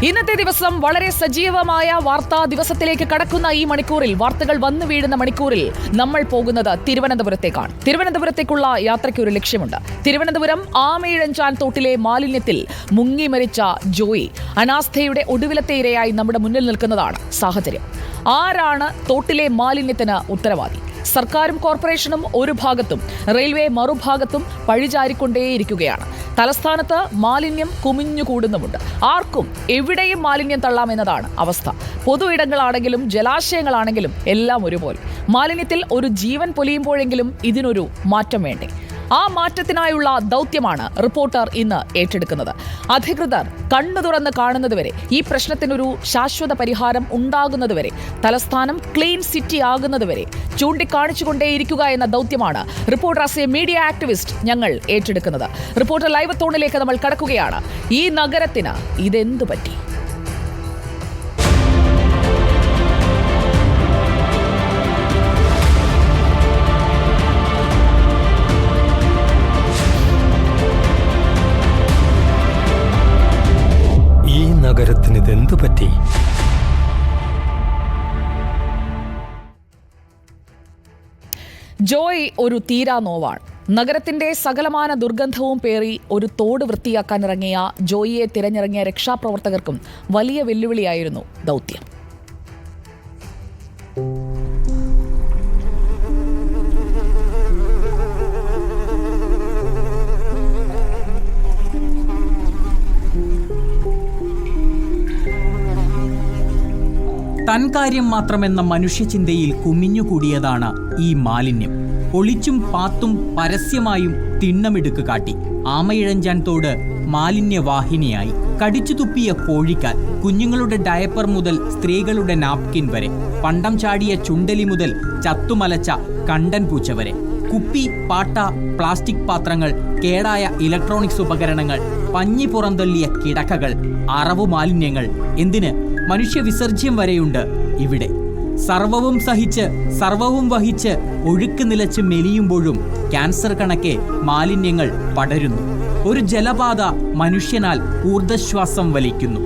ഇന്നത്തെ ദിവസം വളരെ സജീവമായ വാർത്താ ദിവസത്തിലേക്ക് കടക്കുന്ന ഈ മണിക്കൂറിൽ, വാർത്തകൾ വന്നു വീഴുന്ന മണിക്കൂറിൽ നമ്മൾ പോകുന്നത് തിരുവനന്തപുരത്തേക്കാണ്. തിരുവനന്തപുരത്തേക്കുള്ള യാത്രയ്ക്ക് ഒരു ലക്ഷ്യമുണ്ട്. തിരുവനന്തപുരം ആമയിഴഞ്ചാൻ തോട്ടിലെ മാലിന്യത്തിൽ മുങ്ങി മരിച്ച ജോയി അനാസ്ഥയുടെ ഒടുവിലത്തെ ഇരയായി നമ്മുടെ മുന്നിൽ നിൽക്കുന്നതാണ് സാഹചര്യം. ആരാണ് തോട്ടിലെ മാലിന്യത്തിന് ഉത്തരവാദി? സർക്കാരും കോർപ്പറേഷനും ഒരു ഭാഗത്തും റെയിൽവേ മറുഭാഗത്തും പഴിചാരിക്കൊണ്ടേയിരിക്കുകയാണ്. തലസ്ഥാനത്ത് മാലിന്യം കുമിഞ്ഞുകൂടുന്നുമുണ്ട്. ആർക്കും എവിടെയും മാലിന്യം തള്ളാമെന്നതാണ് അവസ്ഥ. പൊതു ഇടങ്ങളാണെങ്കിലും ജലാശയങ്ങളാണെങ്കിലും എല്ലാം ഒരുപോലെ. മാലിന്യത്തിൽ ഒരു ജീവൻ പൊലിയുമ്പോഴെങ്കിലും ഇതിനൊരു മാറ്റം വേണ്ടേ? ആ മാറ്റത്തിനായുള്ള ദൗത്യമാണ് റിപ്പോർട്ടർ ഇന്ന് ഏറ്റെടുക്കുന്നത്. അധികൃതർ കണ്ണു തുറന്ന് കാണുന്നതുവരെ, ഈ പ്രശ്നത്തിനൊരു ശാശ്വത പരിഹാരം ഉണ്ടാകുന്നതുവരെ, തലസ്ഥാനം ക്ലീൻ സിറ്റി ആകുന്നതുവരെ ചൂണ്ടിക്കാണിച്ചുകൊണ്ടേയിരിക്കുക എന്ന ദൗത്യമാണ് reporter as A media activist ഞങ്ങൾ ഏറ്റെടുക്കുന്നത്. റിപ്പോർട്ടർ ലൈവ് തോണിലേക്ക് നമ്മൾ കടക്കുകയാണ്. ഈ നഗരത്തിന് ഇതെന്തു പറ്റി? നഗരത്തിന് ഇതെന്തു പറ്റി? ജോയ് ഒരു തീരാ നോവാണ്. നഗരത്തിന്റെ സകലമാന ദുർഗന്ധവും പേറി ഒരു തോട് വൃത്തിയാക്കാനിറങ്ങിയ ജോയിയെ തിരഞ്ഞിറങ്ങിയ രക്ഷാപ്രവർത്തകർക്കും വലിയ വെല്ലുവിളിയായിരുന്നു ദൗത്യം. തൻകാര്യം മാത്രമെന്ന മനുഷ്യചിന്തയിൽ കുമിഞ്ഞുകൂടിയതാണ് ഈ മാലിന്യം. ഒളിച്ചും പാത്തും പരസ്യമായും തിണ്ണമിടുക്ക് കാട്ടി ആമയിഴഞ്ചാൻ തോട് മാലിന്യവാഹിനിയായി. കടിച്ചു തുപ്പിയ കോഴിക്കാൽ, കുഞ്ഞുങ്ങളുടെ ഡയപ്പർ മുതൽ സ്ത്രീകളുടെ നാപ്കിൻ വരെ, പണ്ടം ചാടിയ ചുണ്ടലി മുതൽ ചത്തുമലച്ച കണ്ടൻ പൂച്ച വരെ, കുപ്പി, പാട്ട, പ്ലാസ്റ്റിക് പാത്രങ്ങൾ, കേടായ ഇലക്ട്രോണിക്സ് ഉപകരണങ്ങൾ, പഞ്ഞി പുറന്തള്ളിയ കിടക്കകൾ, അറവു മാലിന്യങ്ങൾ, എന്തിന് മനുഷ്യ വിസർജ്യം വരെയുണ്ട് ഇവിടെ. സർവവും സഹിച്ച് സർവവും വഹിച്ച് ഒഴുക്ക് നിലച്ച് മെലിയുമ്പോഴും ക്യാൻസർ കണക്കെ മാലിന്യങ്ങൾ പടരുന്നു. ഒരു ജലപാത മനുഷ്യനാൽ ഊർദ്ധശ്വാസം വലിക്കുന്നു.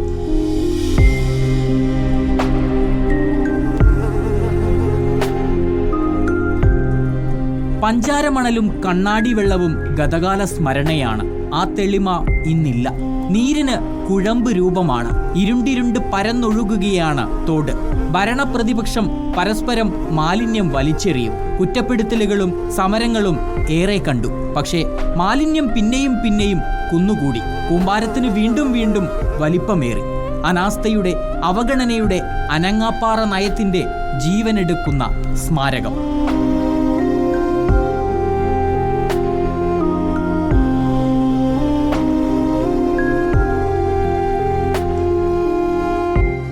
പഞ്ചാരമണലും കണ്ണാടി വെള്ളവും ഗതകാല സ്മരണയാണ്. ആ തെളിമ ഇന്നില്ല. നീരിന് കുഴമ്പ് രൂപമാണ്. ഇരുണ്ടിരുണ്ട് പരന്നൊഴുകുകയാണ് തോട്. ഭരണപ്രതിപക്ഷം പരസ്പരം മാലിന്യം വലിച്ചെറിയും. കുറ്റപ്പെടുത്തലുകളും സമരങ്ങളും ഏറെ കണ്ടു. പക്ഷേ മാലിന്യം പിന്നെയും പിന്നെയും കുന്നുകൂടി. കൂമ്പാരത്തിന് വീണ്ടും വീണ്ടും വലിപ്പമേറി. അനാസ്ഥയുടെ, അവഗണനയുടെ, അനങ്ങാപ്പാറ നയത്തിന്റെ ജീവനെടുക്കുന്ന സ്മാരകം.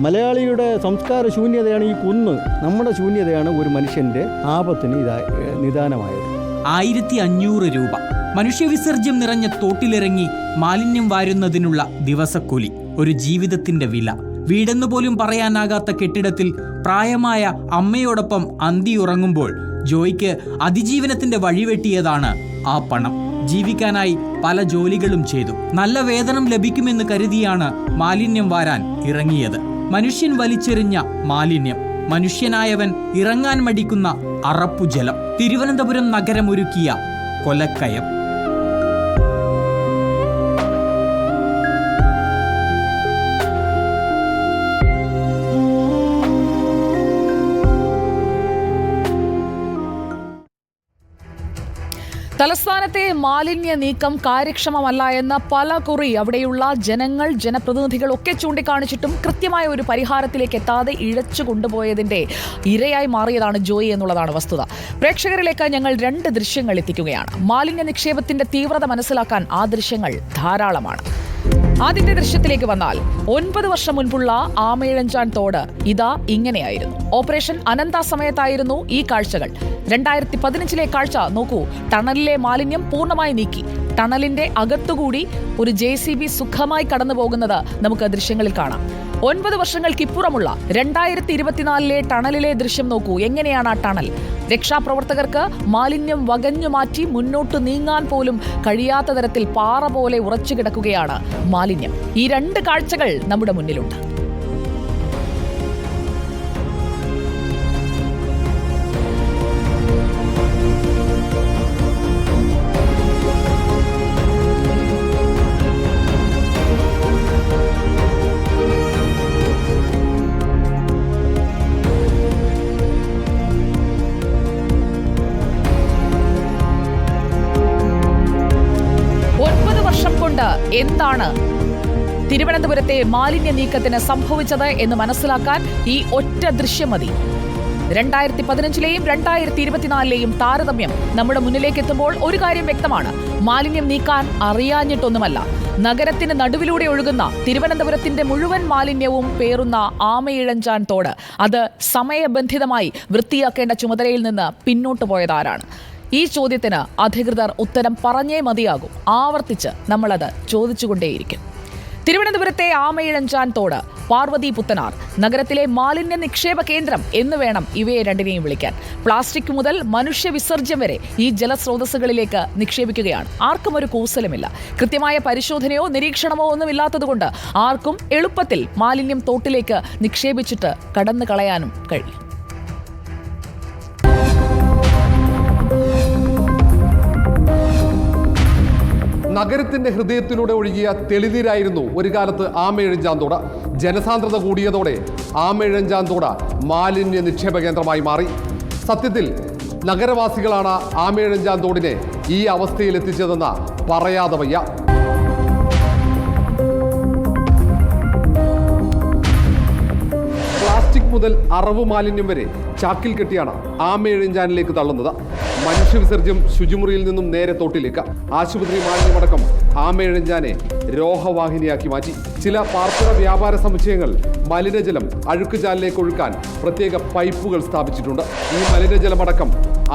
മലയാളിയുടെ സംസ്കാര ശൂന്യതയാണ് ഈ കുന്ന്. നമ്മുടെ ശൂന്യതയാണ് ഒരു മനുഷ്യൻ്റെ ആപത്തിന് നിദാനമായത്. 1500 രൂപ മനുഷ്യവിസർജ്യം നിറഞ്ഞ തോട്ടിലിറങ്ങി മാലിന്യം വാരുന്നതിനുള്ള ദിവസക്കൂലി. ഒരു ജീവിതത്തിന്റെ വില. വീടെന്നു പോലും പറയാനാകാത്ത കെട്ടിടത്തിൽ പ്രായമായ അമ്മയോടൊപ്പം അന്തിയുറങ്ങുമ്പോൾ ജോയിക്ക് അതിജീവനത്തിന്റെ വഴിവെട്ടിയതാണ് ആ പണം. ജീവിക്കാനായി പല ജോലികളും ചെയ്തു. നല്ല വേതനം ലഭിക്കുമെന്ന് കരുതിയാണ് മാലിന്യം വാരാൻ ഇറങ്ങിയത്. മനുഷ്യൻ വലിച്ചെറിഞ്ഞ മാലിന്യം, മനുഷ്യനായവൻ ഇറങ്ങാൻ മടിക്കുന്ന അറപ്പുജലം. തിരുവനന്തപുരം നഗരമൊരുക്കിയ കൊലക്കയം. തലസ്ഥാനത്തെ മാലിന്യ നീക്കം കാര്യക്ഷമമല്ല എന്ന പല കുറി അവിടെയുള്ള ജനങ്ങൾ, ജനപ്രതിനിധികൾ ഒക്കെ ചൂണ്ടിക്കാണിച്ചിട്ടും കൃത്യമായ ഒരു പരിഹാരത്തിലേക്ക് എത്താതെ ഇഴച്ചു കൊണ്ടുപോയതിന്റെ ഇരയായി മാറിയതാണ് ജോയി എന്നുള്ളതാണ് വസ്തുത. പ്രേക്ഷകരിലേക്ക് ഞങ്ങൾ 2 ദൃശ്യങ്ങൾ എത്തിക്കുകയാണ്. മാലിന്യ നിക്ഷേപത്തിന്റെ തീവ്രത മനസ്സിലാക്കാൻ ആ ദൃശ്യങ്ങൾ ധാരാളമാണ്. ആദ്യത്തെ ദൃശ്യത്തിലേക്ക് വന്നാൽ 9 വർഷം മുൻപുള്ള ആമയിഴഞ്ചാൻ തോട് ഇതാ ഇങ്ങനെയായിരുന്നു. ഓപ്പറേഷൻ അനന്ത സമയത്തായിരുന്നു ഈ കാഴ്ചകൾ. 2015 കാഴ്ച നോക്കൂ. ടണലിലെ മാലിന്യം പൂർണ്ണമായി നീക്കി. ടണലിന്റെ അകത്തുകൂടി ഒരു JCB സുഖമായി കടന്നു പോകുന്നത് നമുക്ക് ദൃശ്യങ്ങളിൽ കാണാം. 9 വർഷങ്ങൾക്കിപ്പുറമുള്ള 2024 ടണലിലെ ദൃശ്യം നോക്കൂ. എങ്ങനെയാണ് ആ ടണൽ? രക്ഷാപ്രവർത്തകർക്ക് മാലിന്യം വകഞ്ഞു മാറ്റി മുന്നോട്ട് നീങ്ങാൻ പോലും കഴിയാത്ത തരത്തിൽ പാറ പോലെ ഉറച്ചു കിടക്കുകയാണ് മാലിന്യം. ഈ 2 കാഴ്ചകൾ നമ്മുടെ മുന്നിലുണ്ട്. എന്താണ് തിരുവനന്തപുരത്തെ മാലിന്യ നീക്കത്തിന് സംഭവിച്ചത് എന്ന് മനസ്സിലാക്കാൻ ഈ ഒറ്റ ദൃശ്യം മതി. 2015-ലെയും 2024-ലെയും താരതമ്യം നമ്മുടെ മുന്നിലേക്ക് എത്തുമ്പോൾ ഒരു കാര്യം വ്യക്തമാണ്. മാലിന്യം നീക്കാൻ അറിയാഞ്ഞിട്ടൊന്നുമല്ല. നഗരത്തിന് നടുവിലൂടെ ഒഴുകുന്ന തിരുവനന്തപുരത്തിന്റെ മുഴുവൻ മാലിന്യവും പേറുന്ന ആമയിഴഞ്ചാൻ തോട്, അത് സമയബന്ധിതമായി വൃത്തിയാക്കേണ്ട ചുമതലയിൽ നിന്ന് പിന്നോട്ട് പോയതാരാണ്? ഈ ചോദ്യത്തിന് അധികൃതർ ഉത്തരം പറഞ്ഞേ മതിയാകും. ആവർത്തിച്ച് നമ്മളത് ചോദിച്ചുകൊണ്ടേയിരിക്കും. തിരുവനന്തപുരത്തെ ആമയിഴഞ്ചാൻ തോട്, പാർവതി പുത്തനാർ, നഗരത്തിലെ മാലിന്യ നിക്ഷേപ കേന്ദ്രം എന്ന് വേണം ഇവയെ രണ്ടിനെയും വിളിക്കാൻ. പ്ലാസ്റ്റിക് മുതൽ മനുഷ്യ വിസർജ്യം വരെ ഈ ജലസ്രോതസ്സുകളിലേക്ക് നിക്ഷേപിക്കുകയാണ്. ആർക്കും ഒരു കൂസലുമില്ല. കൃത്യമായ പരിശോധനയോ നിരീക്ഷണമോ ഒന്നുമില്ലാത്തതുകൊണ്ട് ആർക്കും എളുപ്പത്തിൽ മാലിന്യം തോട്ടിലേക്ക് നിക്ഷേപിച്ചിട്ട് കടന്നു കളയാനും കഴിയും. നഗരത്തിന്റെ ഹൃദയത്തിലൂടെ ഒഴുകിയ തെളിനീരായിരുന്നു ഒരു കാലത്ത് ആമയിഴഞ്ചാൻ തോട്. ജനസാന്ദ്രത കൂടിയതോടെ ആമയിഴഞ്ചാൻ തോട് മാലിന്യ നിക്ഷേപ കേന്ദ്രമായി മാറി. സത്യത്തിൽ നഗരവാസികളാണ് ആമയിഴഞ്ചാൻ തോടിനെ ഈ അവസ്ഥയിലെത്തിച്ചതെന്ന് പറയാതെ വയ്യ. പ്ലാസ്റ്റിക് മുതൽ അറവ് മാലിന്യം വരെ ചാക്കിൽ കെട്ടിയാണ് ആമയിഴഞ്ചാനിലേക്ക് തള്ളുന്നത്. മനുഷ്യവിസർജ്യം ശുചിമുറിയിൽ നിന്നും നേരെ തോട്ടിലേക്ക്. ആശുപത്രി മാലിന്യമടക്കം ആമയിഴഞ്ചാനെ രോഹവാഹിനിയാക്കി മാറ്റി. ചില പാർപ്പിട വ്യാപാര സമുച്ചയങ്ങൾ മലിനജലം അഴുക്കുചാലിലേക്ക് ഒഴുക്കാൻ പ്രത്യേക പൈപ്പുകൾ സ്ഥാപിച്ചിട്ടുണ്ട്. ഈ മലിനജലമടക്കം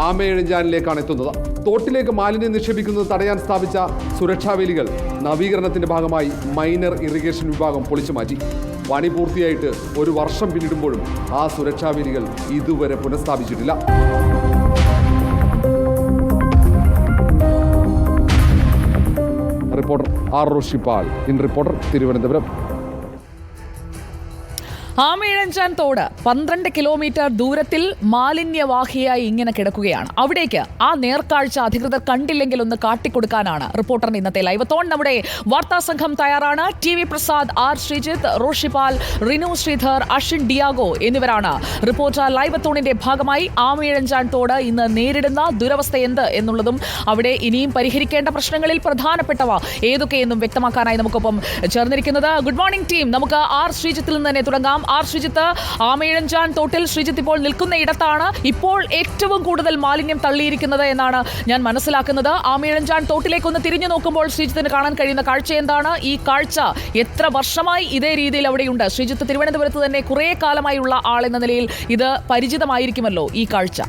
ആമയിഴഞ്ചാനിലേക്കാണ് എത്തുന്നത്. തോട്ടിലേക്ക് മാലിന്യം നിക്ഷേപിക്കുന്നത് തടയാൻ സ്ഥാപിച്ച സുരക്ഷാവേലികൾ നവീകരണത്തിന്റെ ഭാഗമായി മൈനർ ഇറിഗേഷൻ വിഭാഗം പൊളിച്ചു മാറ്റി. പണി പൂർത്തിയായിട്ട് 1 വർഷം പിന്നിടുമ്പോഴും ആ സുരക്ഷാവേലികൾ ഇതുവരെ പുനഃസ്ഥാപിച്ചിട്ടില്ല. Reporter R Rishipal, in reporter, Thiruvananthapuram. Amayizhanchan തോട് 12 കിലോമീറ്റർ ദൂരത്തിൽ മാലിന്യവാഹിയായി ഇങ്ങനെ കിടക്കുകയാണ്. അവിടേക്ക് ആ നേർക്കാഴ്ച അധികൃതർ കണ്ടില്ലെങ്കിൽ ഒന്ന് കാട്ടിക്കൊടുക്കാനാണ് റിപ്പോർട്ടറിന്റെ ഇന്നത്തെ ലൈവ് തോൺ. നമ്മുടെ വാർത്താ സംഘം തയ്യാറാണ്. T V Prasad, R Sreejith, Roshipal, Rinu Sreedhar, Ashin Diego എന്നിവരാണ് റിപ്പോർട്ടർ ലൈവ് തോണിന്റെ ഭാഗമായി ആമയിഴഞ്ചാൻ തോട് ഇന്ന് നേരിടുന്ന ദുരവസ്ഥ എന്ത് എന്നുള്ളതും അവിടെ ഇനിയും പരിഹരിക്കേണ്ട പ്രശ്നങ്ങളിൽ പ്രധാനപ്പെട്ടവ ഏതൊക്കെയെന്നും വ്യക്തമാക്കാനായി നമുക്കൊപ്പം ചേർന്നിരിക്കുന്നത് ഗുഡ് മോർണിംഗ് ടീം. നമുക്ക് ആർ ശ്രീജിത്തിൽ നിന്ന് തന്നെ തുടങ്ങാം. ആർ ശ്രീജിത്ത്, ആമയിഴഞ്ചാൻ തോട്ടിൽ ശ്രീജിത്ത് ഇപ്പോൾ നിൽക്കുന്ന ഇടത്താണ് ഇപ്പോൾ ഏറ്റവും കൂടുതൽ മാലിന്യം തള്ളിയിരിക്കുന്നത് എന്നാണ് ഞാൻ മനസ്സിലാക്കുന്നത്. ആമയിഴഞ്ചാൻ തോട്ടിലേക്കൊന്ന് തിരിഞ്ഞു നോക്കുമ്പോൾ ശ്രീജിത്തിന് കാണാൻ കഴിയുന്ന കാഴ്ച എന്താണ്? ഈ കാഴ്ച എത്ര വർഷമായി ഇതേ രീതിയിൽ അവിടെയുണ്ട്? ശ്രീജിത്ത് തിരുവനന്തപുരത്ത് തന്നെ കുറേ കാലമായുള്ള ആൾ എന്ന നിലയിൽ ഇത് പരിചിതമായിരിക്കുമല്ലോ ഈ കാഴ്ച.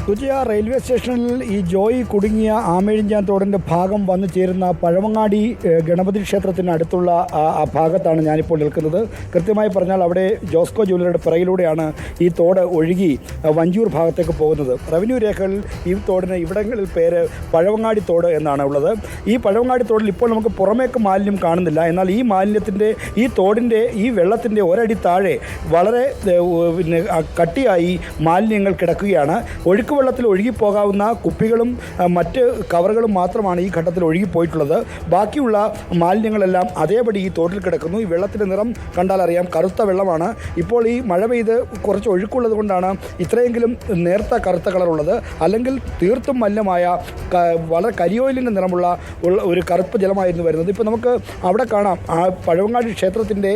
തുജിയ, റെയിൽവേ സ്റ്റേഷനിൽ ഈ ജോയി കുടുങ്ങിയ ആമയിഴഞ്ചാൻ തോടിൻ്റെ ഭാഗം വന്നു ചേരുന്ന പഴവങ്ങാടി ഗണപതി ക്ഷേത്രത്തിന് അടുത്തുള്ള ആ ഭാഗത്താണ് ഞാനിപ്പോൾ നിൽക്കുന്നത്. കൃത്യമായി പറഞ്ഞാൽ അവിടെ ജോസ്കോ ജ്വല്ലറിയുടെ പിറകിലൂടെയാണ് ഈ തോട് ഒഴുകി വഞ്ചൂർ ഭാഗത്തേക്ക് പോകുന്നത്. റവന്യൂ രേഖകളിൽ ഈ തോടിന് ഇവിടങ്ങളിൽ പേര് പഴവങ്ങാടി തോട് എന്നാണ് ഉള്ളത്. ഈ പഴവങ്ങാടി തോടിൽ ഇപ്പോൾ നമുക്ക് പുറമേക്ക് മാലിന്യം കാണുന്നില്ല. എന്നാൽ ഈ മാലിന്യത്തിൻ്റെ, ഈ തോടിൻ്റെ, ഈ വെള്ളത്തിൻ്റെ ഒരടി താഴെ വളരെ കട്ടിയായി മാലിന്യങ്ങൾ കിടക്കുകയാണ്. ഒഴുക്ക് വെള്ളത്തിൽ ഒഴുകിപ്പോകാവുന്ന കുപ്പികളും മറ്റ് കവറുകളും മാത്രമാണ് ഈ ഘട്ടത്തിൽ ഒഴുകിപ്പോയിട്ടുള്ളത്. ബാക്കിയുള്ള മാലിന്യങ്ങളെല്ലാം അതേപടി ഈ തോട്ടിൽ കിടക്കുന്നു. ഈ വെള്ളത്തിൻ്റെ നിറം കണ്ടാൽ അറിയാം, കറുത്ത വെള്ളമാണ്. ഇപ്പോൾ ഈ മഴ പെയ്ത് കുറച്ച് ഒഴുക്കുള്ളത് കൊണ്ടാണ് ഇത്രയെങ്കിലും നേർത്ത കറുത്ത കളറുള്ളത്. അല്ലെങ്കിൽ തീർത്തും മലിനമായ വളരെ കരിയോയിലിൻ്റെ നിറമുള്ള ഒരു കറുപ്പ് ജലമായിരുന്നു വരുന്നത്. ഇപ്പോൾ നമുക്ക് അവിടെ കാണാം, ആ പഴവങ്ങാടി ക്ഷേത്രത്തിൻ്റെ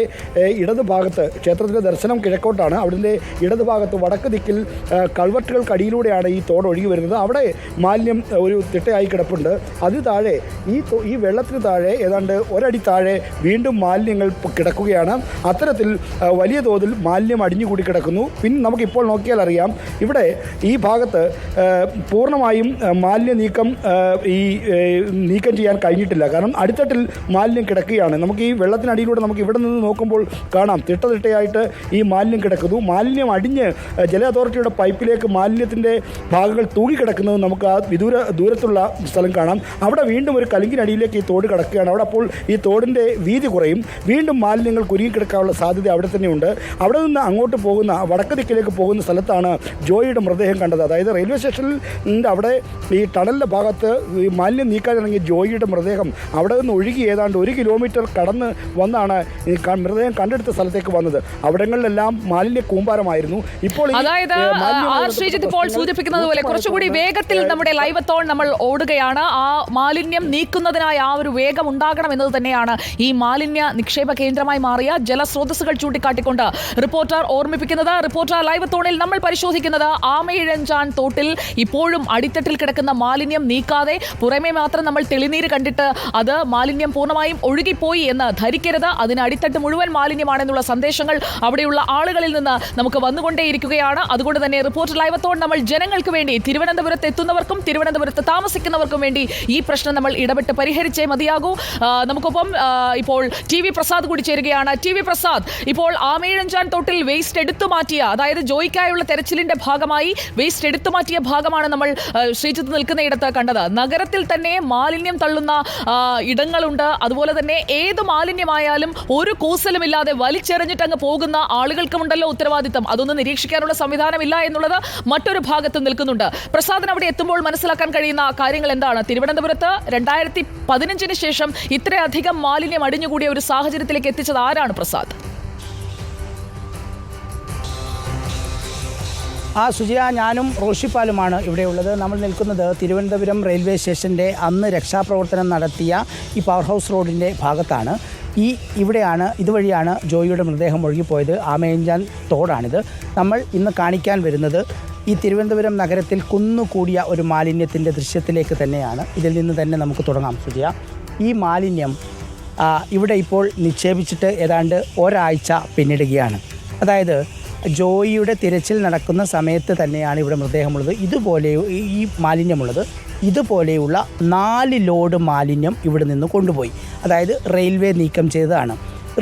ഇടതുഭാഗത്ത്, ക്ഷേത്രത്തിൻ്റെ ദർശനം കിഴക്കോട്ടാണ്, അവിടുത്തെ ഇടതുഭാഗത്ത് വടക്ക് ദിക്കിൽ കൾവറ്റുകൾക്കടിയിലൂടെയാണ് ഈ തോട് ഒഴുകി വരുന്നത്. അവിടെ മാലിന്യം ഒരു തിട്ടയായി കിടപ്പുണ്ട്. അതിന് താഴെ ഈ വെള്ളത്തിന് താഴെ ഏതാണ്ട് ഒരടി താഴെ വീണ്ടും മാലിന്യങ്ങൾ കിടക്കുകയാണ്. അത്തരത്തിൽ വലിയ തോതിൽ മാലിന്യം അടിഞ്ഞുകൂടി കിടക്കുന്നു. പിന്നെ നമുക്കിപ്പോൾ നോക്കിയാൽ അറിയാം, ഇവിടെ ഈ ഭാഗത്ത് പൂർണ്ണമായും മാലിന്യ നീക്കം ചെയ്യാൻ കഴിഞ്ഞിട്ടില്ല. കാരണം അടിത്തട്ടിൽ മാലിന്യം കിടക്കുകയാണ്. നമുക്ക് ഈ വെള്ളത്തിനടിയിലൂടെ നമുക്ക് ഇവിടെ നിന്ന് നോക്കുമ്പോൾ കാണാം തിട്ടയായിട്ട് ഈ മാലിന്യം കിടക്കുന്നു. മാലിന്യം അടിഞ്ഞ് ജല അതോറിറ്റിയുടെ പൈപ്പിലേക്ക് മാലിന്യത്തിൻ്റെ ഭാഗങ്ങൾ തൂങ്ങിക്കിടക്കുന്നത് നമുക്ക് ആ ദൂരത്തുള്ള സ്ഥലം കാണാം. അവിടെ വീണ്ടും ഒരു കലുങ്കിനടിയിലേക്ക് ഈ തോട് കിടക്കുകയാണ്. അവിടെ അപ്പോൾ ഈ തോടിൻ്റെ വീതി കുറയും. വീണ്ടും മാലിന്യങ്ങൾ കുരുങ്ങിക്കിടക്കാനുള്ള സാധ്യത അവിടെ തന്നെയുണ്ട്. അവിടെ നിന്ന് അങ്ങോട്ട് പോകുന്ന വടക്ക് ദിക്കിലേക്ക് പോകുന്ന സ്ഥലത്താണ് ജോയിയുടെ മൃതദേഹം കണ്ടത്. അതായത് റെയിൽവേ സ്റ്റേഷനിൽ അവിടെ ഈ ടണലിൻ്റെ ഭാഗത്ത് ഈ മാലിന്യം നീക്കാനിറങ്ങിയ ജോയിയുടെ മൃതദേഹം അവിടെ നിന്ന് ഒഴുകി ഏതാണ്ട് 1 കിലോമീറ്റർ കടന്ന് വന്നാണ് ഈ മൃതദേഹം കണ്ടെടുത്ത സ്ഥലത്തേക്ക് വന്നത്. അവിടങ്ങളിലെല്ലാം മാലിന്യ കൂമ്പാരമായിരുന്നു. ഇപ്പോൾ അതായത് ശ്രീജിത്ത് ഇപ്പോൾ സൂചിപ്പിക്കുന്നത് പോലെ കുറച്ചുകൂടി വേഗത്തിൽ നമ്മുടെ ലൈവത്തോൺ നമ്മൾ ഓടുകയാണ്. ആ മാലിന്യം നീക്കുന്നതിനായി ആ ഒരു വേഗം ഉണ്ടാകണം എന്നത് തന്നെയാണ് ഈ മാലിന്യ നിക്ഷേപ കേന്ദ്രമായി മാറിയ ജലസ്രോതസ്സുകൾ ചൂണ്ടിക്കാട്ടിക്കൊണ്ട് റിപ്പോർട്ടർ ഓർമ്മിപ്പിക്കുന്നത്. റിപ്പോർട്ടർ ലൈവത്തോണിൽ നമ്മൾ പരിശോധിക്കുന്നത് ആമയിഴഞ്ചാൻ തോട്ടിൽ ഇപ്പോഴും അടിത്തട്ടിൽ കിടക്കുന്ന മാലിന്യം നീക്കാതെ പുറമേ മാത്രം നമ്മൾ തെളിനീര് കണ്ടിട്ട് അത് മാലിന്യം പൂർണ്ണമായും ഒഴുകിപ്പോയി എന്ന് ധരിക്കരുത്. അതിന് അടിത്തട്ട് മുഴുവൻ മാലിന്യമാണെന്നുള്ള സന്ദേശങ്ങൾ അവിടെയുള്ള ആളുകളിൽ നിന്ന് നമുക്ക് വന്നുകൊണ്ടേയിരിക്കുകയാണ്. അതുകൊണ്ട് തന്നെ റിപ്പോർട്ടർ ലൈവത്തോൺ നമ്മൾ ജനങ്ങൾക്ക് വേണ്ടി, തിരുവനന്തപുരത്ത് എത്തുന്നവർക്കും തിരുവനന്തപുരത്ത് താമസിക്കുന്നവർക്കും വേണ്ടി ഈ പ്രശ്നം നമ്മൾ ഇടപെട്ട് പരിഹരിച്ചേ മതിയാകൂ. നമുക്കൊപ്പം ഇപ്പോൾ TV പ്രസാദ് കൂടി ചേരുകയാണ്. TV പ്രസാദ്, ഇപ്പോൾ ആമയിഴഞ്ചാൻ തോട്ടിൽ വേസ്റ്റ് എടുത്തു മാറ്റിയ, അതായത് ജോയിക്കായുള്ള തെരച്ചിലിന്റെ ഭാഗമായി വേസ്റ്റ് എടുത്തു മാറ്റിയ ഭാഗമാണ് നമ്മൾ ശ്രീജിത്ത് നിൽക്കുന്നയിടത്ത് കണ്ടത്. നഗരത്തിൽ തന്നെ മാലിന്യം തള്ളുന്ന ഇടങ്ങളുണ്ട്. അതുപോലെ തന്നെ ഏത് മാലിന്യമായാലും ഒരു കൂസലുമില്ലാതെ വലിച്ചെറിഞ്ഞിട്ട് അങ്ങ് പോകുന്ന ആളുകൾക്കുമുണ്ടല്ലോ ഉത്തരവാദിത്തം. അതൊന്നും നിരീക്ഷിക്കാനുള്ള സംവിധാനമില്ല എന്നുള്ളത് മറ്റൊരു ഭാഗത്ത് നിൽക്കുന്നുണ്ട്. പ്രസാദിന് അവിടെ എത്തുമ്പോൾ മനസ്സിലാക്കാൻ കഴിയുന്ന കാര്യങ്ങൾ എന്താണ്? തിരുവനന്തപുരത്ത് 2015 ശേഷം ഇത്രയധികം മാലിന്യം അടിഞ്ഞുകൂടിയ ഒരു സാഹചര്യത്തിലേക്ക് എത്തിച്ചത് ആരാണ് പ്രസാദ്? സുജിയ, ഞാനും റോഷിപ്പാലുമാണ് ഇവിടെയുള്ളത്. നമ്മൾ നിൽക്കുന്നത് തിരുവനന്തപുരം റെയിൽവേ സ്റ്റേഷൻ്റെ അന്ന് രക്ഷാപ്രവർത്തനം നടത്തിയ ഈ പവർ ഹൗസ് റോഡിൻ്റെ ഭാഗത്താണ്. ഇതുവഴിയാണ് ജോയിയുടെ മൃതദേഹം ഒഴുകിപ്പോയത്. ആമയിഴഞ്ചാൻ തോടാണിത്. നമ്മൾ ഇന്ന് കാണിക്കാൻ വരുന്നത് ഈ തിരുവനന്തപുരം നഗരത്തിൽ കുന്നുകൂടിയ ഒരു മാലിന്യത്തിൻ്റെ ദൃശ്യത്തിലേക്ക് തന്നെയാണ്. ഇതിൽ നിന്ന് തന്നെ നമുക്ക് തുടങ്ങാം സുജിയ. ഈ മാലിന്യം ഇവിടെ ഇപ്പോൾ നിക്ഷേപിച്ചിട്ട് ഏതാണ്ട് ഒരാഴ്ച പിന്നിടുകയാണ്. അതായത് ജോയിയുടെ തിരച്ചിൽ നടക്കുന്ന സമയത്ത് തന്നെയാണ് ഇവിടെ മൃതദേഹമുള്ളത്. ഈ മാലിന്യമുള്ളത്. ഇതുപോലെയുള്ള 4 ലോഡ് മാലിന്യം ഇവിടെ നിന്ന് കൊണ്ടുപോയി. അതായത് റെയിൽവേ നീക്കം ചെയ്തതാണ്.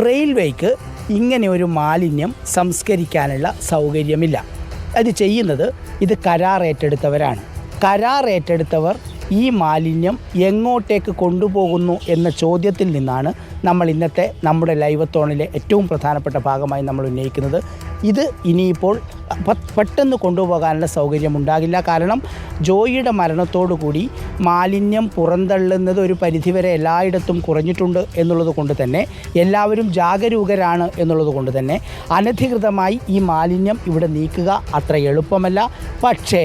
റെയിൽവേക്ക് ഇങ്ങനെ ഒരു മാലിന്യം സംസ്കരിക്കാനുള്ള സൗകര്യമില്ല. അത് ചെയ്യുന്നത് കരാർ ഏറ്റെടുത്തവരാണ്. കരാർ ഏറ്റെടുത്തവർ ഈ മാലിന്യം എങ്ങോട്ടേക്ക് കൊണ്ടുപോകുന്നു എന്ന ചോദ്യത്തിൽ നിന്നാണ് നമ്മൾ ഇന്നത്തെ നമ്മുടെ ലൈവത്തോണിലെ ഏറ്റവും പ്രധാനപ്പെട്ട ഭാഗമായി നമ്മൾ ഉന്നയിക്കുന്നത്. ഇത് ഇനിയിപ്പോൾ പെട്ടെന്ന് കൊണ്ടുപോകാനുള്ള സൗകര്യം ഉണ്ടാകില്ല. കാരണം ജോയിയുടെ മരണത്തോടുകൂടി മാലിന്യം പുറന്തള്ളുന്നത് ഒരു പരിധിവരെ എല്ലായിടത്തും കുറഞ്ഞിട്ടുണ്ട് എന്നുള്ളത് കൊണ്ട് തന്നെ, എല്ലാവരും ജാഗരൂകരാണ് എന്നുള്ളത് കൊണ്ട് തന്നെ അനധികൃതമായി ഈ മാലിന്യം ഇവിടെ നീക്കുക അത്ര എളുപ്പമല്ല. പക്ഷേ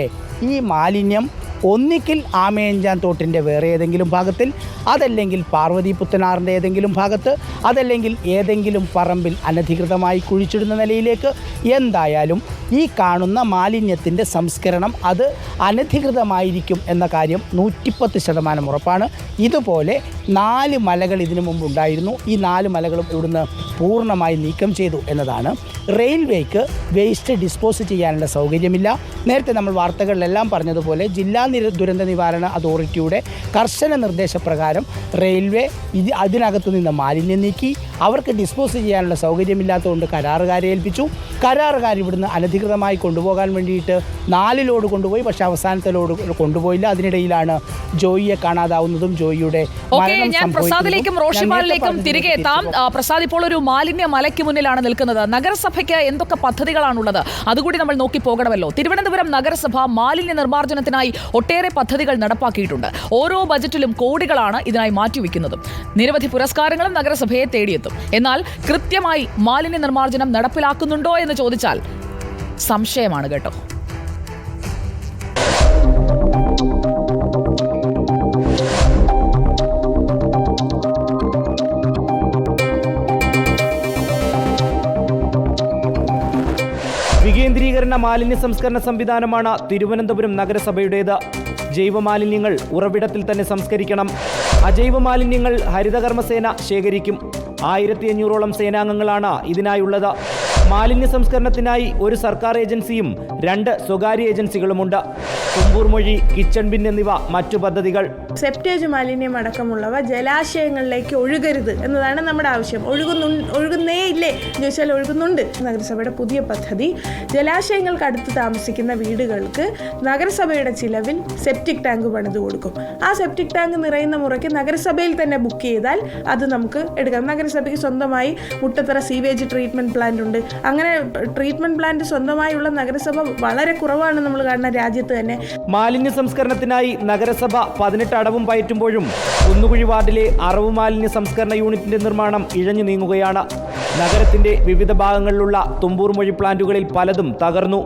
ഈ മാലിന്യം ഒന്നിക്കിൽ ആമയിഴഞ്ചാൻ തോട്ടിൻ്റെ വേറെ ഏതെങ്കിലും ഭാഗത്തിൽ, അതല്ലെങ്കിൽ പാർവതി പുത്തനാറിൻ്റെ ഏതെങ്കിലും ഭാഗത്ത്, അതല്ലെങ്കിൽ ഏതെങ്കിലും പറമ്പിൽ അനധികൃതമായി കുഴിച്ചിടുന്ന നിലയിലേക്ക്, എന്തായാലും ഈ കാണുന്ന മാലിന്യത്തിൻ്റെ സംസ്കരണം അത് അനധികൃതമായിരിക്കും എന്ന കാര്യം 110% ഉറപ്പാണ്. ഇതുപോലെ 4 മലകൾ ഇതിനു മുമ്പ് ഉണ്ടായിരുന്നു. ഈ 4 മലകളും ഇവിടുന്ന് പൂർണ്ണമായി നീക്കം ചെയ്തു എന്നതാണ്. റെയിൽവേക്ക് വേസ്റ്റ് ഡിസ്പോസ് ചെയ്യാനുള്ള സൗകര്യമില്ല. നേരത്തെ നമ്മൾ വാർത്തകളിലെല്ലാം പറഞ്ഞതുപോലെ ജില്ലാ ദുരന്ത നിവാരണ അതോറിറ്റിയുടെ കർശന നിർദ്ദേശപ്രകാരം റെയിൽവേ അതിനകത്തു നിന്ന് മാലിന്യം നീക്കി. അവർക്ക് ഡിസ്പോസ് ചെയ്യാനുള്ള സൗകര്യമില്ലാത്തതുകൊണ്ട് കരാറുകാരെ ഏൽപ്പിച്ചു. കരാറുകാർ ഇവിടുന്ന് അനധികൃതമായി കൊണ്ടുപോകാൻ വേണ്ടിയിട്ട് 4 ലോഡ് കൊണ്ടുപോയി. പക്ഷേ അവസാനത്തെ ലോഡ് കൊണ്ടുപോയില്ല. അതിനിടയിലാണ് ജോയിയെ കാണാതാവുന്നതും ജോയിയുടെ ഞാൻ പ്രസാദിലേക്കും റോഷിമാലിലേക്കും തിരികെ എത്താം. പ്രസാദ് ഇപ്പോൾ ഒരു മാലിന്യ മലയ്ക്ക് മുന്നിലാണ് നിൽക്കുന്നത്. നഗരസഭയ്ക്ക് എന്തൊക്കെ പദ്ധതികളാണുള്ളത് അതുകൂടി നമ്മൾ നോക്കി പോകണമല്ലോ. തിരുവനന്തപുരം നഗരസഭ മാലിന്യ നിർമ്മാർജ്ജനത്തിനായി ഒട്ടേറെ പദ്ധതികൾ നടപ്പാക്കിയിട്ടുണ്ട്. ഓരോ ബജറ്റിലും കോടികളാണ് ഇതിനായി മാറ്റിവെക്കുന്നത്. നിരവധി പുരസ്കാരങ്ങളും നഗരസഭയെ തേടിയെത്തും. എന്നാൽ കൃത്യമായി മാലിന്യ നിർമ്മാർജ്ജനം നടപ്പിലാക്കുന്നുണ്ടോ എന്ന് ചോദിച്ചാൽ സംശയമാണ് കേട്ടോ. മലിനീകരണ മാലിന്യ സംസ്കരണ സംവിധാനമാണ് തിരുവനന്തപുരം നഗരസഭയുടേത്. ജൈവമാലിന്യങ്ങൾ ഉറവിടത്തിൽ തന്നെ സംസ്കരിക്കണം. അജൈവ മാലിന്യങ്ങൾ ഹരിതകർമ്മസേന ശേഖരിക്കും. 1500ഓളം സേനാംഗങ്ങളാണ് ഇതിനായുള്ളത്. മാലിന്യ സംസ്കരണത്തിനായി ഒരു സർക്കാർ ഏജൻസിയും 2 സ്വകാര്യ ഏജൻസികളുമുണ്ട്. തുമ്പൂർ മൊഴി, കിച്ചൺ ബിൻ എന്നിവ മറ്റു പദ്ധതികൾ. സെപ്റ്റേജ് മാലിന്യം അടക്കമുള്ളവ ജലാശയങ്ങളിലേക്ക് ഒഴുകരുത് എന്നതാണ് നമ്മുടെ ആവശ്യം. ഒഴുകുന്നേ ഇല്ലേ എന്ന് ചോദിച്ചാൽ ഒഴുകുന്നുണ്ട്. നഗരസഭയുടെ പുതിയ പദ്ധതി ജലാശയങ്ങൾക്ക് അടുത്ത് താമസിക്കുന്ന വീടുകൾക്ക് നഗരസഭയുടെ ചിലവിൽ സെപ്റ്റിക് ടാങ്ക് പണിത് കൊടുക്കും. ആ സെപ്റ്റിക് ടാങ്ക് നിറയുന്ന മുറയ്ക്ക് നഗരസഭയിൽ തന്നെ ബുക്ക് ചെയ്താൽ അത് നമുക്ക് എടുക്കാം. നഗരസഭയ്ക്ക് സ്വന്തമായി മുട്ടത്തറ സീവേജ് ട്രീറ്റ്മെൻറ്റ് പ്ലാന്റ് ഉണ്ട്. അങ്ങനെ ട്രീറ്റ്മെൻറ്റ് പ്ലാന്റ് സ്വന്തമായുള്ള നഗരസഭ വളരെ കുറവാണ് നമ്മൾ കാണുന്ന രാജ്യത്ത് തന്നെ. മാലിന്യ സംസ്കരണത്തിനായി നഗരസഭ 18 അടവും പയറ്റുമ്പോഴും കുന്നുകുഴി വാർഡിലെ അറവ് മാലിന്യ സംസ്കരണ യൂണിറ്റിന്റെ നിർമ്മാണം ഇഴഞ്ഞു നീങ്ങുകയാണ്. നഗരത്തിന്റെ വിവിധ ഭാഗങ്ങളിലുള്ള തുമ്പൂർ മൊഴി പ്ലാന്റുകളിൽ പലതും തകർന്നു.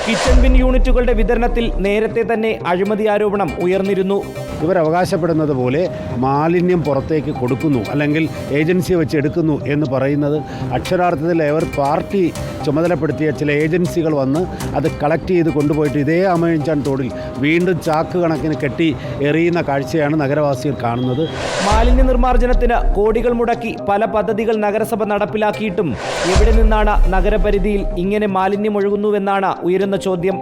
കിച്ചൺ ബിൻ യൂണിറ്റുകളുടെ വിതരണത്തിൽ നേരത്തെ തന്നെ അഴിമതി ആരോപണം ഉയർന്നിരുന്നു. ഇവർ അവകാശപ്പെടുന്നത് പോലെ മാലിന്യം പുറത്തേക്ക് കൊടുക്കുന്നു, അല്ലെങ്കിൽ ഏജൻസിയെ വെച്ച് എടുക്കുന്നു എന്ന് പറയുന്നത് അക്ഷരാർത്ഥത്തിൽ അവർ പാർട്ടി ചുമതലപ്പെടുത്തിയ ചില ഏജൻസികൾ വന്ന് അത് കളക്ട് ചെയ്ത് കൊണ്ടുപോയിട്ട് ഇതേ ആമയിഴഞ്ചാൻ തോടിൽ വീണ്ടും ചാക്ക് കണക്കിന് കെട്ടി എറിയുന്ന കാഴ്ചയാണ് നഗരവാസികൾ കാണുന്നത്. മാലിന്യ നിർമ്മാർജ്ജനത്തിന് കോടികൾ മുടക്കി പല പദ്ധതികൾ നഗരസഭ നടപ്പിലാക്കിയിട്ടും എവിടെ നിന്നാണ് നഗരപരിധിയിൽ ഇങ്ങനെ മാലിന്യം ഒഴുകുന്നുവെന്നാണ് ഉയരുന്ന ചോദ്യം.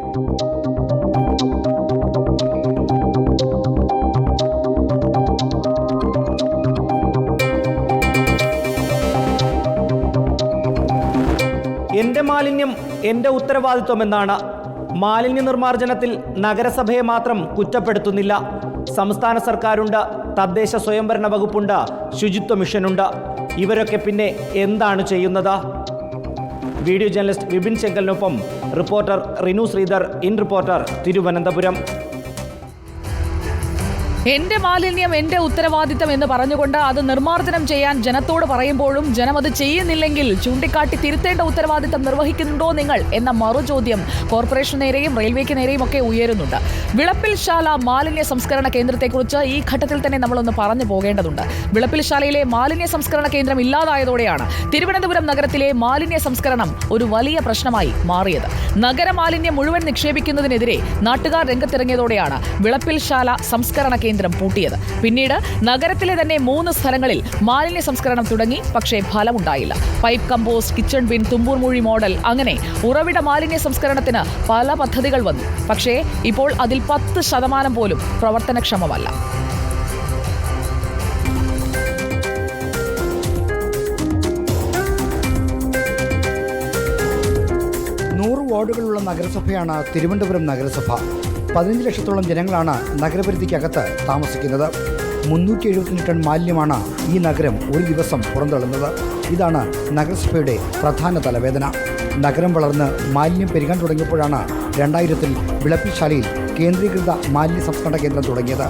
എൻ്റെ മാലിന്യം എൻ്റെ ഉത്തരവാദിത്വമെന്നാണ്. മാലിന്യ നിർമ്മാർജ്ജനത്തിൽ നഗരസഭയെ മാത്രം കുറ്റപ്പെടുത്തുന്നില്ല. സംസ്ഥാന സർക്കാരുണ്ട്, തദ്ദേശ സ്വയംഭരണ വകുപ്പുണ്ട്, ശുചിത്വ മിഷനുണ്ട്. ഇവരൊക്കെ പിന്നെ എന്താണ് ചെയ്യുന്നത്? വീഡിയോ ജേർണലിസ്റ്റ് വിപിൻ ചെങ്കലിനൊപ്പം reporter Rinu Sreedhar, in reporter, Thiruvananthapuram. എന്റെ മാലിന്യം എന്റെ ഉത്തരവാദിത്തം എന്ന് പറഞ്ഞുകൊണ്ട് അത് നിർമ്മാർജ്ജനം ചെയ്യാൻ ജനത്തോട് പറയുമ്പോഴും ജനം അത് ചെയ്യുന്നില്ലെങ്കിൽ ചൂണ്ടിക്കാട്ടി തിരുത്തേണ്ട ഉത്തരവാദിത്തം നിർവഹിക്കുന്നുണ്ടോ നിങ്ങൾ എന്ന മറുചോദ്യം കോർപ്പറേഷന് നേരെയും റെയിൽവേക്ക് നേരെയും ഒക്കെ ഉയരുന്നുണ്ട്. വിളപ്പിൽശാല മാലിന്യ സംസ്കരണ കേന്ദ്രത്തെക്കുറിച്ച് ഈ ഘട്ടത്തിൽ തന്നെ നമ്മളൊന്ന് പറഞ്ഞു പോകേണ്ടതുണ്ട്. വിളപ്പിൽശാലയിലെ മാലിന്യ സംസ്കരണ കേന്ദ്രം ഇല്ലാതായതോടെയാണ് തിരുവനന്തപുരം നഗരത്തിലെ മാലിന്യ സംസ്കരണം ഒരു വലിയ പ്രശ്നമായി മാറിയത്. നഗരമാലിന്യം മുഴുവൻ നിക്ഷേപിക്കുന്നതിനെതിരെ നാട്ടുകാർ രംഗത്തിറങ്ങിയതോടെയാണ് വിളപ്പിൽശാല സംസ്കരണ കേന്ദ്രം പൂട്ടിയത്. പിന്നീട് നഗരത്തിലെ തന്നെ 3 സ്ഥലങ്ങളിൽ മാലിന്യ സംസ്കരണം തുടങ്ങി. പക്ഷേ ഫലമുണ്ടായില്ല. Pipe compost, kitchen bin, Thumboormuzhi model, അങ്ങനെ ഉറവിട മാലിന്യ സംസ്കരണത്തിന് പല പദ്ധതികൾ വന്നു. പക്ഷേ ഇപ്പോൾ അതിൽ 10% പോലും പ്രവർത്തനക്ഷമമല്ല. വാർഡുകളുള്ള നഗരസഭയാണ് തിരുവനന്തപുരം നഗരസഭ. 15 ലക്ഷത്തോളം ജനങ്ങളാണ് നഗരപരിധിക്കകത്ത് താമസിക്കുന്നത്. 378 ടൺ മാലിന്യമാണ് ഈ നഗരം ഒരു ദിവസം പുറന്തള്ളുന്നത്. ഇതാണ് നഗരസഭയുടെ പ്രധാന തലവേദന. നഗരം വളർന്ന് മാലിന്യം പെരുകാൻ തുടങ്ങിയപ്പോഴാണ് 2000-ൽ വിളപ്പിൽശാലയിൽ കേന്ദ്രീകൃത മാലിന്യ സംസ്കരണ കേന്ദ്രം തുടങ്ങിയത്.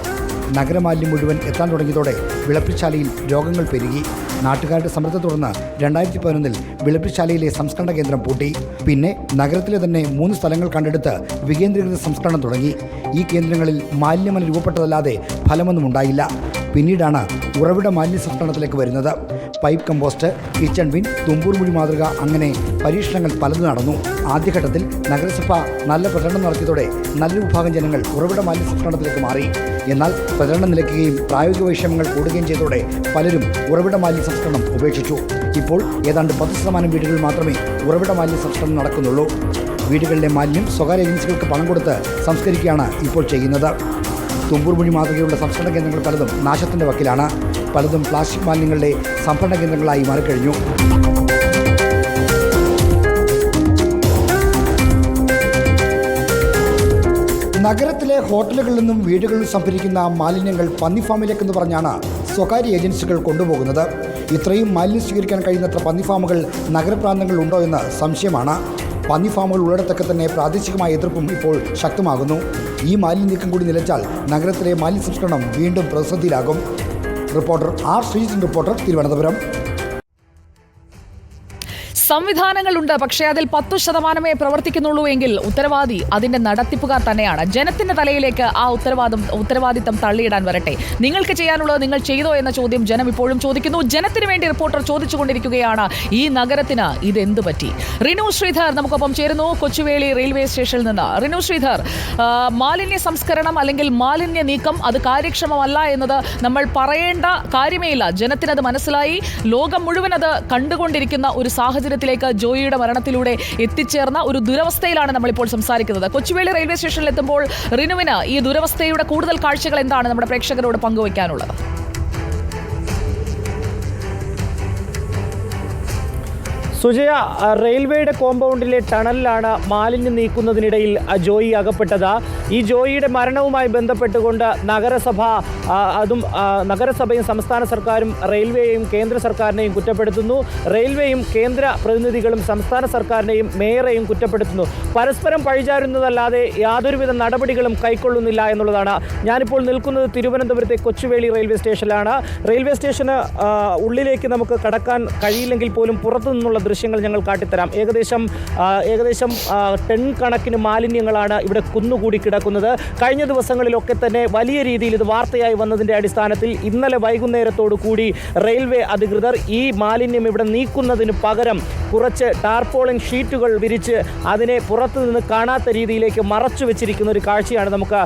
നഗരമാലിന്യം മുഴുവൻ എത്താൻ തുടങ്ങിയതോടെ വിളപ്പിൽശാലയിൽ രോഗങ്ങൾ പെരുകി. നാട്ടുകാരുടെ സമ്മർദ്ദത്തെ തുടർന്ന് 2011-ൽ വിളപ്പിൽശാലയിലെ സംസ്കരണ കേന്ദ്രം പൂട്ടി. പിന്നെ നഗരത്തിലെ തന്നെ 3 സ്ഥലങ്ങൾ കണ്ടെടുത്ത് വികേന്ദ്രീകൃത സംസ്കരണം തുടങ്ങി. ഈ കേന്ദ്രങ്ങളിൽ മാലിന്യമല രൂപപ്പെട്ടതല്ലാതെ ഫലമൊന്നും ഉണ്ടായില്ല. പിന്നീടാണ് ഉറവിട മാലിന്യ സംസ്കരണത്തിലേക്ക് വരുന്നത്. Pipe compost, kitchen bin, Thumboor മൊഴി മാതൃക, അങ്ങനെ പരീക്ഷണങ്ങൾ പലതും നടന്നു. ആദ്യഘട്ടത്തിൽ നഗരസഭ നല്ല പ്രചരണം നടത്തിയതോടെ നല്ലൊരു വിഭാഗം ജനങ്ങൾ ഉറവിട മാലിന്യ സംസ്കരണത്തിലേക്ക് മാറി. എന്നാൽ പ്രചരണം നിലയ്ക്കുകയും പ്രായോഗിക വൈഷമ്യങ്ങൾ കൂടുകയും ചെയ്തതോടെ പലരും ഉറവിട മാലിന്യ സംസ്കരണം ഉപേക്ഷിച്ചു. ഇപ്പോൾ ഏതാണ്ട് 10% വീടുകളിൽ മാത്രമേ ഉറവിട മാലിന്യ സംസ്കരണം നടക്കുന്നുള്ളൂ. വീടുകളിലെ മാലിന്യം സ്വകാര്യ ഏജൻസികൾക്ക് പണം കൊടുത്ത് സംസ്കരിക്കുകയാണ് ഇപ്പോൾ ചെയ്യുന്നത്. തുമ്പൂർ മൊഴി മാതൃകയുള്ള സംസ്കരണ കേന്ദ്രങ്ങൾ പലതും നാശത്തിൻ്റെ വക്കിലാണ്. പലതും പ്ലാസ്റ്റിക് മാലിന്യങ്ങളുടെ സംഭരണ കേന്ദ്രങ്ങളായി മാറിക്കഴിഞ്ഞു. നഗരത്തിലെ ഹോട്ടലുകളിൽ നിന്നും വീടുകളിൽ സംഭരിക്കുന്ന മാലിന്യങ്ങൾ പന്നിഫാമിലേക്കെന്ന് പറഞ്ഞാണ് സ്വകാര്യ ഏജൻസികൾ കൊണ്ടുപോകുന്നത്. ഇത്രയും മാലിന്യം സ്വീകരിക്കാൻ കഴിയുന്നത്ര പന്നിഫാമുകൾ നഗരപ്രാന്തങ്ങളിലുണ്ടോ എന്ന് സംശയമാണ്. പന്നിഫാമുകൾ ഉള്ളിടത്തൊക്കെ തന്നെ പ്രാദേശികമായ എതിർപ്പും ഇപ്പോൾ ശക്തമാകുന്നു. ഈ മാലിന്യ നീക്കം കൂടി നിലച്ചാൽ നഗരത്തിലെ മാലിന്യ സംസ്കരണം വീണ്ടും പ്രതിസന്ധിയിലാകും. Reporter R Sreejith, reporter, Thiruvananthapuram. സംവിധാനങ്ങളുണ്ട്, പക്ഷേ അതിൽ 10% പ്രവർത്തിക്കുന്നുള്ളൂ എങ്കിൽ ഉത്തരവാദി അതിന്റെ നടത്തിപ്പുകാർ തന്നെയാണ്. ജനത്തിന്റെ തലയിലേക്ക് ആ ഉത്തരവാദിത്തം തള്ളിയിടാൻ വരട്ടെ. നിങ്ങൾക്ക് ചെയ്യാനുള്ളത് നിങ്ങൾ ചെയ്തോ എന്ന ചോദ്യം ജനം ഇപ്പോഴും ചോദിക്കുന്നു. ജനത്തിന് വേണ്ടി റിപ്പോർട്ടർ ചോദിച്ചുകൊണ്ടിരിക്കുകയാണ്, ഈ നഗരത്തിന് ഇതെന്ത് പറ്റി? റിനു ശ്രീധർ നമുക്കൊപ്പം ചേരുന്നു കൊച്ചുവേളി റെയിൽവേ സ്റ്റേഷനിൽ നിന്ന്. റിനു ശ്രീധർ, മാലിന്യ സംസ്കരണം അല്ലെങ്കിൽ മാലിന്യ നീക്കം അത് കാര്യക്ഷമമല്ല എന്നത് നമ്മൾ പറയേണ്ട കാര്യമേ ഇല്ല. ജനത്തിനത് മനസ്സിലായി. ലോകം മുഴുവൻ അത് കണ്ടുകൊണ്ടിരിക്കുന്ന ഒരു സാഹചര്യത്തിലേക്ക് ജോയിയുടെ മരണത്തിലൂടെ എത്തിച്ചേർന്ന ഒരു ദുരവസ്ഥയിലാണ് നമ്മളിപ്പോൾ സംസാരിക്കുന്നത്. കൊച്ചുവേളി റെയിൽവേ സ്റ്റേഷനിൽ എത്തുമ്പോൾ റിനുവിന് ഈ ദുരവസ്ഥയുടെ കൂടുതൽ കാഴ്ചകൾ എന്താണ് നമ്മുടെ പ്രേക്ഷകരോട് പങ്കുവയ്ക്കാനുള്ളത്? സുജയ, റെയിൽവേയുടെ കോമ്പൗണ്ടിലെ ടണലിലാണ് മാലിന്യം നീക്കുന്നതിനിടയിൽ ജോയി അകപ്പെട്ടത്. ഈ ജോയിയുടെ മരണവുമായി ബന്ധപ്പെട്ടുകൊണ്ട് നഗരസഭയും സംസ്ഥാന സർക്കാരും റെയിൽവേയും കേന്ദ്ര സർക്കാരിനെയും കുറ്റപ്പെടുത്തുന്നു. റെയിൽവേയും കേന്ദ്ര പ്രതിനിധികളും സംസ്ഥാന സർക്കാരിനെയും മേയറെയും കുറ്റപ്പെടുത്തുന്നു. പരസ്പരം പഴിചാരുന്നതല്ലാതെ യാതൊരുവിധ നടപടികളും കൈക്കൊള്ളുന്നില്ല എന്നുള്ളതാണ്. ഞാനിപ്പോൾ നിൽക്കുന്നത് തിരുവനന്തപുരത്തെ കൊച്ചുവേളി റെയിൽവേ സ്റ്റേഷനിലാണ്. റെയിൽവേ സ്റ്റേഷന് ഉള്ളിലേക്ക് നമുക്ക് കടക്കാൻ കഴിയില്ലെങ്കിൽ പോലും പുറത്തു നിന്നുള്ള ദൃശ്യങ്ങൾ ഞങ്ങൾ കാട്ടിത്തരാം. ഏകദേശം ടൺ കണക്കിന് മാലിന്യങ്ങളാണ് ഇവിടെ കുന്നുകൂടി കിടക്കുന്നത്. കഴിഞ്ഞ ദിവസങ്ങളിലൊക്കെ തന്നെ വലിയ രീതിയിൽ ഇത് വാർത്തയായി വന്നതിൻ്റെ അടിസ്ഥാനത്തിൽ ഇന്നലെ വൈകുന്നേരത്തോടു കൂടി റെയിൽവേ അധികൃതർ ഈ മാലിന്യം ഇവിടെ നീക്കുന്നതിന് പകരം കുറച്ച് ടാർപോളിൻ ഷീറ്റുകൾ വിരിച്ച് അതിനെ പുറത്തു നിന്ന് കാണാത്ത രീതിയിലേക്ക് മറച്ചു വെച്ചിരിക്കുന്ന ഒരു കാഴ്ചയാണ് നമുക്ക്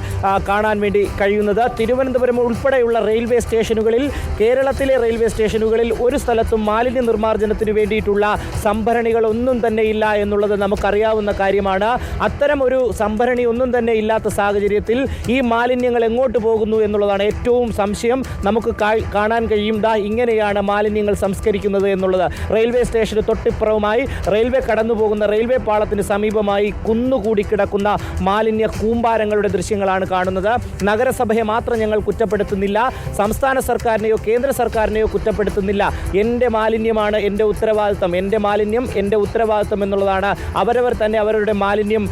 കാണാൻ വേണ്ടി കഴിയുന്നത്. തിരുവനന്തപുരം ഉൾപ്പെടെയുള്ള റെയിൽവേ സ്റ്റേഷനുകളിൽ, കേരളത്തിലെ റെയിൽവേ സ്റ്റേഷനുകളിൽ ഒരു സ്ഥലത്തും മാലിന്യ നിർമ്മാർജ്ജനത്തിന് വേണ്ടിയിട്ടുള്ള സംഭരണികൾ ഒന്നും തന്നെ ഇല്ല എന്നുള്ളത് നമുക്കറിയാവുന്ന കാര്യമാണ്. അത്തരം ഒരു സംഭരണി ഒന്നും തന്നെ ഇല്ലാത്ത സാഹചര്യത്തിൽ ഈ മാലിന്യങ്ങൾ എങ്ങോട്ട് പോകുന്നു എന്നുള്ളതാണ് ഏറ്റവും സംശയം. നമുക്ക് കാണാൻ കഴിയും, ഇങ്ങനെയാണ് മാലിന്യങ്ങൾ സംസ്കരിക്കുന്നത് എന്നുള്ളത്. റെയിൽവേ സ്റ്റേഷന് തൊട്ടിപ്പുറവുമായി റെയിൽവേ കടന്നു പോകുന്ന റെയിൽവേ പാളത്തിന് സമീപമായി കുന്നുകൂടി കിടക്കുന്ന മാലിന്യ കൂമ്പാരങ്ങളുടെ ദൃശ്യങ്ങളാണ് കാണുന്നത്. നഗരസഭയെ മാത്രം ഞങ്ങൾ കുറ്റപ്പെടുത്തുന്നില്ല, സംസ്ഥാന സർക്കാരിനെയോ കേന്ദ്ര സർക്കാരിനെയോ കുറ്റപ്പെടുത്തുന്നില്ല. എൻ്റെ മാലിന്യമാണ് എൻ്റെ ഉത്തരവാദിത്തം, എൻ്റെ മാലിന്യം എൻ്റെ ഉത്തരവാദിത്തം എന്നുള്ളതാണ്. അവരവർ തന്നെ അവരുടെ മാലിന്യം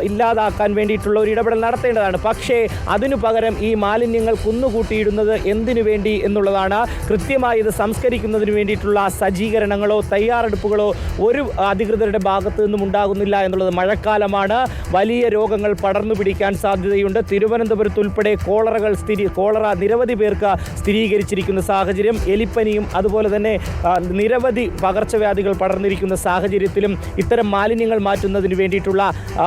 ഇല്ലാതാക്കാൻ വേണ്ടിയിട്ടുള്ള ഒരു ഇടപെടൽ നടത്തേണ്ടതാണ്. പക്ഷേ അതിനു പകരം ഈ മാലിന്യങ്ങൾ കുന്നുകൂട്ടിയിടുന്നത് എന്തിനു വേണ്ടി എന്നുള്ളതാണ്. കൃത്യമായി ഇത് സംസ്കരിക്കുന്നതിന് വേണ്ടിയിട്ടുള്ള സജ്ജീകരണങ്ങളോ തയ്യാറെടുപ്പുകളോ ഒരു അധികൃതരുടെ ഭാഗത്തു നിന്നും ഉണ്ടാകുന്നില്ല എന്നുള്ളത്. മഴക്കാലമാണ്, വലിയ രോഗങ്ങൾ പടർന്നു പിടിക്കാൻ സാധ്യതയുണ്ട്. തിരുവനന്തപുരത്ത് ഉൾപ്പെടെ കോളറ നിരവധി പേർക്ക് സ്ഥിരീകരിച്ചിരിക്കുന്ന സാഹചര്യം, എലിപ്പനിയും അതുപോലെ തന്നെ നിരവധി പകർച്ചവ്യാധികൾ പടർന്നിരിക്കുന്ന സാഹചര്യത്തിലും ഇത്തരം മാലിന്യങ്ങൾ മാറ്റുന്നതിന് വേണ്ടിയിട്ടുള്ള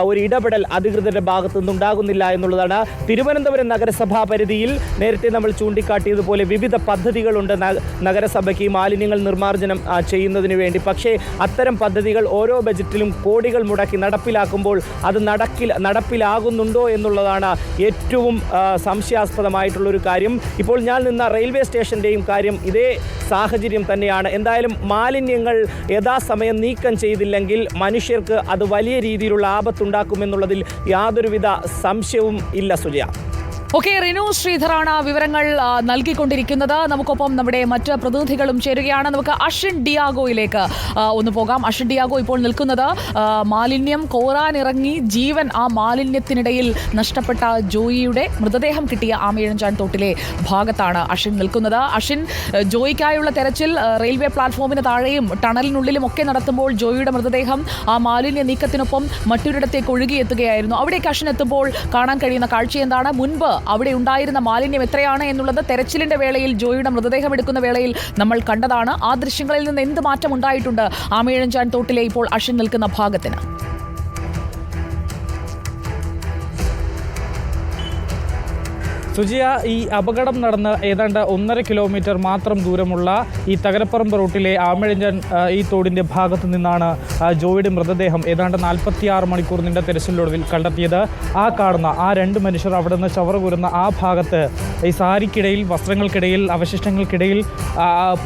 ഒരു ഇടപെടൽ അധികൃതരുടെ ഭാഗത്തു നിന്നുണ്ടാകുന്നില്ല എന്നുള്ളതാണ്. തിരുവനന്തപുരം നഗരസഭാ പരിധിയിൽ നേരത്തെ നമ്മൾ ചൂണ്ടിക്കാട്ടിയതുപോലെ വിവിധ പദ്ധതികളുണ്ട് നഗരസഭയ്ക്ക് ഈ മാലിന്യങ്ങൾ നിർമ്മാർജ്ജനം ചെയ്യുന്നതിന് വേണ്ടി. പക്ഷേ അത്തരം പദ്ധതികൾ ഓരോ ബജറ്റിലും കോടികൾ മുടക്കി നടപ്പിലാക്കുമ്പോൾ അത് നടപ്പിലാകുന്നുണ്ടോ എന്നുള്ളതാണ് ഏറ്റവും സംശയാസ്പദമായിട്ടുള്ളൊരു കാര്യം. ഇപ്പോൾ ഞാൻ നിന്ന റെയിൽവേ സ്റ്റേഷൻ്റെയും കാര്യം ഇതേ സാഹചര്യം തന്നെയാണ്. എന്തായാലും മാലിന്യങ്ങൾ യഥാസമയം നീക്കം ചെയ്തില്ലെങ്കിൽ മനുഷ്യർക്ക് അത് വലിയ രീതിയിലുള്ള ആപത്തുണ്ടാക്കുമെന്നുള്ളതിൽ യാതൊരുവിധ സംശയവും ഇല്ല. സുജയ. ഓക്കെ, റിനു ശ്രീധറാണ് വിവരങ്ങൾ നൽകിക്കൊണ്ടിരിക്കുന്നത്. നമുക്കൊപ്പം നമ്മുടെ മറ്റ് പ്രതിനിധികളും ചേരുകയാണ്. നമുക്ക് അഷിൻ ഡിയാഗോയിലേക്ക് ഒന്ന് പോകാം. അഷിൻ ഡിയാഗോ ഇപ്പോൾ നിൽക്കുന്നത് മാലിന്യം കോരാനിറങ്ങി ജീവൻ ആ മാലിന്യത്തിനിടയിൽ നഷ്ടപ്പെട്ട ജോയിയുടെ മൃതദേഹം കിട്ടിയ ആമയിഴഞ്ചാൻ തോട്ടിലെ ഭാഗത്താണ് അഷിൻ നിൽക്കുന്നത്. അഷിൻ, ജോയിക്കായുള്ള തെരച്ചിൽ റെയിൽവേ പ്ലാറ്റ്ഫോമിന് താഴെയും ടണലിനുള്ളിലും ഒക്കെ നടത്തുമ്പോൾ ജോയിയുടെ മൃതദേഹം ആ മാലിന്യ നീക്കത്തിനൊപ്പം മറ്റൊരിടത്തേക്ക് ഒഴുകിയെത്തുകയായിരുന്നു. അവിടേക്ക് അഷിൻ എത്തുമ്പോൾ കാണാൻ കഴിയുന്ന കാഴ്ച എന്താണ്? മുൻപ് അവിടെ ഉണ്ടായിരുന്ന മാലിന്യം എത്രയാണ് എന്നുള്ളത് തെരച്ചിലിന്റെ വേളയിൽ, ജോയിയുടെ മൃതദേഹം എടുക്കുന്ന വേളയിൽ നമ്മൾ കണ്ടതാണ്. ആ ദൃശ്യങ്ങളിൽ നിന്ന് എന്ത് മാറ്റം ഉണ്ടായിട്ടുണ്ട് ആമയിഴഞ്ചാൻ തോട്ടിലെ ഇപ്പോൾ അഷിൻ നിൽക്കുന്ന ഭാഗത്തിന്? സുജിയ, ഈ അപകടം നടന്ന് ഏതാണ്ട് 1.5 കിലോമീറ്റർ മാത്രം ദൂരമുള്ള ഈ തകരപ്പറമ്പ് റൂട്ടിലെ ആമയിഴഞ്ചാൻ ഈ തോടിൻ്റെ ഭാഗത്ത് നിന്നാണ് ജോയിയുടെ മൃതദേഹം ഏതാണ്ട് 46 മണിക്കൂർ നീണ്ട തെരച്ചിലിനൊടുവിൽ കണ്ടെത്തിയത്. ആ കാണുന്ന ആ 2 മനുഷ്യർ അവിടെ നിന്ന് ചവറുകൂരുന്ന ആ ഭാഗത്ത് ഈ സാരിക്കിടയിൽ, വസ്ത്രങ്ങൾക്കിടയിൽ, അവശിഷ്ടങ്ങൾക്കിടയിൽ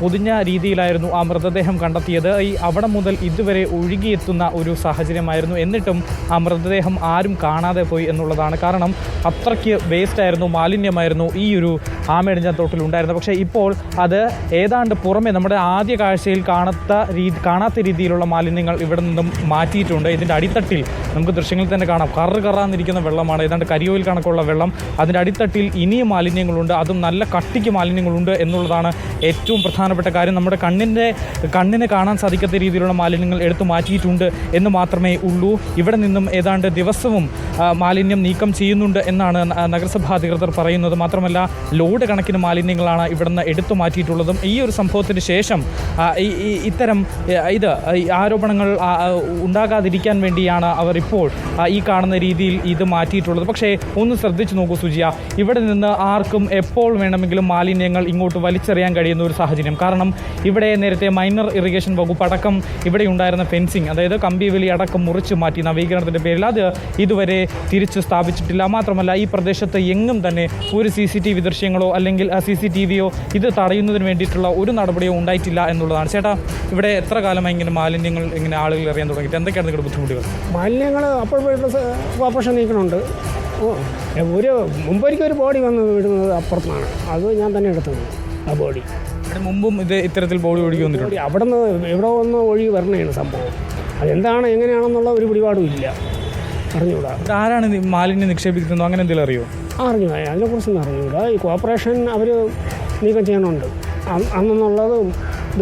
പൊതിഞ്ഞ രീതിയിലായിരുന്നു ആ മൃതദേഹം കണ്ടെത്തിയത്. ഈ അവിടെ മുതൽ ഇതുവരെ ഒഴുകിയെത്തുന്ന ഒരു സാഹചര്യമായിരുന്നു. എന്നിട്ടും ആ മൃതദേഹം ആരും കാണാതെ പോയി എന്നുള്ളതാണ്. കാരണം അത്രയ്ക്ക് വേസ്റ്റായിരുന്നു, മാലിന്യം മാലിന്യമായിരുന്നു ഈ ഒരു ആമയിഴഞ്ചാൻ തോട്ടിൽ ഉണ്ടായിരുന്നത്. പക്ഷേ ഇപ്പോൾ അത് ഏതാണ്ട് പുറമെ നമ്മുടെ ആദ്യ കാഴ്ചയിൽ കാണാത്ത രീതിയിലുള്ള മാലിന്യങ്ങൾ ഇവിടെ നിന്നും മാറ്റിയിട്ടുണ്ട്. ഇതിൻ്റെ അടിത്തട്ടിൽ നമുക്ക് ദൃശ്യങ്ങളിൽ തന്നെ കാണാം, കറാന്നിരിക്കുന്ന വെള്ളമാണ്, ഏതാണ്ട് കരിയോയിൽ കണക്കുള്ള വെള്ളം. അതിൻ്റെ അടിത്തട്ടിൽ ഇനിയും മാലിന്യങ്ങളുണ്ട്, അതും നല്ല കട്ടിക്ക് മാലിന്യങ്ങളുണ്ട് എന്നുള്ളതാണ് ഏറ്റവും പ്രധാനപ്പെട്ട കാര്യം. നമ്മുടെ കണ്ണിന് കാണാൻ സാധിക്കാത്ത രീതിയിലുള്ള മാലിന്യങ്ങൾ എടുത്തു മാറ്റിയിട്ടുണ്ട് എന്ന് മാത്രമേ ഉള്ളൂ. ഇവിടെ നിന്നും ഏതാണ്ട് ദിവസവും മാലിന്യം നീക്കം ചെയ്യുന്നുണ്ട് എന്നാണ് നഗരസഭാ അധികൃതർ പറയുന്നത്. മാത്രമല്ല ലോഡ് കണക്കിന് മാലിന്യങ്ങളാണ് ഇവിടെ നിന്ന് എടുത്തു മാറ്റിയിട്ടുള്ളതും. ഈ ഒരു സംഭവത്തിന് ശേഷം ഇത്തരം ആരോപണങ്ങൾ ഉണ്ടാകാതിരിക്കാൻ വേണ്ടിയാണ് അവർ ഇപ്പോൾ ഈ കാണുന്ന രീതിയിൽ ഇത് മാറ്റിയിട്ടുള്ളത്. പക്ഷേ ഒന്ന് ശ്രദ്ധിച്ചു നോക്കൂ സുജിയ, ഇവിടെ നിന്ന് ആർക്കും എപ്പോൾ വേണമെങ്കിലും മാലിന്യങ്ങൾ ഇങ്ങോട്ട് വലിച്ചെറിയാൻ കഴിയുന്ന ഒരു സാഹചര്യം. കാരണം ഇവിടെ നേരത്തെ മൈനർ ഇറിഗേഷൻ വകുപ്പ് അടക്കം ഇവിടെ ഉണ്ടായിരുന്ന ഫെൻസിങ്, അതായത് കമ്പിവേലി അടക്കം മുറിച്ചു മാറ്റി നവീകരണത്തിൻ്റെ പേരിൽ അത് ഇതുവരെ തിരിച്ച് സ്ഥാപിച്ചിട്ടില്ല. മാത്രമല്ല ഈ പ്രദേശത്ത് എങ്ങും തന്നെ ഒരു CCTV ദൃശ്യങ്ങളോ അല്ലെങ്കിൽ CCTVയോ ഇത് തടയുന്നതിന് വേണ്ടിയിട്ടുള്ള ഒരു നടപടിയോ ഉണ്ടായിട്ടില്ല എന്നുള്ളതാണ്. ചേട്ടാ, ഇവിടെ എത്ര കാലമായി ഇങ്ങനെ മാലിന്യങ്ങൾ ഇങ്ങനെ ആളുകൾ എറിയാൻ തുടങ്ങിയിട്ട് എന്തൊക്കെയാണ് നിങ്ങളുടെ ബുദ്ധിമുട്ടുകൾ? മാലിന്യങ്ങൾ അപ്പോഴത്തെ കോർപ്പറേഷൻ നീക്കണുണ്ട്. മുമ്പൊരിക്കൽ ഒരു ബോഡി വന്ന് വിടുന്നത് അപ്പുറത്താണ്, അത് ഞാൻ തന്നെ എടുത്തത്. ആ ബോഡി മുമ്പും ഇത്തരത്തിൽ ബോഡി ഒഴുകി വന്നിട്ടുണ്ട്. അവിടെ നിന്ന് എവിടെ ഒന്ന് ഒഴുകി വരണതാണ് സംഭവം. അതെന്താണ് എങ്ങനെയാണെന്നുള്ള ഒരു പിടിപാടും ഇല്ല, അറിഞ്ഞൂടാ. ആരാണ് മാലിന്യം നിക്ഷേപിക്കുന്നത്, അങ്ങനെ എന്തെങ്കിലും അറിയോ? അറിഞ്ഞൂടാ, അതിനെക്കുറിച്ചൊന്നും അറിഞ്ഞൂടാ. ഈ കോർപ്പറേഷൻ അവർ നീക്കം ചെയ്യണമുണ്ട്, അന്നെന്നുള്ളത്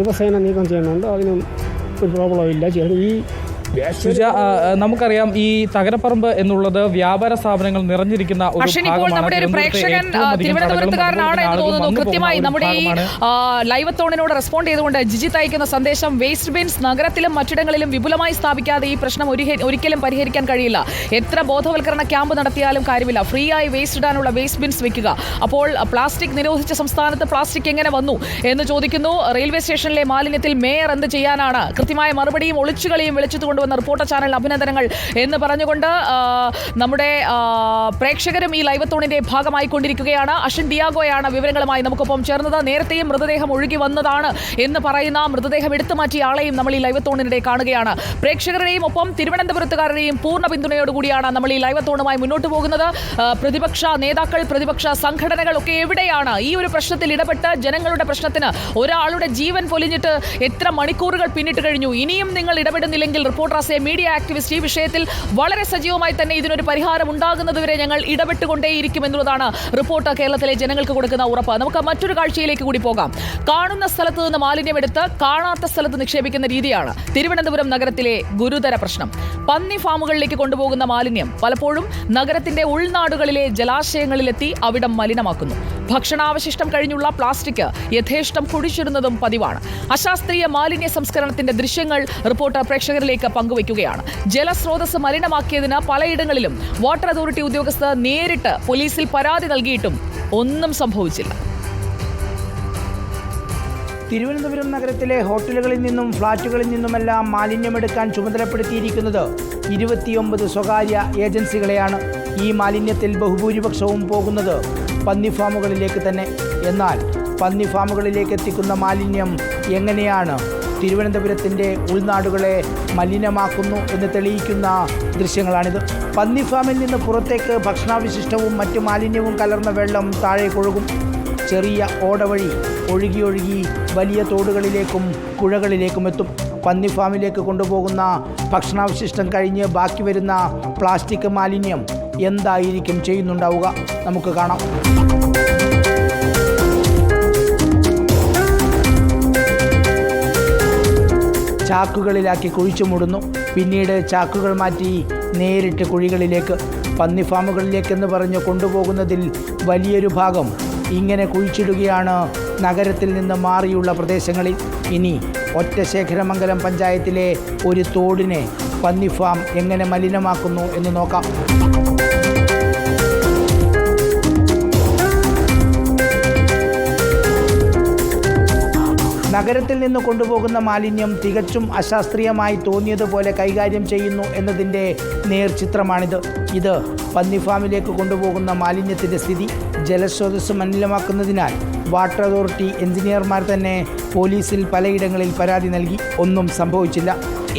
ദിവസേന നീക്കം ചെയ്യണമുണ്ട്. അതിനും ഒരു പ്രോബ്ലം ഇല്ല. ഈ നമുക്കറിയാം ഈ തകരപ്പറമ്പ് എന്നുള്ളത് വ്യാപാര സ്ഥാപനങ്ങൾ നിറഞ്ഞിരിക്കുന്ന ഒരു ഭാഗമാണ്. നമ്മുടെ ഒരു പ്രേക്ഷകൻ തിരുവനന്തപുരത്തുകാരനാണ് എന്ന് തോന്നുന്നു. കൃത്യമായി നമ്മുടെ ഈ ലൈവത്തോണിനോട് റെസ്പോണ്ട് ചെയ്തുകൊണ്ട് ജിജിത്ത് അയക്കുന്ന സന്ദേശം, വേസ്റ്റ് ബിൻസ് നഗരത്തിലും മറ്റിടങ്ങളിലും വിപുലമായി സ്ഥാപിക്കാതെ ഈ പ്രശ്നം ഒരിക്കലും പരിഹരിക്കാൻ കഴിയില്ല. എത്ര ബോധവൽക്കരണ ക്യാമ്പ് നടത്തിയാലും കാര്യമില്ല. ഫ്രീ ആയി വേസ്റ്റ് ഇടാനുള്ള വേസ്റ്റ് ബിൻസ് വെക്കുക. അപ്പോൾ പ്ലാസ്റ്റിക് നിരോധിച്ച സംസ്ഥാനത്ത് പ്ലാസ്റ്റിക് എങ്ങനെ വന്നു എന്ന് ചോദിക്കുന്നു. റെയിൽവേ സ്റ്റേഷനിലെ മാലിന്യത്തിൽ മേയർ എന്ത് ചെയ്യാനാണ്? കൃത്യമായ മറുപടിയും ഒളിച്ചുകളിയും വെളിച്ചത്തുകൊണ്ട് വന്ന റിപ്പോർട്ടർ ചാനൽ അഭിനന്ദനങ്ങൾ എന്ന് പറഞ്ഞുകൊണ്ട് നമ്മുടെ പ്രേക്ഷകരും ഈ ലൈവത്തോണിന്റെ ഭാഗമായിക്കൊണ്ടിരിക്കുകയാണ്. അശ്വിൻ ഡിയാഗോയാണ് വിവരങ്ങളുമായി നമുക്കൊപ്പം ചേർന്നത്. നേരത്തെയും മൃതദേഹം ഒഴുകി വന്നതാണ് എന്ന് പറയുന്ന മൃതദേഹം എടുത്തു മാറ്റിയ ആളെയും നമ്മൾ ഈ ലൈവത്തോണിനിടെ കാണുകയാണ്. പ്രേക്ഷകരുടെയും ഒപ്പം തിരുവനന്തപുരത്തുകാരുടെയും പൂർണ്ണ പിന്തുണയോടുകൂടിയാണ് നമ്മൾ ഈ ലൈവത്തോണുമായി മുന്നോട്ട് പോകുന്നത്. പ്രതിപക്ഷ നേതാക്കൾ, പ്രതിപക്ഷ സംഘടനകൾ ഒക്കെ എവിടെയാണ്? ഈ ഒരു പ്രശ്നത്തിൽ ഇടപെട്ട് ജനങ്ങളുടെ പ്രശ്നത്തിന് ഒരാളുടെ ജീവൻ പൊലിഞ്ഞിട്ട് എത്ര മണിക്കൂറുകൾ പിന്നിട്ട് കഴിഞ്ഞു. ഇനിയും നിങ്ങൾ ഇടപെടുന്നില്ലെങ്കിൽ റിപ്പോർട്ടർ മീഡിയ ആക്ടിവിസ്റ്റ് ഈ വിഷയത്തിൽ വളരെ സജീവമായി തന്നെ ഇതിനൊരു പരിഹാരം ഉണ്ടാകുന്നതുവരെ ഞങ്ങൾ ഇടപെട്ടുകൊണ്ടേയിരിക്കും എന്നുള്ളതാണ് റിപ്പോർട്ട് കേരളത്തിലെ ജനങ്ങൾക്ക് കൊടുക്കുന്ന ഉറപ്പ്. നമുക്ക് മറ്റൊരു കാഴ്ചയിലേക്ക് കൂടി പോകാം. കാണുന്ന സ്ഥലത്ത് നിന്ന് മാലിന്യമെടുത്ത് കാണാത്ത സ്ഥലത്ത് നിക്ഷേപിക്കുന്ന രീതിയാണ് തിരുവനന്തപുരം നഗരത്തിലെ ഗുരുതര പ്രശ്നം. പന്നി ഫാമുകളിലേക്ക് കൊണ്ടുപോകുന്ന മാലിന്യം പലപ്പോഴും നഗരത്തിന്റെ ഉൾനാടുകളിലെ ജലാശയങ്ങളിലെത്തി അവിടം മലിനമാക്കുന്നു. ഭക്ഷണാവശിഷ്ടം കഴിഞ്ഞുള്ള പ്ലാസ്റ്റിക് യഥേഷ്ടം കുഴിച്ചിടുന്നതും പതിവാണ്. അശാസ്ത്രീയ മാലിന്യ സംസ്കരണത്തിന്റെ ദൃശ്യങ്ങൾ റിപ്പോർട്ടർ പ്രേക്ഷകരിലേക്ക് പങ്കുവയ്ക്കുകയാണ്. ജലസ്രോതസ് മലിനമാക്കിയതിന് പലയിടങ്ങളിലും വാട്ടർ അതോറിറ്റി ഉദ്യോഗസ്ഥർ നേരിട്ട് പോലീസിൽ പരാതി നൽകിയിട്ടും ഒന്നും സംഭവിച്ചില്ല. തിരുവനന്തപുരം നഗരത്തിലെ ഹോട്ടലുകളിൽ നിന്നും ഫ്ളാറ്റുകളിൽ നിന്നുമെല്ലാം മാലിന്യമെടുക്കാൻ ചുമതലപ്പെടുത്തിയിരിക്കുന്നത് 29 സ്വകാര്യ ഏജൻസികളെയാണ്. ഈ മാലിന്യത്തിൽ ബഹുഭൂരിപക്ഷവും പോകുന്നത് പന്നി ഫാമുകളിലേക്ക് തന്നെ. എന്നാൽ പന്നി ഫാമുകളിലേക്ക് എത്തിക്കുന്ന മാലിന്യം എങ്ങനെയാണ് തിരുവനന്തപുരത്തിൻ്റെ ഉൾനാടുകളെ മലിനമാക്കുന്നു എന്ന് തെളിയിക്കുന്ന ദൃശ്യങ്ങളാണിത്. പന്നി ഫാമിൽ നിന്ന് പുറത്തേക്ക് ഭക്ഷണാവശിഷ്ടവും മറ്റു മാലിന്യവും കലർന്ന വെള്ളം താഴേക്കൊഴുകും. ചെറിയ ഓട വഴി ഒഴുകി വലിയ തോടുകളിലേക്കും പുഴകളിലേക്കും എത്തും. പന്നി ഫാമിലേക്ക് കൊണ്ടുപോകുന്ന ഭക്ഷണാവശിഷ്ടം കഴിഞ്ഞ് ബാക്കി വരുന്ന പ്ലാസ്റ്റിക് മാലിന്യം എന്തായിരിക്കും ചെയ്യുന്നുണ്ടാവുക? നമുക്ക് കാണാം. ചാക്കുകളിലാക്കി കുഴിച്ചു മൂടുന്നു. പിന്നീട് ചാക്കുകൾ മാറ്റി നേരിട്ട് കുഴികളിലേക്ക്, പന്നി ഫാമുകളിലേക്കെന്ന് പറഞ്ഞ് കൊണ്ടുപോകുന്നതിൽ വലിയൊരു ഭാഗം ഇങ്ങനെ കുഴിച്ചിടുകയാണ് നഗരത്തിൽ നിന്ന് മാറിയുള്ള പ്രദേശങ്ങളിൽ. ഇനി ഒറ്റശേഖരമംഗലം പഞ്ചായത്തിലെ ഒരു തോടിനെ പന്നി ഫാം എങ്ങനെ മലിനമാക്കുന്നു എന്ന് നോക്കാം. നഗരത്തിൽ നിന്ന് കൊണ്ടുപോകുന്ന മാലിന്യം തികച്ചും അശാസ്ത്രീയമായി തോന്നിയതുപോലെ കൈകാര്യം ചെയ്യുന്നു എന്നതിൻ്റെ നേർചിത്രമാണിത്. ഇത് പന്നി ഫാമിലേക്ക് കൊണ്ടുപോകുന്ന മാലിന്യത്തിൻ്റെ സ്ഥിതി. ജലസ്രോതസ് മലിനമാക്കുന്നതിനാൽ വാട്ടർ അതോറിറ്റി എഞ്ചിനീയർമാർ തന്നെ പോലീസിൽ പലയിടങ്ങളിൽ പരാതി നൽകി. ഒന്നും സംഭവിച്ചില്ല.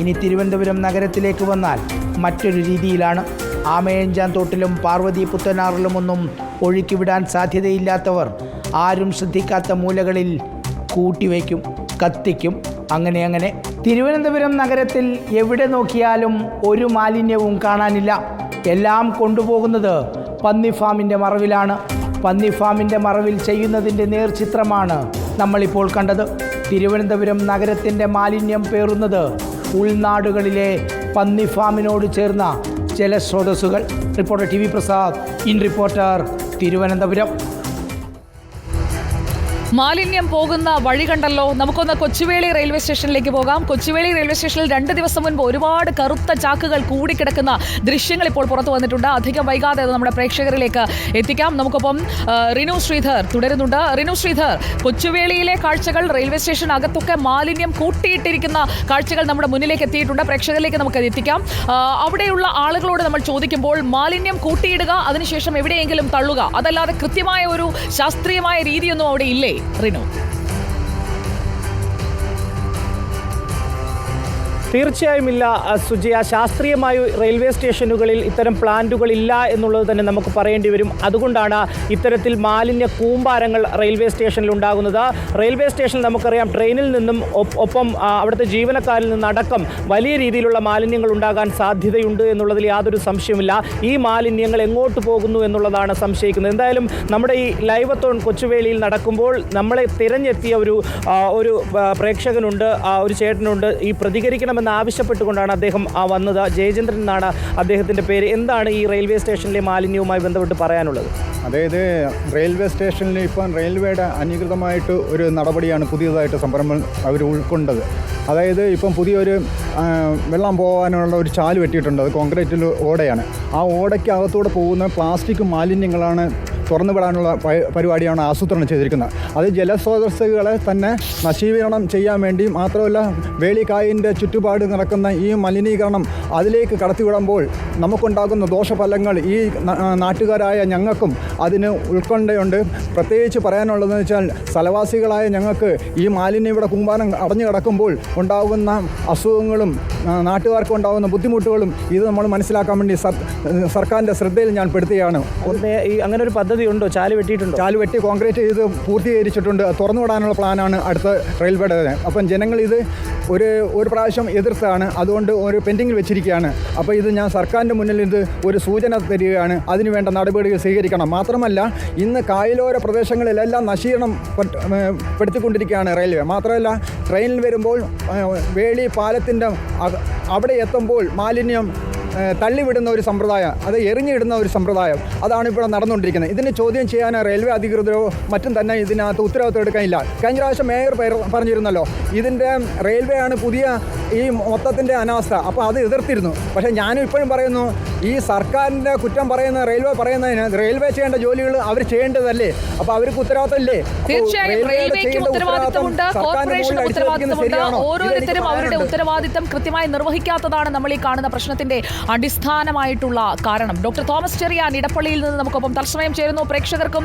ഇനി തിരുവനന്തപുരം നഗരത്തിലേക്ക് വന്നാൽ മറ്റൊരു രീതിയിലാണ്. ആമയിഴഞ്ചാൻ തോട്ടിലും പാർവതി പുത്തനാറിലുമൊന്നും ഒഴുക്കിവിടാൻ സാധ്യതയില്ലാത്തവർ ആരും ശ്രദ്ധിക്കാത്ത മൂലകളിൽ കൂട്ടിവയ്ക്കും, കത്തിക്കും. അങ്ങനെ തിരുവനന്തപുരം നഗരത്തിൽ എവിടെ നോക്കിയാലും ഒരു മാലിന്യവും കാണാനില്ല. എല്ലാം കൊണ്ടുപോകുന്നത് പന്നി ഫാമിൻ്റെ മറവിലാണ്. പന്നി ഫാമിൻ്റെ മറവിൽ ചെയ്യുന്നതിൻ്റെ നേർചിത്രമാണ് നമ്മളിപ്പോൾ കണ്ടത്. തിരുവനന്തപുരം നഗരത്തിൻ്റെ മാലിന്യം പേറുന്നത് ഉൾനാടുകളിലെ പന്നി ഫാമിനോട് ചേർന്ന ജലസ്രോതസ്സുകൾ. Reporter TV Prasad, in reporter, Thiruvananthapuram. മാലിന്യം പോകുന്ന വഴി കണ്ടല്ലോ. നമുക്കൊന്ന് കൊച്ചുവേളി റെയിൽവേ സ്റ്റേഷനിലേക്ക് പോകാം. കൊച്ചുവേളി റെയിൽവേ സ്റ്റേഷനിൽ 2 ദിവസം മുൻപ് ഒരുപാട് കറുത്ത ചാക്കുകൾ കൂടിക്കിടക്കുന്ന ദൃശ്യങ്ങൾ ഇപ്പോൾ പുറത്തു വന്നിട്ടുണ്ട്. അധികം വൈകാതെ അത് നമ്മുടെ പ്രേക്ഷകരിലേക്ക് എത്തിക്കാം. നമുക്കൊപ്പം റിനു ശ്രീധർ തുടരുന്നുണ്ട്. റിനു ശ്രീധർ, കൊച്ചുവേളിയിലെ കാഴ്ചകൾ, റെയിൽവേ സ്റ്റേഷൻ അകത്തൊക്കെ മാലിന്യം കൂട്ടിയിട്ടിരിക്കുന്ന കാഴ്ചകൾ നമ്മുടെ മുന്നിലേക്ക് എത്തിയിട്ടുണ്ട്. പ്രേക്ഷകരിലേക്ക് നമുക്ക് എത്തിക്കാം. അവിടെയുള്ള ആളുകളോട് നമ്മൾ ചോദിക്കുമ്പോൾ മാലിന്യം കൂട്ടിയിടുക, അതിനുശേഷം എവിടെയെങ്കിലും തള്ളുക, അതല്ലാതെ കൃത്യമായ ഒരു ശാസ്ത്രീയമായ രീതിയൊന്നും അവിടെ ഇല്ലേ റിനു? തീർച്ചയായും ഇല്ല സുജയ. ശാസ്ത്രീയമായ റെയിൽവേ സ്റ്റേഷനുകളിൽ ഇത്തരം പ്ലാന്റുകൾ ഇല്ല എന്നുള്ളത് തന്നെ നമുക്ക് പറയേണ്ടി വരും. അതുകൊണ്ടാണ് ഇത്തരത്തിൽ മാലിന്യ കൂമ്പാരങ്ങൾ റെയിൽവേ സ്റ്റേഷനിൽ ഉണ്ടാകുന്നത്. റെയിൽവേ സ്റ്റേഷനിൽ നമുക്കറിയാം ട്രെയിനിൽ നിന്നും ഒപ്പം അവിടുത്തെ ജീവനക്കാരിൽ നിന്നടക്കം വലിയ രീതിയിലുള്ള മാലിന്യങ്ങൾ ഉണ്ടാകാൻ സാധ്യതയുണ്ട് എന്നുള്ളതിൽ യാതൊരു സംശയമില്ല. ഈ മാലിന്യങ്ങൾ എങ്ങോട്ട് പോകുന്നു എന്നുള്ളതാണ് സംശയിക്കുന്നത്. എന്തായാലും നമ്മുടെ ഈ ലൈവത്തോൺ കൊച്ചുവേളിയിൽ നടക്കുമ്പോൾ നമ്മളെ തിരഞ്ഞെത്തിയ ഒരു പ്രേക്ഷകനുണ്ട്, ഒരു ചേട്ടനുണ്ട്. ഈ പ്രതികരിക്കണം ആവശ്യപ്പെട്ടുകൊണ്ടാണ് അദ്ദേഹം വന്നത്. ജയചന്ദ്രൻ എന്നാണ് അദ്ദേഹത്തിൻ്റെ പേര്. എന്താണ് ഈ റെയിൽവേ സ്റ്റേഷനിലെ മാലിന്യവുമായി ബന്ധപ്പെട്ട് പറയാനുള്ളത്? അതായത് റെയിൽവേ സ്റ്റേഷനിൽ ഇപ്പം റെയിൽവേയുടെ അനധികൃതമായിട്ട് ഒരു നടപടിയാണ് പുതിയതായിട്ട് സംരംഭം അവർ ഉൾക്കൊണ്ടത്. അതായത് ഇപ്പം പുതിയൊരു വെള്ളം പോകാനുള്ള ഒരു ചാല് വെട്ടിയിട്ടുണ്ട്. അത് കോൺക്രീറ്റിൽ ഓടയാണ്. ആ ഓടയ്ക്ക് അകത്തൂടെ പോകുന്ന പ്ലാസ്റ്റിക് മാലിന്യങ്ങളാണ് തുറന്നു വിടാനുള്ള പരിപാടിയാണ് ആസൂത്രണം ചെയ്തിരിക്കുന്നത്. അത് ജലസ്രോതസ്സുകളെ തന്നെ നശീകരണം ചെയ്യാൻ വേണ്ടി മാത്രമല്ല, വേളിക്കായലിൻ്റെ ചുറ്റുപാട് നടക്കുന്ന ഈ മലിനീകരണം അതിലേക്ക് കടത്തിവിടുമ്പോൾ നമുക്കുണ്ടാകുന്ന ദോഷഫലങ്ങൾ ഈ നാട്ടുകാരായ ഞങ്ങൾക്കും അതിന് ഉൾക്കൊണ്ടയുണ്ട്. പ്രത്യേകിച്ച് പറയാനുള്ളതെന്ന് വെച്ചാൽ സ്ഥലവാസികളായ ഞങ്ങൾക്ക് ഈ മാലിന്യം ഇവിടെ കൂമ്പാരം അടഞ്ഞു കിടക്കുമ്പോൾ ഉണ്ടാകുന്ന അസുഖങ്ങളും നാട്ടുകാർക്ക് ഉണ്ടാകുന്ന ബുദ്ധിമുട്ടുകളും ഇത് നമ്മൾ മനസ്സിലാക്കാൻ വേണ്ടി സർക്കാരിൻ്റെ ശ്രദ്ധയിൽ ഞാൻ പെടുത്തുകയാണ്. അങ്ങനെ ഒരു പദ്ധതി ഉണ്ടോ? ചാല് വെട്ടിയിട്ടുണ്ടോ? ചാല് വെട്ടി കോൺക്രീറ്റ് ചെയ്ത് പൂർത്തീകരിച്ചിട്ടുണ്ട്. തുറന്നു വിടാനുള്ള പ്ലാനാണ് അടുത്ത റെയിൽവേയുടെ. അപ്പം ജനങ്ങൾ ഇത് ഒരു പ്രാവശ്യം എതിർത്താണ്, അതുകൊണ്ട് ഒരു പെൻഡിങ്ങിൽ വെച്ചിരിക്കുകയാണ്. അപ്പോൾ ഇത് ഞാൻ സർക്കാരിൻ്റെ മുന്നിൽ ഇത് ഒരു സൂചന തരികയാണ്. അതിനുവേണ്ട നടപടികൾ സ്വീകരിക്കണം. മാത്രമല്ല, ഇന്ന് കായലോര പ്രദേശങ്ങളിലെല്ലാം നശീകരണം പെടുത്തിക്കൊണ്ടിരിക്കുകയാണ് റെയിൽവേ. മാത്രമല്ല, ട്രെയിനിൽ വരുമ്പോൾ വേളി പാലത്തിൻ്റെ അവിടെ എത്തുമ്പോൾ മാലിന്യം തള്ളിവിടുന്ന ഒരു സമ്പ്രദായം, അത് എറിഞ്ഞിടുന്ന ഒരു സമ്പ്രദായം, അതാണ് ഇവിടെ നടന്നുകൊണ്ടിരിക്കുന്നത്. ഇതിന് ചോദ്യം ചെയ്യാൻ റെയിൽവേ അധികൃതരോ മറ്റും തന്നെ ഇതിനകത്ത് ഉത്തരവാദിത്വം എടുക്കാനില്ല. കഴിഞ്ഞ പ്രാവശ്യം മേയർ പറഞ്ഞിരുന്നല്ലോ, ഇതിൻ്റെ റെയിൽവേ ആണ് പുതിയ ഈ മൊത്തത്തിൻ്റെ അനാസ്ഥ. അപ്പോൾ അത് എതിർത്തിരുന്നു. പക്ഷേ ഞാനും ഇപ്പോഴും പറയുന്നു, ഈ സർക്കാരിൻ്റെ കുറ്റം പറയുന്ന റെയിൽവേ പറയുന്നതിന് റെയിൽവേ ചെയ്യേണ്ട ജോലികൾ അവർ ചെയ്യേണ്ടതല്ലേ? അപ്പോൾ അവർക്ക് ഉത്തരവാദിത്തമില്ലേ? തീർച്ചയായും റെയിൽവേക്കും ഉത്തരവാദിത്തമുണ്ട്, കോർപ്പറേഷനും ഉത്തരവാദിത്തമുണ്ട്. ഓരോരുത്തരും അവരുടെ ഉത്തരവാദിത്തം കൃത്യമായി നിർവഹിക്കാത്തതാണ് നമ്മൾ ഈ കാണുന്ന പ്രശ്നത്തിന്റെ അടിസ്ഥാനമായിട്ടുള്ള കാരണം. ഡോക്ടർ തോമസ് ചെറിയാൻ ഇടപ്പള്ളിയിൽ നിന്ന് നമുക്കൊപ്പം തത്സമയം ചേരുന്നു. പ്രേക്ഷകർക്കും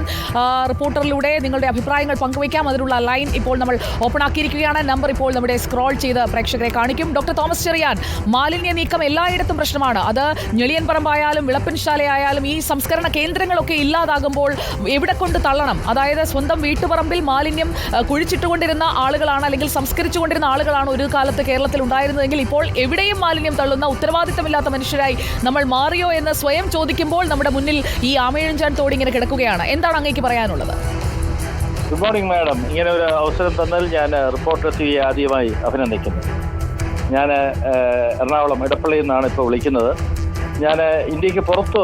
റിപ്പോർട്ടറിലൂടെ നിങ്ങളുടെ അഭിപ്രായങ്ങൾ പങ്കുവയ്ക്കാം. അതിനുള്ള ലൈൻ ഇപ്പോൾ നമ്മൾ ഓപ്പൺ ആക്കിയിരിക്കുകയാണ്. നമ്പർ ഇപ്പോൾ നമ്മുടെ സ്ക്രോൾ ചെയ്ത് പ്രേക്ഷകരെ കാണിക്കും. ഡോക്ടർ തോമസ് ചെറിയാൻ, മാലിന്യ നീക്കം എല്ലായിടത്തും പ്രശ്നമാണ്. അത് ഞെളിയൻപറമ്പായാലും വിളപ്പൻശാലയായാലും ഈ സംസ്കരണ കേന്ദ്രങ്ങളൊക്കെ ഇല്ലാതാകുമ്പോൾ എവിടെ കൊണ്ട് തള്ളണം? അതായത് സ്വന്തം വീട്ടുപറമ്പിൽ മാലിന്യം കുഴിച്ചിട്ടുകൊണ്ടിരുന്ന ആളുകളാണ്, അല്ലെങ്കിൽ സംസ്കരിച്ചുകൊണ്ടിരുന്ന ആളുകളാണ് ഒരു കാലത്ത് കേരളത്തിൽ ഉണ്ടായിരുന്നതെങ്കിൽ ഇപ്പോൾ എവിടെയും മാലിന്യം തള്ളുന്ന ഉത്തരവാദിത്തമില്ലാത്ത മനുഷ്യരായി നമ്മൾ മാറിയോ എന്ന് സ്വയം ചോദിക്കുമ്പോൾ നമ്മുടെ മുന്നിൽ ഈ ആമയിഴഞ്ചാൻ തോട് ഇങ്ങനെ കിടക്കുകയാണ്. എന്താണ് അങ്ങേക്ക് പറയാനുള്ളത്? Good morning madam. ഇങ്ങനെ ഒരു അവസരം തന്നതിൽ ഞാൻ റിപ്പോർട്ടർ ടിവിയെ ആദ്യമായി അഭിനന്ദിക്കുന്നു. ഞാൻ എറണാകുളം ഇടപ്പള്ളിയിൽ നിന്നാണ് ഇപ്പോൾ വിളിക്കുന്നത്. ഞാൻ ഇന്ത്യക്ക് പുറത്ത്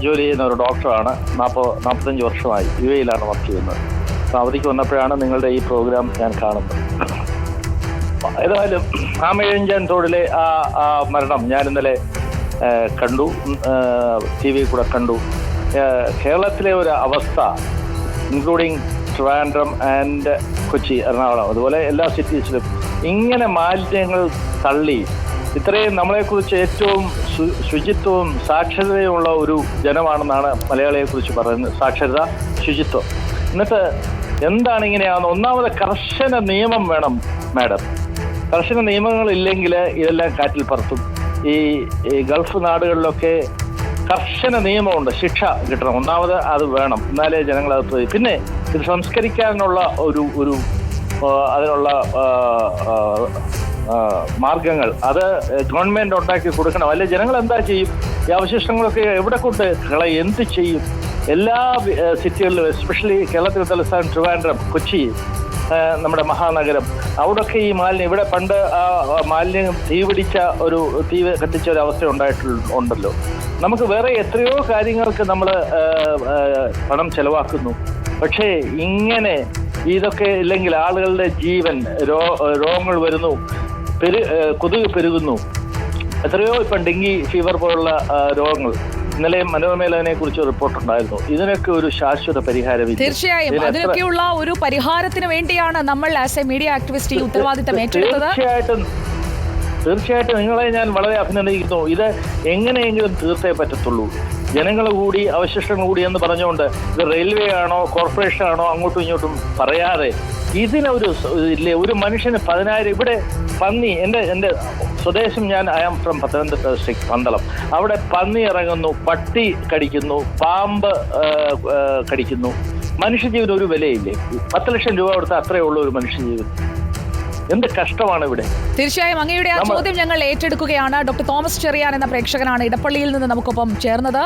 ജോലി ചെയ്യുന്ന ഒരു ഡോക്ടറാണ്. 45 വർഷമായി UAE വർക്ക് ചെയ്യുന്നത്. അപ്പോൾ അവധിക്ക് വന്നപ്പോഴാണ് നിങ്ങളുടെ ഈ പ്രോഗ്രാം ഞാൻ കാണുന്നത്. ഏതായാലും ആമയിഴഞ്ചാൻ തോടിലെ ആ മരണം ഞാൻ ഇന്നലെ കണ്ടു, TV കൂടെ കണ്ടു. കേരളത്തിലെ ഒരു അവസ്ഥ, ഇൻക്ലൂഡിങ് ട്രിവാൻഡ്രം ആൻഡ് കൊച്ചി, എറണാകുളം, അതുപോലെ എല്ലാ സിറ്റീസിലും ഇങ്ങനെ മാലിന്യങ്ങൾ തള്ളി ഇത്രയും നമ്മളെക്കുറിച്ച് ഏറ്റവും ശുചിത്വവും സാക്ഷരതയുമുള്ള ഒരു ജനമാണെന്നാണ് മലയാളിയെക്കുറിച്ച് പറയുന്നത്. സാക്ഷരത, ശുചിത്വം. എന്നിട്ട് എന്താണ് ഇങ്ങനെയാവുന്നത്? ഒന്നാമത് കർശന നിയമം വേണം മാഡം. കർശന നിയമങ്ങളില്ലെങ്കിൽ ഇതെല്ലാം കാറ്റിൽ പറത്തും. ഈ ഗൾഫ് നാടുകളിലൊക്കെ കർശന നിയമമുണ്ട്, ശിക്ഷ കിട്ടണം. ഒന്നാമത് അത് വേണം, എന്നാലേ ജനങ്ങളകത്ത് പോയി. പിന്നെ ഇത് സംസ്കരിക്കാനുള്ള ഒരു അതിനുള്ള മാർഗങ്ങൾ അത് ഗവൺമെന്റ് ഉണ്ടാക്കി കൊടുക്കണം. അല്ലെ ജനങ്ങൾ എന്താ ചെയ്യും? ഈ അവശിഷ്ടങ്ങളൊക്കെ എവിടെ കൊണ്ട് എന്ത് ചെയ്യും? എല്ലാ സിറ്റികളിലും, എസ്പെഷ്യലി കേരളത്തിലെ തലസ്ഥാനം ട്രിവാൻഡ്രം, കൊച്ചി, നമ്മുടെ മഹാനഗരം, അവിടെയൊക്കെ ഈ മാലിന്യം, ഇവിടെ പണ്ട് മാലിന്യം തീ കത്തിച്ച ഒരു അവസ്ഥ ഉണ്ടായിട്ടുണ്ടല്ലോ. നമുക്ക് വേറെ എത്രയോ കാര്യങ്ങൾക്ക് നമ്മൾ പണം ചെലവാക്കുന്നു. പക്ഷേ ഇങ്ങനെ ഇതൊക്കെ ഇല്ലെങ്കിൽ ആളുകളുടെ ജീവൻ, രോഗങ്ങൾ വരുന്നു, കൊതുക് പെരുകുന്നു. എത്രയോ ഇപ്പം ഡെങ്കി ഫീവർ പോലുള്ള രോഗങ്ങൾ. ഇന്നലെ മനോരമയിൽ അതിനെ കുറിച്ച് റിപ്പോർട്ടുണ്ടായിരുന്നു. ഇതിനൊക്കെ ഒരു ശാശ്വത പരിഹാരം. തീർച്ചയായും അതിനൊക്കെയുള്ള ഒരു പരിഹാരത്തിന് വേണ്ടിയാണ് നമ്മൾ ആസ് എ മീഡിയ ആക്ടിവിസ്റ്റ് ഈ ഉത്തരവാദിത്തം ഏറ്റെടുത്തത്. തീർച്ചയായിട്ടും നിങ്ങളെ ഞാൻ വളരെ അഭിനന്ദിക്കുന്നു. ഇത് എങ്ങനെയെങ്കിലും തീർത്തേ പറ്റത്തുള്ളൂ. ജനങ്ങൾ കൂടി, അവശിഷ്ടങ്ങൾ കൂടി എന്ന് പറഞ്ഞുകൊണ്ട് ഇത് റെയിൽവേ ആണോ കോർപ്പറേഷൻ ആണോ അങ്ങോട്ടും ഇങ്ങോട്ടും പറയാതെ ഒരു മനുഷ്യന് 10,000 ഇവിടെ പന്നി, എൻ്റെ സ്വദേശം, I am from Pathanamthitta district, Pandalam. അവിടെ പന്നി ഇറങ്ങുന്നു, പട്ടി കടിക്കുന്നു, പാമ്പ് കടിക്കുന്നു. മനുഷ്യജീവന് ഒരു വിലയില്ലേ? 10 ലക്ഷം രൂപ കൊടുത്താൽ അത്രയേ ഉള്ളൂ ഒരു മനുഷ്യജീവൻ. എന്ത് കഷ്ടമാണ് ഇവിടെ. തീർച്ചയായും അങ്ങയുടെ ആ ചോദ്യം ഞങ്ങൾ ഏറ്റെടുക്കുകയാണ്. ഡോക്ടർ തോമസ് ചെറിയാൻ എന്ന പ്രേക്ഷകനാണ് ഇടപ്പള്ളിയിൽ നിന്ന് നമുക്കൊപ്പം ചേർന്നത്.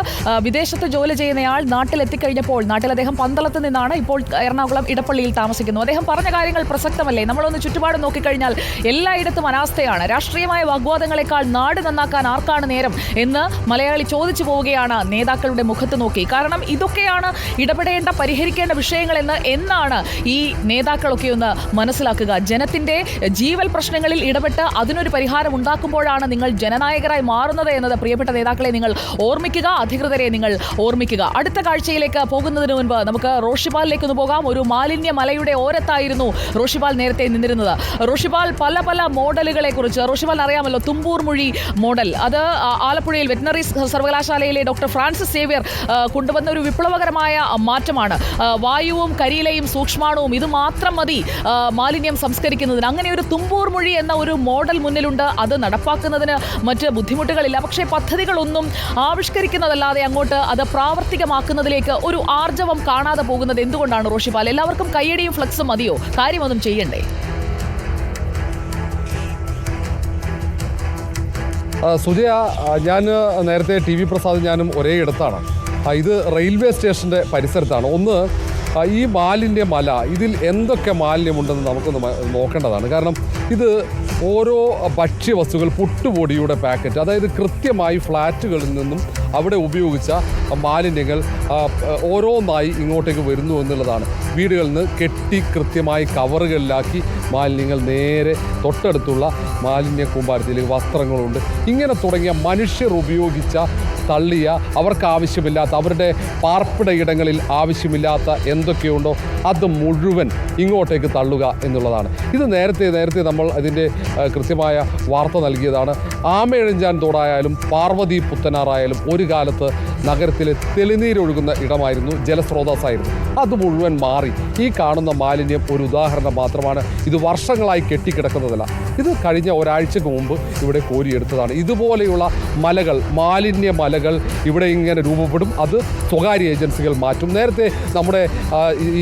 വിദേശത്ത് ജോലി ചെയ്യുന്നയാൾ നാട്ടിലെത്തിക്കഴിഞ്ഞപ്പോൾ, നാട്ടിൽ അദ്ദേഹം പന്തളത്ത് നിന്നാണ്, ഇപ്പോൾ എറണാകുളം ഇടപ്പള്ളിയിൽ താമസിക്കുന്നു. അദ്ദേഹം പറഞ്ഞ കാര്യങ്ങൾ പ്രസക്തമല്ലേ? നമ്മളൊന്ന് ചുറ്റുപാട് നോക്കിക്കഴിഞ്ഞാൽ എല്ലായിടത്തും അനാസ്ഥയാണ്. രാഷ്ട്രീയമായ വാഗ്വാദങ്ങളെക്കാൾ നാട് നന്നാക്കാൻ ആർക്കാണ് നേരം എന്ന് മലയാളി ചോദിച്ചു പോവുകയാണ് നേതാക്കളുടെ മുഖത്ത് നോക്കി. കാരണം ഇതൊക്കെയാണ് ഇടപെടേണ്ട, പരിഹരിക്കേണ്ട വിഷയങ്ങളെന്ന് എന്നാണ് ഈ നേതാക്കളൊക്കെ ഒന്ന് മനസ്സിലാക്കുക. ജനത്തിന്റെ ജീവൽ പ്രശ്നങ്ങളിൽ ഇടപെട്ട് അതിനൊരു പരിഹാരം ഉണ്ടാക്കുമ്പോഴാണ് നിങ്ങൾ ജനനായകരായി മാറുന്നത് എന്നത് പ്രിയപ്പെട്ട നേതാക്കളെ നിങ്ങൾ ഓർമ്മിക്കുക, അധികൃതരെ നിങ്ങൾ ഓർമ്മിക്കുക. അടുത്ത കാഴ്ചയിലേക്ക് പോകുന്നതിന് മുൻപ് നമുക്ക് റോഷിപാലിലേക്ക് ഒന്ന് പോകാം. ഒരു മാലിന്യ മലയുടെ ഓരത്തായിരുന്നു റോഷിപാൽ നേരത്തെ നിന്നിരുന്നത്. റോഷിപാൽ പല മോഡലുകളെ കുറിച്ച്, റോഷിപാൽ അറിയാമല്ലോ തുമ്പൂർ മൊഴി മോഡൽ, അത് ആലപ്പുഴയിൽ വെറ്റിനറി സർവകലാശാലയിലെ ഡോക്ടർ ഫ്രാൻസിസ് സേവ്യർ കൊണ്ടുവന്ന ഒരു വിപ്ലവകരമായ മാറ്റമാണ്. വായുവും കരിയിലയും സൂക്ഷ്മാണുവും ഇത് മാത്രം മതി മാലിന്യം സംസ്കരിക്കുന്നതിന്. അങ്ങനെ ഒരു തുമ്പൂർ മൊഴി എന്ന ഒരു മോഡൽ മുന്നിലുണ്ട്. അത് നടപ്പാക്കുന്നതിന് മറ്റ് ബുദ്ധിമുട്ടുകളില്ല. പക്ഷേ പദ്ധതികളൊന്നും ആവിഷ്കരിക്കുന്നതല്ലാതെ അങ്ങോട്ട് അത് പ്രാവർത്തികമാക്കുന്നതിലേക്ക് ഒരു ആർജവം കാണാതെ പോകുന്നത് എന്തുകൊണ്ടാണ് റോഷിപാൽ? എല്ലാവർക്കും കയ്യടിയും ഫ്ലക്സും മതിയോ? കാര്യമൊന്നും ചെയ്യണ്ടേ? സുജയ, ഞാൻ നേരത്തെ TV പ്രസാദ് ഞാനും ഒരേ ഇടത്താണ്. ഇത് റെയിൽവേ സ്റ്റേഷൻ്റെ പരിസരത്താണ്. ഒന്ന്, ഈ മാലിന്യ മല, ഇതിൽ എന്തൊക്കെ മാലിന്യമുണ്ടെന്ന് നമുക്കൊന്ന് നോക്കേണ്ടതാണ്. കാരണം ഇത് ഓരോ ഭക്ഷ്യവസ്തുക്കൾ, പുട്ടുപൊടിയുടെ പാക്കറ്റ്, അതായത് കൃത്യമായി ഫ്ലാറ്റുകളിൽ നിന്നും അവിടെ ഉപയോഗിച്ച മാലിന്യങ്ങൾ ഓരോന്നായി ഇങ്ങോട്ടേക്ക് വരുന്നു എന്നുള്ളതാണ്. വീടുകളിൽ നിന്ന് കെട്ടി കൃത്യമായി കവറുകളിലാക്കി മാലിന്യങ്ങൾ നേരെ തൊട്ടടുത്തുള്ള മാലിന്യ കൂമ്പാരത്തിലേക്ക്, വസ്ത്രങ്ങളുണ്ട്, ഇങ്ങനെ തുടങ്ങിയ മനുഷ്യർ ഉപയോഗിച്ച തള്ളിയ, അവർക്ക് ആവശ്യമില്ലാത്ത, അവരുടെ പാർപ്പിടയിടങ്ങളിൽ ആവശ്യമില്ലാത്ത എന്തൊക്കെയുണ്ടോ അത് മുഴുവൻ ഇങ്ങോട്ടേക്ക് തള്ളുക എന്നുള്ളതാണ്. ഇത് നേരത്തെ നമ്മൾ അതിൻ്റെ കൃത്യമായ വാർത്ത നൽകിയതാണ്. ആമയിഴഞ്ചാൻ തോടായാലും പാർവതി പുത്തനാറായാലും ഒരു കാലത്ത് നഗരത്തിലെ തെളിനീരൊഴുകുന്ന ഇടമായിരുന്നു, ജലസ്രോതസ്സായിരുന്നു. അത് മുഴുവൻ മാറി. ഈ കാണുന്ന മാലിന്യം ഒരു ഉദാഹരണം മാത്രമാണ്. ഇത് വർഷങ്ങളായി കെട്ടിക്കിടക്കുന്നതല്ല. ഇത് കഴിഞ്ഞ ഒരാഴ്ചക്ക് മുമ്പ് ഇവിടെ കോരിയെടുത്തതാണ്. ഇതുപോലെയുള്ള മലകൾ, മാലിന്യ മലകൾ ഇവിടെ ഇങ്ങനെ രൂപപ്പെടും. അത് സ്വകാര്യ ഏജൻസികൾ മാറ്റും. നേരത്തെ നമ്മുടെ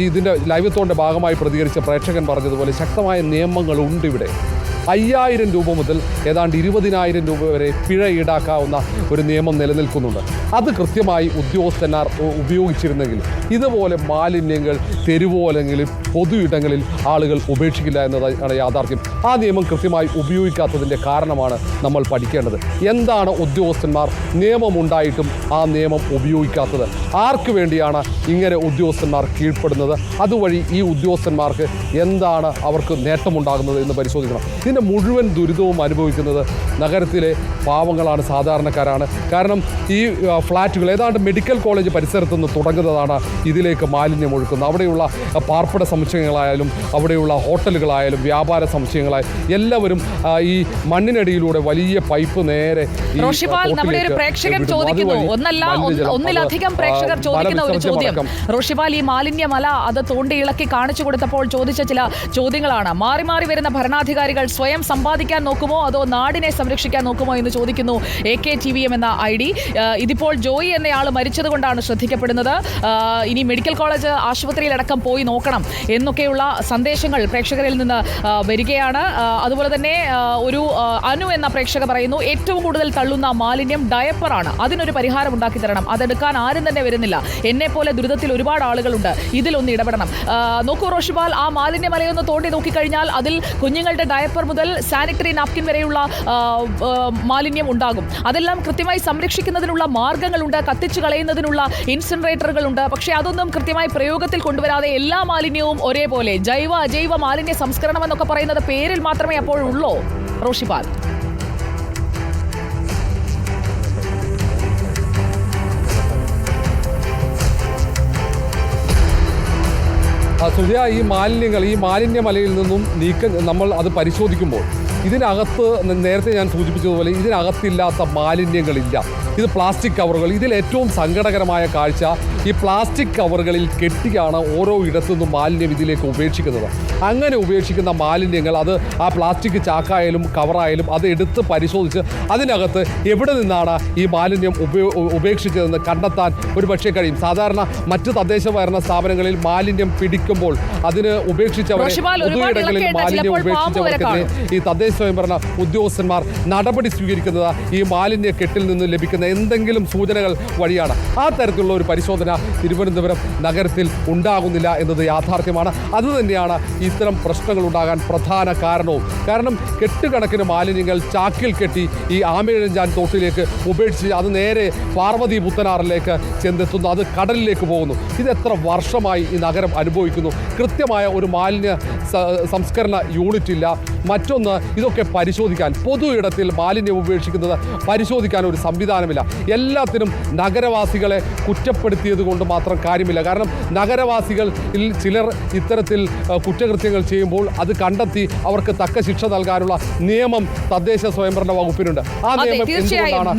ഇതിൻ്റെ ലൈവത്തോൻ്റെ ഭാഗമായി പ്രതികരിച്ച പ്രേക്ഷകൻ പറഞ്ഞതുപോലെ ശക്തമായ നിയമങ്ങളുണ്ട് ഇവിടെ. 5,000 രൂപ മുതൽ ഏതാണ്ട് 20,000 രൂപ വരെ പിഴ ഈടാക്കാവുന്ന ഒരു നിയമം നിലനിൽക്കുന്നുണ്ട്. അത് കൃത്യമായി ഉദ്യോഗസ്ഥന്മാർ ഉപയോഗിച്ചിരുന്നെങ്കിൽ ഇതുപോലെ മാലിന്യങ്ങൾ തെരുവോ അല്ലെങ്കിൽ പൊതു ഇടങ്ങളിൽ ആളുകൾ ഉപേക്ഷിക്കില്ല എന്നതാണ് യാഥാർത്ഥ്യം. ആ നിയമം കൃത്യമായി ഉപയോഗിക്കാത്തതിൻ്റെ കാരണമാണ് നമ്മൾ പഠിക്കേണ്ടത്. എന്താണ് ഉദ്യോഗസ്ഥന്മാർ നിയമമുണ്ടായിട്ടും ആ നിയമം ഉപയോഗിക്കാത്തത്? ആർക്ക് വേണ്ടിയാണ് ഇങ്ങനെ ഉദ്യോഗസ്ഥന്മാർ കീഴ്പ്പെടുന്നത്? അതുവഴി ഈ ഉദ്യോഗസ്ഥന്മാർക്ക് എന്താണ് അവർക്ക് നേട്ടമുണ്ടാകുന്നത് എന്ന് പരിശോധിക്കണം. ഇതിൻ്റെ മുഴുവൻ ദുരിതവും അനുഭവിക്കുന്നത് നഗരത്തിലെ പാവങ്ങളാണ്, സാധാരണക്കാരാണ്. കാരണം ഈ ഫ്ലാറ്റുകൾ ഏതാണ്ട് മെഡിക്കൽ കോളേജ് പരിസരത്ത് നിന്ന് തുടങ്ങുന്നതാണ് ഇതിലേക്ക് മാലിന്യം ഒഴുക്കുന്നത്. അവിടെയുള്ള പാർപ്പിട സമുച്ചയങ്ങളായാലും അവിടെയുള്ള ഹോട്ടലുകളായാലും വ്യാപാര സമുച്ചയങ്ങളായാലും എല്ലാവരും ഈ മണ്ണിനടിയിലൂടെ വലിയ പൈപ്പ് നേരെ റോഷിപാൽ, നമ്മുടെ ഒരു പ്രേക്ഷകൻ ചോദിക്കുന്നു, ഒന്നിലധികം പ്രേക്ഷകർ ചോദിക്കുന്ന ഒരു ചോദ്യം. റോഷിപാൽ, ഈ മാലിന്യമല അത് തോണ്ടി ഇളക്കി കാണിച്ചു കൊടുത്തപ്പോൾ ചോദിച്ച ചില ചോദ്യങ്ങളാണ്. മാറി മാറി വരുന്ന ഭരണാധികാരികൾ സ്വയം സമ്പാദിക്കാൻ നോക്കുമോ അതോ നാടിനെ സംരക്ഷിക്കാൻ നോക്കുമോ എന്ന് ചോദിക്കുന്നു AKTVM എന്ന ID. ഇതിപ്പോൾ ജോയി എന്നയാൾ മരിച്ചത് കൊണ്ടാണ് ശ്രദ്ധിക്കപ്പെടുന്നത്. ഇനി മെഡിക്കൽ കോളേജ് ആശുപത്രിയിലടക്കം പോയി നോക്കണം എന്നൊക്കെയുള്ള സന്ദേശങ്ങൾ പ്രേക്ഷകരിൽ നിന്ന് വരികയാണ്. അതുപോലെ തന്നെ ഒരു അനു എന്ന പ്രേക്ഷക പറയുന്നു, ഏറ്റവും കൂടുതൽ തള്ളുന്ന മാലിന്യം ഡയപ്പറാണ്, അതിനൊരു പരിഹാരം ഉണ്ടാക്കി തരണം, അതെടുക്കാൻ ആരും തന്നെ വരുന്നില്ല, എന്നെ പോലെ ദുരിതത്തിൽ ഒരുപാട് ആളുകളുണ്ട്, ഇതിലൊന്ന് ഇടപെടണം. നോക്കൂ റോഷിപാൽ, ആ മാലിന്യമലയൊന്ന് തോണ്ടി നോക്കിക്കഴിഞ്ഞാൽ അതിൽ കുഞ്ഞുങ്ങളുടെ ഡയപ്പർ മുതൽ സാനിറ്ററി നാപ്കിൻ വരെയുള്ള മാലിന്യം ഉണ്ടാകും. അതെല്ലാം കൃത്യമായി സംരക്ഷിക്കുന്നതിനുള്ള മാർഗങ്ങളുണ്ട്, കത്തിച്ചു കളയുന്നതിനുള്ള ഇൻസിനറേറ്ററുകളുണ്ട്. പക്ഷേ അതൊന്നും കൃത്യമായി പ്രയോഗത്തിൽ കൊണ്ടുവരാതെ എല്ലാ മാലിന്യവും ഒരേപോലെ ജൈവ അജൈവ മാലിന്യ സംസ്കരണം എന്നൊക്കെ പറയുന്നത് പേരിൽ മാത്രമേ അപ്പോഴുള്ളൂ റോഷിപാൽ. സുജയ, ഈ മാലിന്യമലയിൽ നിന്നും നമ്മൾ അത് പരിശോധിക്കുമ്പോൾ ഇതിനകത്ത് നേരത്തെ ഞാൻ സൂചിപ്പിച്ചതുപോലെ ഇതിനകത്തില്ലാത്ത മാലിന്യങ്ങളില്ല. ഇത് പ്ലാസ്റ്റിക് കവറുകൾ. ഇതിൽ ഏറ്റവും സങ്കടകരമായ കാഴ്ച, ഈ പ്ലാസ്റ്റിക് കവറുകളിൽ കെട്ടിയാണ് ഓരോ ഇടത്തുനിന്നും മാലിന്യം ഇതിലേക്ക് ഉപേക്ഷിക്കുന്നത്. അങ്ങനെ ഉപേക്ഷിക്കുന്ന മാലിന്യങ്ങൾ അത് ആ പ്ലാസ്റ്റിക് ചാക്കായാലും കവറായാലും അത് എടുത്ത് പരിശോധിച്ച് അതിനകത്ത് എവിടെ നിന്നാണ് ഈ മാലിന്യം ഉപേക്ഷിച്ചതെന്ന് കണ്ടെത്താൻ ഒരു പക്ഷേ കഴിയും. സാധാരണ മറ്റ് തദ്ദേശ ഭരണ സ്ഥാപനങ്ങളിൽ മാലിന്യം പിടിക്കുമ്പോൾ അതിന് ഉപേക്ഷിച്ചവരെ പൊതുയിടങ്ങളിൽ മാലിന്യം ഉപേക്ഷിച്ചവർക്കെതിരെ ഈ തദ്ദേശ സ്വയംഭരണ ഉദ്യോഗസ്ഥന്മാർ നടപടി സ്വീകരിക്കുന്നത് ഈ മാലിന്യ കെട്ടിൽ നിന്ന് ലഭിക്കുന്ന എന്തെങ്കിലും സൂചനകൾ വഴിയാണ്. ആ തരത്തിലുള്ള ഒരു പരിശോധന തിരുവനന്തപുരം നഗരത്തിൽ ഉണ്ടാകുന്നില്ല എന്നത് യാഥാർത്ഥ്യമാണ്. അതുതന്നെയാണ് ഇത്തരം പ്രശ്നങ്ങൾ ഉണ്ടാകാൻ പ്രധാന കാരണവും. കാരണം കെട്ടുകണക്കിന് മാലിന്യങ്ങൾ ചാക്കിൽ കെട്ടി ഈ ആമയിഴഞ്ചാൻ തോട്ടിലേക്ക് ഉപേക്ഷിച്ച് അത് നേരെ പാർവതി പുത്തനാറിലേക്ക് ചെന്നെത്തുന്നു, അത് കടലിലേക്ക് പോകുന്നു. ഇത് എത്ര വർഷമായി ഈ നഗരം അനുഭവിക്കുന്നു. കൃത്യമായ ഒരു മാലിന്യ സംസ്കരണ യൂണിറ്റ് ഇല്ല. മറ്റൊന്ന്, ഇതൊക്കെ പരിശോധിക്കാൻ പൊതു ഇടത്തിൽ മാലിന്യം ഉപേക്ഷിക്കുന്നത് പരിശോധിക്കാൻ ഒരു സംവിധാനമില്ല. എല്ലാത്തിനും നഗരവാസികളെ കുറ്റപ്പെടുത്തിയത് കൊണ്ട് മാത്രം കാര്യമില്ല. കാരണം നഗരവാസികളിൽ ചിലർ ഇത്തരത്തിൽ കുറ്റകൃത്യങ്ങൾ ചെയ്യുമ്പോൾ അത് കണ്ടെത്തി അവർക്ക് തക്ക ശിക്ഷ നൽകാനുള്ള നിയമം തദ്ദേശ സ്വയംഭരണ വകുപ്പിനുണ്ട്. ആ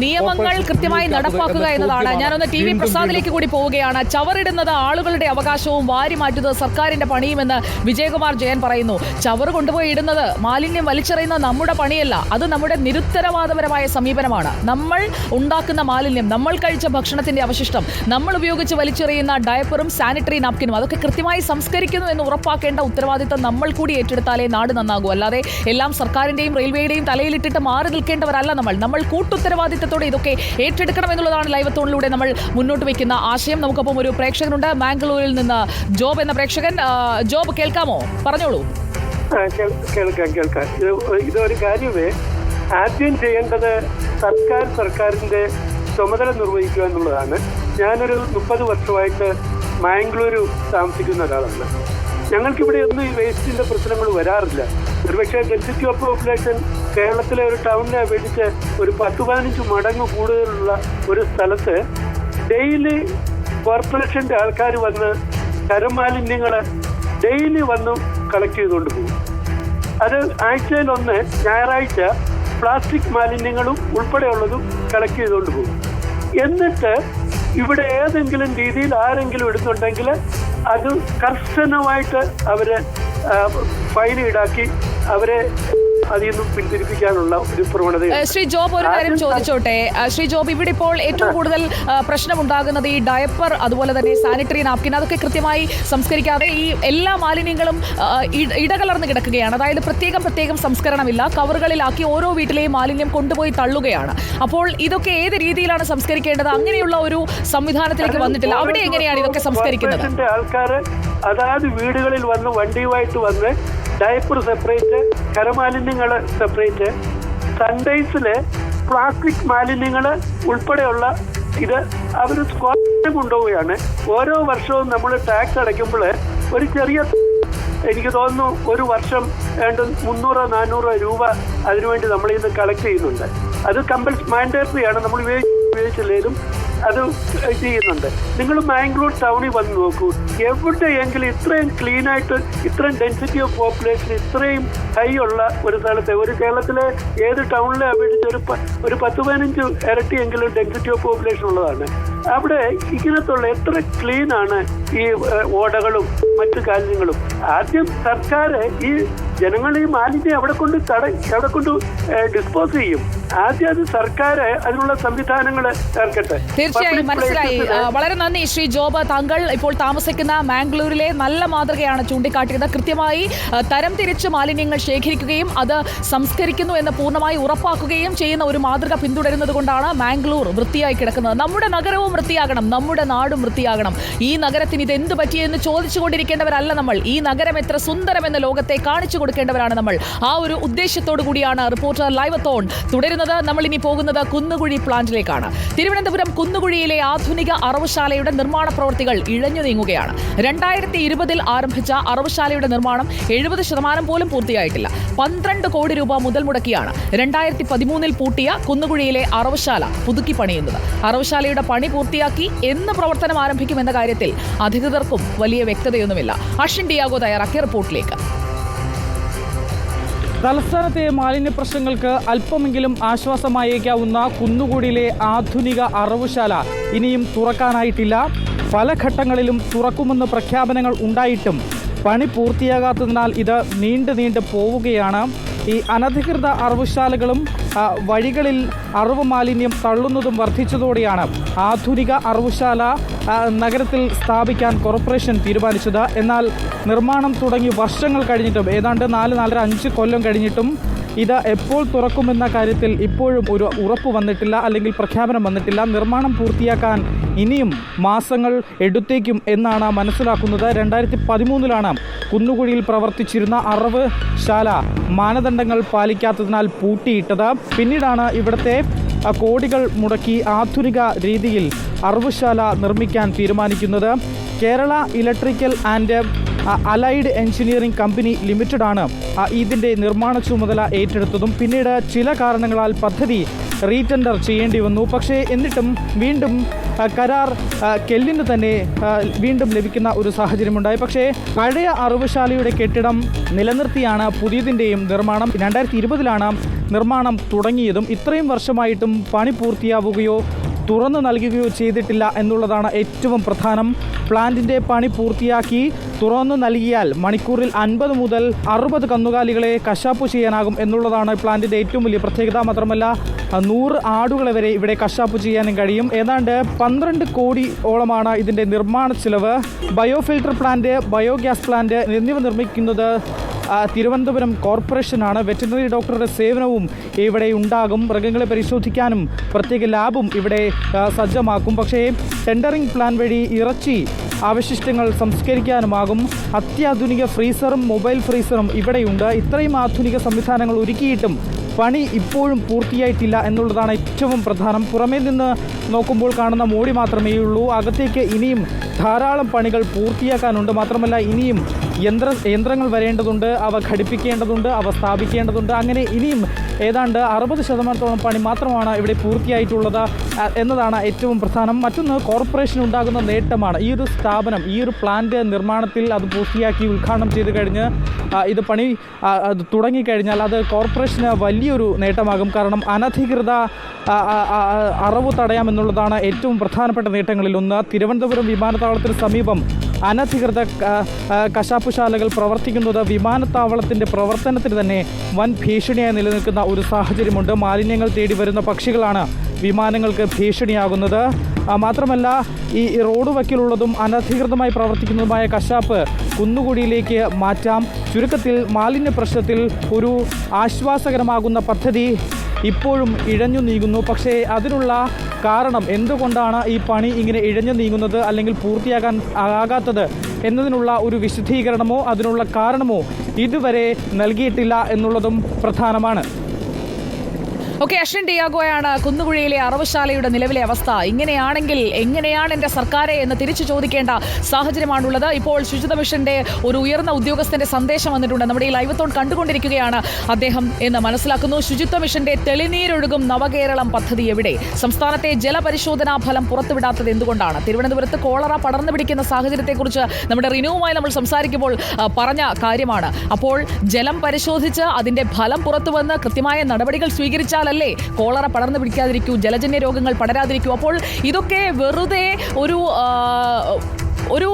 നിയമങ്ങൾ കൃത്യമായി നടപ്പാക്കുക എന്നതാണ്. ഞാനൊന്ന് TV പ്രസാദിലേക്ക് കൂടി പോവുകയാണ്. ചവറിടുന്നത് ആളുകളുടെ അവകാശവും വാരി മാറ്റുന്നത് സർക്കാരിന്റെ പണിയുമെന്ന് വിജയകുമാർ ജയൻ പറയുന്നു. ചവറ് കൊണ്ടുപോയി ഇടുന്നത്, മാലിന്യം വലിച്ചെറിയുന്നത് നമ്മുടെ പണിയല്ല, അത് നമ്മുടെ നിരുത്തരവാദപരമായ സമീപനമാണ്. നമ്മൾ ഉണ്ടാക്കുന്ന മാലിന്യം, നമ്മൾ കഴിച്ച ഭക്ഷണത്തിന്റെ അവശിഷ്ടം, നമ്മൾ ഉപയോഗിച്ച് വലിച്ചെറിയുന്ന ഡയപ്പറും സാനിറ്ററി നാപ്കിനും അതൊക്കെ കൃത്യമായി സംസ്കരിക്കുന്നു എന്ന് ഉറപ്പാക്കേണ്ട ഉത്തരവാദിത്തം നമ്മൾ കൂടി ഏറ്റെടുത്താലേ നാട് നന്നാകൂ. അല്ലാതെ എല്ലാം സർക്കാരിന്റെയും റെയിൽവേയുടെയും തലയിലിട്ടിട്ട് മാറി നിൽക്കേണ്ടവരല്ല നമ്മൾ കൂട്ടുത്തരവാദിത്തത്തോടെ ഇതൊക്കെ ഏറ്റെടുക്കണം എന്നുള്ളതാണ് ലൈവത്തോണിലൂടെ നമ്മൾ മുന്നോട്ട് വയ്ക്കുന്ന ആശയം. നമുക്കൊപ്പം ഒരു പ്രേക്ഷകനുണ്ട്, മാംഗ്ലൂരിൽ നിന്ന് ജോബ് എന്ന പ്രേക്ഷകൻ. ജോബ്, കേൾക്കാമോ? പറഞ്ഞോളൂ. കേൾക്കാം. ഇതൊരു കാര്യമേ, ആദ്യം ചെയ്യേണ്ടത് സർക്കാരിന്റെ ചുമതല നിർവഹിക്കുക എന്നുള്ളതാണ്. ഞാനൊരു 30 വർഷമായിട്ട് മാംഗ്ലൂരു താമസിക്കുന്ന ഒരാളാണ്. ഞങ്ങൾക്കിവിടെ ഒന്നും ഈ വേസ്റ്റിന്റെ പ്രശ്നങ്ങൾ വരാറില്ല. ഒരുപക്ഷെ ഡെൻസിറ്റി ഓഫ് പോപ്പുലേഷൻ കേരളത്തിലെ ഒരു ടൗണിനെ അപേക്ഷിച്ച് ഒരു 10-15 മടങ്ങ് കൂടുതലുള്ള ഒരു സ്ഥലത്ത് ഡെയിലി കോർപ്പറേഷന്റെ ആൾക്കാർ വന്ന് കരമാലിന്യങ്ങൾ ഡെയിലി വന്ന് കളക്ട് ചെയ്തുകൊണ്ട് പോകും. അത് ആഴ്ചയിലൊന്ന് ഞായറാഴ്ച പ്ലാസ്റ്റിക് മാലിന്യങ്ങളും ഉൾപ്പെടെയുള്ളതും കളക്ട് ചെയ്തുകൊണ്ട് പോകും. എന്നിട്ട് ഇവിടെ ഏതെങ്കിലും രീതിയിൽ ആരെങ്കിലും ഇടുന്നുണ്ടെങ്കിൽ അത് കർശനമായിട്ട് അവരെ ഫൈൻ ഈടാക്കി അവരെ അതിൽ നിന്നും പിന്തിരിപ്പിക്കാനുള്ള ഒരു പ്രവണത. ശ്രീ ജോബ്, ഒരു കാര്യം ചോദിച്ചോട്ടെ. ശ്രീ ജോബ്, ഇവിടെ ഇപ്പോൾ ഏറ്റവും കൂടുതൽ പ്രശ്നമുണ്ടാകുന്നത് ഈ ഡയപ്പർ, അതുപോലെ തന്നെ സാനിറ്ററി നാപ്കിൻ, അതൊക്കെ കൃത്യമായി സംസ്കരിക്കാതെ ഈ എല്ലാ മാലിന്യങ്ങളും ഇടകലർന്ന് കിടക്കുകയാണ്. അതായത് പ്രത്യേകം സംസ്കരണമില്ല, കവറുകളിലാക്കി ഓരോ വീട്ടിലെയും മാലിന്യം കൊണ്ടുപോയി തള്ളുകയാണ്. അപ്പോൾ ഇതൊക്കെ ഏത് രീതിയിലാണ് സംസ്കരിക്കേണ്ടത്? അങ്ങനെയുള്ള ഒരു സംവിധാനത്തിലേക്ക് വന്നിട്ടില്ല. അവിടെ എങ്ങനെയാണ് ഇതൊക്കെ സംസ്കരിക്കുന്നത്? ആൾക്കാർ അതായത് വീടുകളിൽ വന്ന് വണ്ടിയുമായിട്ട് വന്ന് ഡയപ്പർ സെപ്പറേറ്റ്, കരമാലിന്യങ്ങൾ സെപ്പറേറ്റ്, സൺഡേസിലെ പ്ലാസ്റ്റിക് മാലിന്യങ്ങൾ ഉൾപ്പെടെയുള്ള ഇത് അവർ സ്ക്വാഡ് കൊണ്ടുപോവുകയാണ്. ഓരോ വർഷവും നമ്മൾ ടാക്സ് അടയ്ക്കുമ്പോൾ ഒരു ചെറിയ, എനിക്ക് തോന്നുന്നു ഒരു വർഷം 300-400 രൂപ അതിനുവേണ്ടി നമ്മളിൽ നിന്ന് കളക്ട് ചെയ്യുന്നുണ്ട്. അത് മാൻഡേറ്ററി ആണ്. നമ്മൾ ഉപയോഗിച്ചില്ലെങ്കിലും അത് ചെയ്യുന്നുണ്ട്. നിങ്ങൾ മാംഗ്ലൂർ ടൗണിൽ വന്ന് നോക്കൂ, എവിടെയെങ്കിലും ഇത്രയും ക്ലീനായിട്ട് ഇത്രയും ഡെൻസിറ്റി ഓഫ് പോപ്പുലേഷൻ ഇത്രയും ഹൈ ഉള്ള ഒരു സ്ഥലത്തെ, ഒരു കേരളത്തിലെ ഏത് ടൗണിലെ അപേക്ഷിച്ച് ഒരു 10-15 ഇരട്ടിയെങ്കിലും ഡെൻസിറ്റി ഓഫ് പോപ്പുലേഷൻ ഉള്ളതാണ്. അവിടെ ഇങ്ങനത്തുള്ള എത്ര ക്ലീനാണ് ഈ ഓടകളും മറ്റു കാര്യങ്ങളും. ആദ്യം സർക്കാർ ഈ ജനങ്ങൾ ഈ മാലിന്യം അവിടെ കൊണ്ട് ഡിസ്പോസ് ചെയ്യും. ആദ്യം അത് സർക്കാർ അതിനുള്ള സംവിധാനങ്ങൾ ചേർക്കട്ടെ. തീർച്ചയായും മനസ്സിലായി. വളരെ നന്ദി ശ്രീ ജോബ്. താങ്കൾ ഇപ്പോൾ താമസിക്കുന്ന മാംഗ്ലൂരിലെ നല്ല മാതൃകയാണ് ചൂണ്ടിക്കാട്ടിയത്. കൃത്യമായി തരംതിരിച്ച് മാലിന്യങ്ങൾ ശേഖരിക്കുകയും അത് സംസ്കരിക്കുന്നു എന്ന് പൂർണ്ണമായി ഉറപ്പാക്കുകയും ചെയ്യുന്ന ഒരു മാതൃക പിന്തുടരുന്നത് കൊണ്ടാണ് മാംഗ്ലൂർ വൃത്തിയായി കിടക്കുന്നത്. നമ്മുടെ നഗരവും വൃത്തിയാകണം, നമ്മുടെ നാടും വൃത്തിയാകണം. ഈ നഗരത്തിന് ഇത് എന്ത് പറ്റിയെന്ന് ചോദിച്ചുകൊണ്ടിരിക്കേണ്ടവരല്ല നമ്മൾ. ഈ നഗരം എത്ര സുന്ദരമെന്ന് ലോകത്തെ കാണിച്ചു കൊടുക്കേണ്ടവരാണ് നമ്മൾ. ആ ഒരു ഉദ്ദേശത്തോടു കൂടിയാണ് റിപ്പോർട്ടർ ലൈവത്തോൺ തുടരുന്നത്. നമ്മൾ ഇനി പോകുന്നത് കുന്നുകുഴി പ്ലാന്റിലേക്കാണ്. തിരുവനന്തപുരം കുന്നുകുഴിയിലെ ആധുനിക അറവുശാലയുടെ നിർമ്മാണ പ്രവൃത്തികൾ ഇഴഞ്ഞു നീങ്ങുകയാണ്. 2020 ആരംഭിച്ച അറവുശാലയുടെ നിർമ്മാണം 70% പോലും പൂർത്തിയായിട്ടില്ല. 12 കോടി രൂപ മുതൽ മുടക്കിയാണ് 2013 പൂട്ടിയ കുന്നുകുഴിയിലെ അറവുശാല പുതുക്കി പണിയുന്നത്. അറവുശാലയുടെ പണി പൂർത്തിയാക്കി എന്ന് പ്രവർത്തനം ആരംഭിക്കുമെന്ന കാര്യത്തിൽ അധികൃതർക്കും വലിയ വ്യക്തതയൊന്നുമില്ല. അശ്വിൻ ഡിയാഗോ തയ്യാറാക്കിയ റിപ്പോർട്ടിലേക്ക്. തലസ്ഥാനത്തെ മാലിന്യ പ്രശ്നങ്ങൾക്ക് അല്പമെങ്കിലും ആശ്വാസമായേക്കാവുന്ന കുന്നുകുഴിയിലെ ആധുനിക അറവുശാല ഇനിയും തുറക്കാനായിട്ടില്ല. പല ഘട്ടങ്ങളിലും തുറക്കുമെന്ന് പ്രഖ്യാപനങ്ങൾ ഉണ്ടായിട്ടും പണി പൂർത്തിയാകാത്തതിനാൽ ഇത് നീണ്ടു പോവുകയാണ്. ഈ അനധികൃത അറവുശാലകളും വഴികളിൽ അറവ് മാലിന്യം തള്ളുന്നതും വർദ്ധിച്ചതോടെയാണ് ആധുനിക അറവുശാല നഗരത്തിൽ സ്ഥാപിക്കാൻ കോർപ്പറേഷൻ തീരുമാനിച്ചത്. എന്നാൽ നിർമ്മാണം തുടങ്ങി വർഷങ്ങൾ കഴിഞ്ഞിട്ടും, ഏതാണ്ട് 4-5 കൊല്ലം കഴിഞ്ഞിട്ടും ഇത് എപ്പോൾ തുറക്കുമെന്ന കാര്യത്തിൽ ഇപ്പോഴും ഒരു ഉറപ്പ് വന്നിട്ടില്ല, അല്ലെങ്കിൽ പ്രഖ്യാപനം വന്നിട്ടില്ല. നിർമ്മാണം പൂർത്തിയാക്കാൻ ഇനിയും മാസങ്ങൾ എടുത്തേക്കും എന്നാണ് മനസ്സിലാക്കുന്നത്. 2013 കുന്നുകുഴിയിൽ പ്രവർത്തിച്ചിരുന്ന അറവ് ശാല മാനദണ്ഡങ്ങൾ പാലിക്കാത്തതിനാൽ പൂട്ടിയിട്ടത്. പിന്നീടാണ് ഇവിടുത്തെ കോടികൾ മുടക്കി ആധുനിക രീതിയിൽ അറവുശാല നിർമ്മിക്കാൻ തീരുമാനിക്കുന്നത്. Kerala electrical and allied engineering company ലിമിറ്റഡാണ് ഇതിൻ്റെ നിർമ്മാണ ചുമതല ഏറ്റെടുത്തതും. പിന്നീട് ചില കാരണങ്ങളാൽ പദ്ധതി റീടെൻഡർ ചെയ്യേണ്ടി വന്നു. പക്ഷേ എന്നിട്ടും വീണ്ടും കരാർ കെല്ലിന് തന്നെ വീണ്ടും ലഭിക്കുന്ന ഒരു സാഹചര്യമുണ്ടായി. പക്ഷേ പഴയ അറവുശാലയുടെ കെട്ടിടം നിലനിർത്തിയാണ് പുതിയതിൻ്റെയും നിർമ്മാണം. 2020 നിർമ്മാണം തുടങ്ങിയതും ഇത്രയും വർഷമായിട്ടും പണി പൂർത്തിയാവുകയോ തുറന്നു നൽകുകയോ ചെയ്തിട്ടില്ല എന്നുള്ളതാണ് ഏറ്റവും പ്രധാനം. പ്ലാന്റിൻ്റെ പണി പൂർത്തിയാക്കി തുറന്നു നൽകിയാൽ മണിക്കൂറിൽ 50 മുതൽ 60 കന്നുകാലികളെ കശാപ്പ് ചെയ്യാനാകും എന്നുള്ളതാണ് പ്ലാന്റിൻ്റെ ഏറ്റവും വലിയ പ്രത്യേകത. മാത്രമല്ല 100 ആടുകളെ വരെ ഇവിടെ കശാപ്പ് ചെയ്യാനും കഴിയും. ഏതാണ്ട് 12 കോടിയോളമാണ് ഇതിൻ്റെ നിർമ്മാണ ചിലവ്. ബയോഫിൽട്ടർ പ്ലാന്റ്, ബയോഗ്യാസ് പ്ലാന്റ് എന്നിവ നിർമ്മിക്കുന്നത് തിരുവനന്തപുരം കോർപ്പറേഷനാണ്. വെറ്റിനറി ഡോക്ടറുടെ സേവനവും ഇവിടെ ഉണ്ടാകും. മൃഗങ്ങളെ പരിശോധിക്കാനും പ്രത്യേക ലാബും ഇവിടെ സജ്ജമാക്കും. പക്ഷേ ടെൻഡറിംഗ് പ്ലാൻ വഴി ഇറച്ചി അവശിഷ്ടങ്ങൾ സംസ്കരിക്കാനുമാകും. അത്യാധുനിക ഫ്രീസറും മൊബൈൽ ഫ്രീസറും ഇവിടെയുണ്ട്. ഇത്രയും ആധുനിക സംവിധാനങ്ങൾ ഒരുക്കിയിട്ടും പണി ഇപ്പോഴും പൂർത്തിയായിട്ടില്ല എന്നുള്ളതാണ് ഏറ്റവും പ്രധാനം. പുറമേ നിന്ന് നോക്കുമ്പോൾ കാണുന്ന മോടി മാത്രമേ ഉള്ളൂ. അകത്തേക്ക് ഇനിയും ധാരാളം പണികൾ പൂർത്തിയാക്കാനുണ്ട്. മാത്രമല്ല ഇനിയും യന്ത്രങ്ങൾ വരേണ്ടതുണ്ട്, അവ ഘടിപ്പിക്കേണ്ടതുണ്ട്, അവ സ്ഥാപിക്കേണ്ടതുണ്ട്. അങ്ങനെ ഇനിയും ഏതാണ്ട് 60% പണി മാത്രമാണ് ഇവിടെ പൂർത്തിയായിട്ടുള്ളത് എന്നതാണ് ഏറ്റവും പ്രധാനം. മറ്റൊന്ന് കോർപ്പറേഷൻ ഉണ്ടാകുന്ന നേട്ടമാണ്. ഈ ഒരു സ്ഥാപനം, ഈ ഒരു പ്ലാന്റ് നിർമ്മാണത്തിൽ അത് പൂർത്തിയാക്കി ഉദ്ഘാടനം ചെയ്ത് കഴിഞ്ഞ് ഇത് പണി തുടങ്ങിക്കഴിഞ്ഞാൽ അത് കോർപ്പറേഷന് വലിയൊരു നേട്ടമാകും. കാരണം അനധികൃത അറവ് തടയാമെന്നുള്ളതാണ് ഏറ്റവും പ്രധാനപ്പെട്ട നേട്ടങ്ങളിലൊന്ന്. തിരുവനന്തപുരം വിമാനത്താവളത്തിന് സമീപം അനധികൃത കശാപ്പുശാലകൾ പ്രവർത്തിക്കുന്നത് വിമാനത്താവളത്തിൻ്റെ പ്രവർത്തനത്തിന് തന്നെ വൻ ഭീഷണിയായി നിലനിൽക്കുന്ന ഒരു സാഹചര്യമുണ്ട്. മാലിന്യങ്ങൾ തേടി വരുന്ന പക്ഷികളാണ് വിമാനങ്ങൾക്ക് ഭീഷണിയാകുന്നത്. മാത്രമല്ല ഈ റോഡ് വക്കിലുള്ളതും അനധികൃതമായി പ്രവർത്തിക്കുന്നതുമായ കശാപ്പ് കുന്നുകുഴിയിലേക്ക് മാറ്റാം. ചുരുക്കത്തിൽ മാലിന്യ പ്രശ്നത്തിൽ ഒരു ആശ്വാസകരമാകുന്ന പദ്ധതി ഇപ്പോഴും ഇഴഞ്ഞു നീങ്ങുന്നു. പക്ഷേ അതിനുള്ള കാരണം എന്തുകൊണ്ടാണ് ഈ പണി ഇങ്ങനെ ഇഴഞ്ഞു നീങ്ങുന്നത് അല്ലെങ്കിൽ പൂർത്തിയാക്കാൻ ആകാത്തത് എന്നതിനുള്ള ഒരു വിശദീകരണമോ അതിനുള്ള കാരണമോ ഇതുവരെ നൽകിയിട്ടില്ല എന്നുള്ളതും പ്രധാനമാണ്. ഓക്കെ, അശ്വിൻ ഡിയാഗോയാണ് കുന്നുകുഴിയിലെ അറവുശാലയുടെ നിലവിലെ അവസ്ഥ. ഇങ്ങനെയാണെങ്കിൽ എങ്ങനെയാണ് എന്റെ സർക്കാരെ എന്ന് തിരിച്ചു ചോദിക്കേണ്ട സാഹചര്യമാണുള്ളത്. ഇപ്പോൾ ശുചിത്വ മിഷന്റെ ഒരു ഉയർന്ന ഉദ്യോഗസ്ഥന്റെ സന്ദേശം വന്നിട്ടുണ്ട്. നമ്മുടെ ഈ ലൈവത്തോൺ കണ്ടുകൊണ്ടിരിക്കുകയാണ് അദ്ദേഹം എന്ന് മനസ്സിലാക്കുന്നു. ശുചിത്വ മിഷന്റെ തെളിനീരൊഴുകും നവകേരളം പദ്ധതി എവിടെ? സംസ്ഥാനത്തെ ജലപരിശോധനാ ഫലം പുറത്തുവിടാത്തത് എന്തുകൊണ്ടാണ്? തിരുവനന്തപുരത്ത് കോളറ പടർന്നു പിടിക്കുന്ന സാഹചര്യത്തെക്കുറിച്ച് നമ്മുടെ റിനുവുമായി നമ്മൾ സംസാരിക്കുമ്പോൾ പറഞ്ഞ കാര്യമാണ്. അപ്പോൾ ജലം പരിശോധിച്ച് അതിന്റെ ഫലം പുറത്തുവന്ന് കൃത്യമായ നടപടികൾ സ്വീകരിച്ചാലല്ലേ കോളറ പടർന്നു പിടിക്കാതിരിക്കൂ, ജലജന്യ രോഗങ്ങൾ പടരാതിരിക്കൂ. അപ്പോൾ ഇതൊക്കെ വെറുതെ ഒരു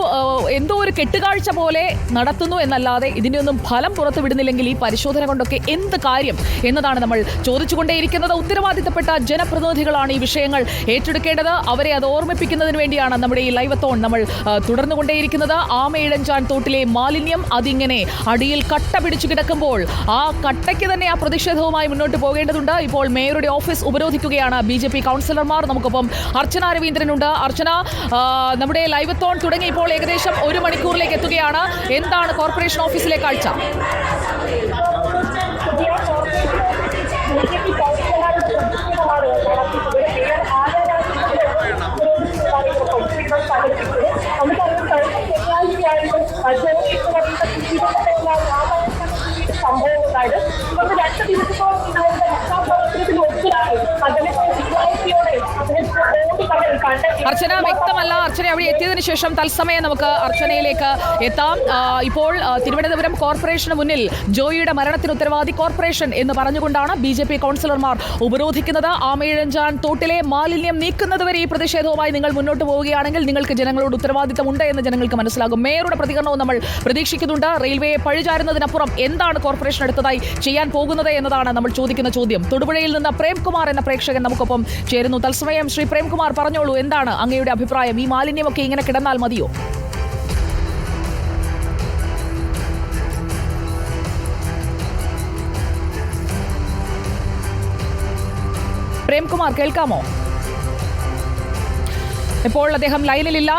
എന്തോ ഒരു കെട്ടുകാഴ്ച പോലെ നടത്തുന്നു എന്നല്ലാതെ ഇതിൻ്റെയൊന്നും ഫലം പുറത്തു വിടുന്നില്ലെങ്കിൽ ഈ പരിശോധന കൊണ്ടൊക്കെ എന്ത് കാര്യം എന്നതാണ് നമ്മൾ ചോദിച്ചുകൊണ്ടേയിരിക്കുന്നത്. ഉത്തരവാദിത്തപ്പെട്ട ജനപ്രതിനിധികളാണ് ഈ വിഷയങ്ങൾ ഏറ്റെടുക്കേണ്ടത്. അവരെ അത് ഓർമ്മിപ്പിക്കുന്നതിന് വേണ്ടിയാണ് നമ്മുടെ ഈ ലൈവത്തോൺ നമ്മൾ തുടർന്നുകൊണ്ടേയിരിക്കുന്നത്. ആമയിഴഞ്ചാൻ തോട്ടിലെ മാലിന്യം അതിങ്ങനെ അടിയിൽ കട്ട പിടിച്ചു കിടക്കുമ്പോൾ ആ കട്ടയ്ക്ക് തന്നെ ആ പ്രതിഷേധവുമായി മുന്നോട്ട് പോകേണ്ടതുണ്ട്. ഇപ്പോൾ മേയറുടെ ഓഫീസ് ഉപരോധിക്കുകയാണ് BJP കൗൺസിലർമാർ. നമുക്കൊപ്പം അർച്ചന രവീന്ദ്രനുണ്ട്. അർച്ചന, നമ്മുടെ ലൈവത്തോൺ തുടങ്ങി ഇപ്പോൾ ഏകദേശം 1 മണിക്കൂറിലേക്ക് എത്തുകയാണ്. എന്താണ് കോർപ്പറേഷൻ ഓഫീസിലെ കാഴ്ച? അർച്ചന വ്യക്തമല്ല. അർച്ചന അവിടെ എത്തിയതിനു ശേഷം തത്സമയം നമുക്ക് അർച്ചനയിലേക്ക് എത്താം. ഇപ്പോൾ തിരുവനന്തപുരം കോർപ്പറേഷന് മുന്നിൽ ജോയിയുടെ മരണത്തിന് ഉത്തരവാദി കോർപ്പറേഷൻ എന്ന് പറഞ്ഞുകൊണ്ടാണ് BJP കൗൺസിലർമാർ ഉപരോധിക്കുന്നത്. ആമയിഴഞ്ചാൻ തോട്ടിലെ മാലിന്യം നീക്കുന്നതുവരെ ഈ പ്രതിഷേധവുമായി നിങ്ങൾ മുന്നോട്ട് പോവുകയാണെങ്കിൽ നിങ്ങൾക്ക് ജനങ്ങളോട് ഉത്തരവാദിത്തമുണ്ട് എന്ന് ജനങ്ങൾക്ക് മനസ്സിലാകും. മേയറുടെ പ്രതികരണവും നമ്മൾ പ്രതീക്ഷിക്കുന്നുണ്ട്. റെയിൽവേയെ പഴിചാരുന്നതിനപ്പുറം എന്താണ് കോർപ്പറേഷൻ അടുത്തതായി ചെയ്യാൻ പോകുന്നത് എന്നതാണ് നമ്മൾ ചോദിക്കുന്ന ചോദ്യം. തൊടുപുഴയിൽ നിന്ന് പ്രേംകുമാർ എന്ന പ്രേക്ഷകൻ നമുക്കൊപ്പം ചേരുന്നു. തത്സമയം ശ്രീ പ്രേംകുമാർ, പറഞ്ഞോളൂ, എന്താണ് അങ്ങയുടെ അഭിപ്രായം? ഈ മാലിന്യമൊക്കെ ഇങ്ങനെ കിടന്നാൽ മതിയോ? പ്രേംകുമാർ, കേൾക്കാമോ? ഇപ്പോൾ അദ്ദേഹം ലൈനിലില്ല.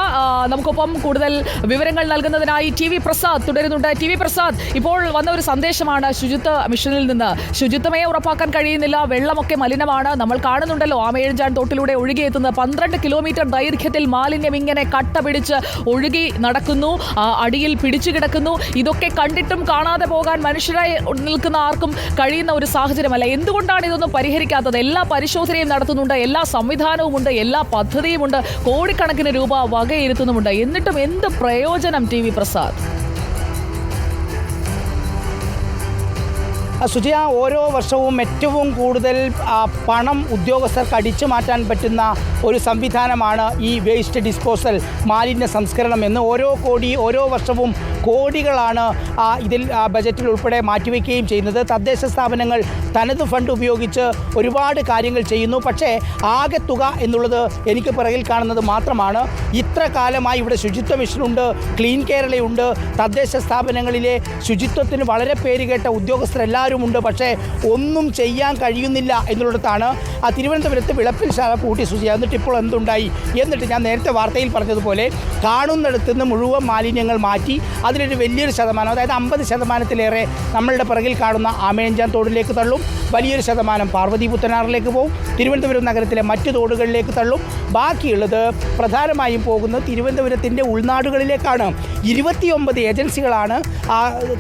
നമുക്കൊപ്പം കൂടുതൽ വിവരങ്ങൾ നൽകുന്നതിനായി TV പ്രസാദ് തുടരുന്നുണ്ട്. TV പ്രസാദ്, ഇപ്പോൾ വന്ന ഒരു സന്ദേശമാണ് ശുചിത്വ മിഷനിൽ നിന്ന്. ശുചിത്വമേ ഉറപ്പാക്കാൻ കഴിയുന്നില്ല, വെള്ളമൊക്കെ മലിനമാണ്. നമ്മൾ കാണുന്നുണ്ടല്ലോ ആമയിഴഞ്ചാൻ തോട്ടിലൂടെ ഒഴുകിയെത്തുന്ന 12 കിലോമീറ്റർ ദൈർഘ്യത്തിൽ മാലിന്യം ഇങ്ങനെ കട്ട പിടിച്ച് ഒഴുകി നടക്കുന്നു, അടിയിൽ പിടിച്ചു കിടക്കുന്നു. ഇതൊക്കെ കണ്ടിട്ടും കാണാതെ പോകാൻ മനുഷ്യരായി നിൽക്കുന്ന ആർക്കും കഴിയുന്ന ഒരു സാഹചര്യമല്ല. എന്തുകൊണ്ടാണ് ഇതൊന്നും പരിഹരിക്കാത്തത്? എല്ലാ പരിശോധനയും നടത്തുന്നുണ്ട്, എല്ലാ സംവിധാനവുമുണ്ട്, എല്ലാ പദ്ധതിയുമുണ്ട്, കോടിക്കണക്കിന് രൂപ വകയിരുത്തുന്നുമുണ്ട്. എന്നിട്ടും എന്ത് പ്രയോജനം? TV പ്രസാദ്, സുജയ, ഓരോ വർഷവും ഏറ്റവും കൂടുതൽ പണം ഉദ്യോഗസ്ഥർക്ക് അടിച്ചു മാറ്റാൻ പറ്റുന്ന ഒരു സംവിധാനമാണ് ഈ വേസ്റ്റ് ഡിസ്പോസൽ, മാലിന്യ സംസ്കരണം എന്ന്. ഓരോ വർഷവും കോടികളാണ് ഇതിൽ ബജറ്റിൽ ഉൾപ്പെടെ മാറ്റിവെക്കുകയും ചെയ്യുന്നത്. തദ്ദേശ സ്ഥാപനങ്ങൾ തനത് ഫണ്ട് ഉപയോഗിച്ച് ഒരുപാട് കാര്യങ്ങൾ ചെയ്യുന്നു. പക്ഷേ ആകെ തുക എന്നുള്ളത് എനിക്ക് പിറകിൽ കാണുന്നത് മാത്രമാണ്. ഇത്ര കാലമായി ഇവിടെ ശുചിത്വ മിഷനുണ്ട്, ക്ലീൻ കേരളയുണ്ട്, തദ്ദേശ സ്ഥാപനങ്ങളിലെ ശുചിത്വത്തിന് വളരെ പേരുകേട്ട ഉദ്യോഗസ്ഥരെല്ലാവരും ഉണ്ട്. പക്ഷേ ഒന്നും ചെയ്യാൻ കഴിയുന്നില്ല എന്നുള്ളിടത്താണ് തിരുവനന്തപുരത്ത് വിളപ്പിൽശാല പൂട്ടി സുജി. എന്നിട്ട് ഇപ്പോൾ എന്തുണ്ടായി? എന്നിട്ട് ഞാൻ നേരത്തെ വാർത്തയിൽ പറഞ്ഞതുപോലെ കാണുന്നിടത്ത് നിന്ന് മുഴുവൻ മാലിന്യങ്ങൾ മാറ്റി അതിലൊരു വലിയൊരു ശതമാനം, അതായത് 50% നമ്മളുടെ പിറകിൽ കാണുന്ന ആമയിഴഞ്ചാൻ തോടിലേക്ക് തള്ളും, വലിയൊരു ശതമാനം പാർവതി പുത്തനാറിലേക്ക് പോകും, തിരുവനന്തപുരം നഗരത്തിലെ മറ്റു തോടുകളിലേക്ക് തള്ളും. ബാക്കിയുള്ളത് പ്രധാനമായും പോകുന്നത് തിരുവനന്തപുരത്തിൻ്റെ ഉൾനാടുകളിലേക്കാണ്. 29 ഏജൻസികളാണ്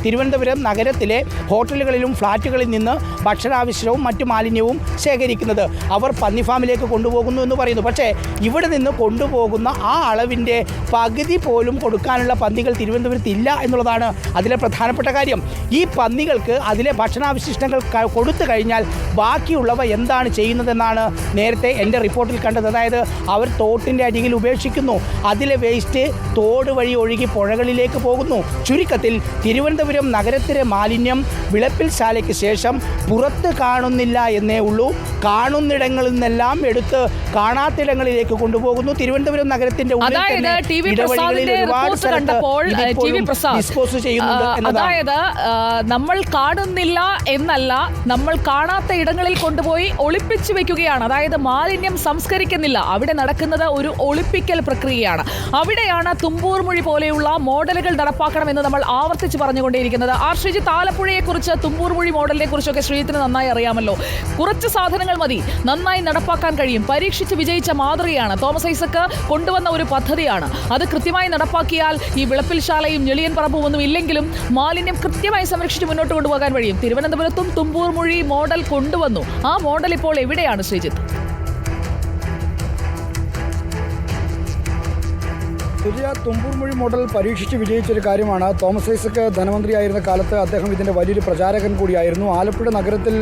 തിരുവനന്തപുരം നഗരത്തിലെ ഹോട്ടലുകളിലും ഫ്ലാറ്റുകളിൽ നിന്ന് ഭക്ഷണാവശ്യവും മറ്റു മാലിന്യവും ശേഖരിക്കുന്നത്. അവർ പന്നിഫാമിലേക്ക് കൊണ്ടുപോകുന്നു എന്ന് പറയുന്നു. പക്ഷേ ഇവിടെ നിന്ന് കൊണ്ടുപോകുന്ന ആ അളവിൻ്റെ പകുതി പോലും കൊടുക്കാനുള്ള പന്നികൾ തിരുവനന്തപുരത്ത് ഇല്ല എന്നുള്ളതാണ് അതിലെ പ്രധാനപ്പെട്ട കാര്യം. ഈ പന്നികൾക്ക് അതിലെ ഭക്ഷണാവശിഷ്ടങ്ങൾ കൊടുത്തു കഴിഞ്ഞാൽ ബാക്കിയുള്ളവ എന്താണ് ചെയ്യുന്നതെന്നാണ് നേരത്തെ എൻ്റെ റിപ്പോർട്ടിൽ കണ്ടത്. അതായത് അവർ തോട്ടിൻ്റെ അരികിൽ ഉപേക്ഷിക്കുന്നു, അതിലെ വേസ്റ്റ് തോട് വഴി ഒഴുകി പുഴകളിലേക്ക് പോകുന്നു. ചുരുക്കത്തിൽ തിരുവനന്തപുരം നഗരത്തിലെ മാലിന്യം വിളപ്പിൽശാലയ്ക്ക് ശേഷം പുറത്ത് കാണുന്നില്ല എന്നേ ഉള്ളൂ. കാണുന്നിടങ്ങളിൽ നിന്നെല്ലാം എടുത്ത് കാണാത്തിടങ്ങളിലേക്ക് കൊണ്ടുപോകുന്നു. തിരുവനന്തപുരം നഗരത്തിന്റെ അതായത് നമ്മൾ കാണുന്നില്ല എന്നല്ല, നമ്മൾ കാണാത്ത ഇടങ്ങളിൽ കൊണ്ടുപോയി ഒളിപ്പിച്ചു വെക്കുകയാണ്. അതായത് മാലിന്യം സംസ്കരിക്കുന്നില്ല, അവിടെ നടക്കുന്നത് ഒരു ഒളിപ്പിക്കൽ പ്രക്രിയയാണ്. അവിടെയാണ് തുമ്പൂർ മൊഴി പോലെയുള്ള മോഡലുകൾ നടപ്പാക്കണമെന്ന് നമ്മൾ ആവർത്തിച്ച് പറഞ്ഞുകൊണ്ടേയിരിക്കുന്നത്. ശ്രീജിത്ത്, ആലപ്പുഴയെക്കുറിച്ച് തുമ്പൂർ മൊഴി മോഡലിനെ കുറിച്ചൊക്കെ ശ്രീജിത്തിന് നന്നായി അറിയാമല്ലോ. കുറച്ച് സാധനങ്ങൾ മതി, നന്നായി നടപ്പാക്കാൻ കഴിയും. പരീക്ഷിച്ച് വിജയിച്ച മാതൃകയാണ്. തോമസ് ഐസക് കൊണ്ടുവന്ന ഒരു പദ്ധതിയാണ്. അത് കൃത്യമായി നടപ്പാക്കിയാൽ ഈ വിളപ്പിൽശാലയും ഞെളിയൻ പറമ്പും ഒന്നും ഇല്ലെങ്കിലും മാലിന്യം കൃത്യമായി സംരക്ഷിച്ച് മുന്നോട്ട് കൊണ്ടുപോകാൻ കഴിയും. തിരുവനന്തപുരത്തും തുമ്പൂർ മൊഴി മോഡൽ കൊണ്ടുവന്നു. ആ മോഡൽ ഇപ്പോൾ എവിടെയാണ് ശ്രീജിത്ത്? തുമ്പൂർ മൊഴി മോഡൽ പരീക്ഷിച്ച് വിജയിച്ചൊരു കാര്യമാണ്. തോമസ് ഐസക് ധനമന്ത്രിയായിരുന്ന കാലത്ത് അദ്ദേഹം ഇതിൻ്റെ വലിയൊരു പ്രചാരകൻ കൂടിയായിരുന്നു. ആലപ്പുഴ നഗരത്തിൽ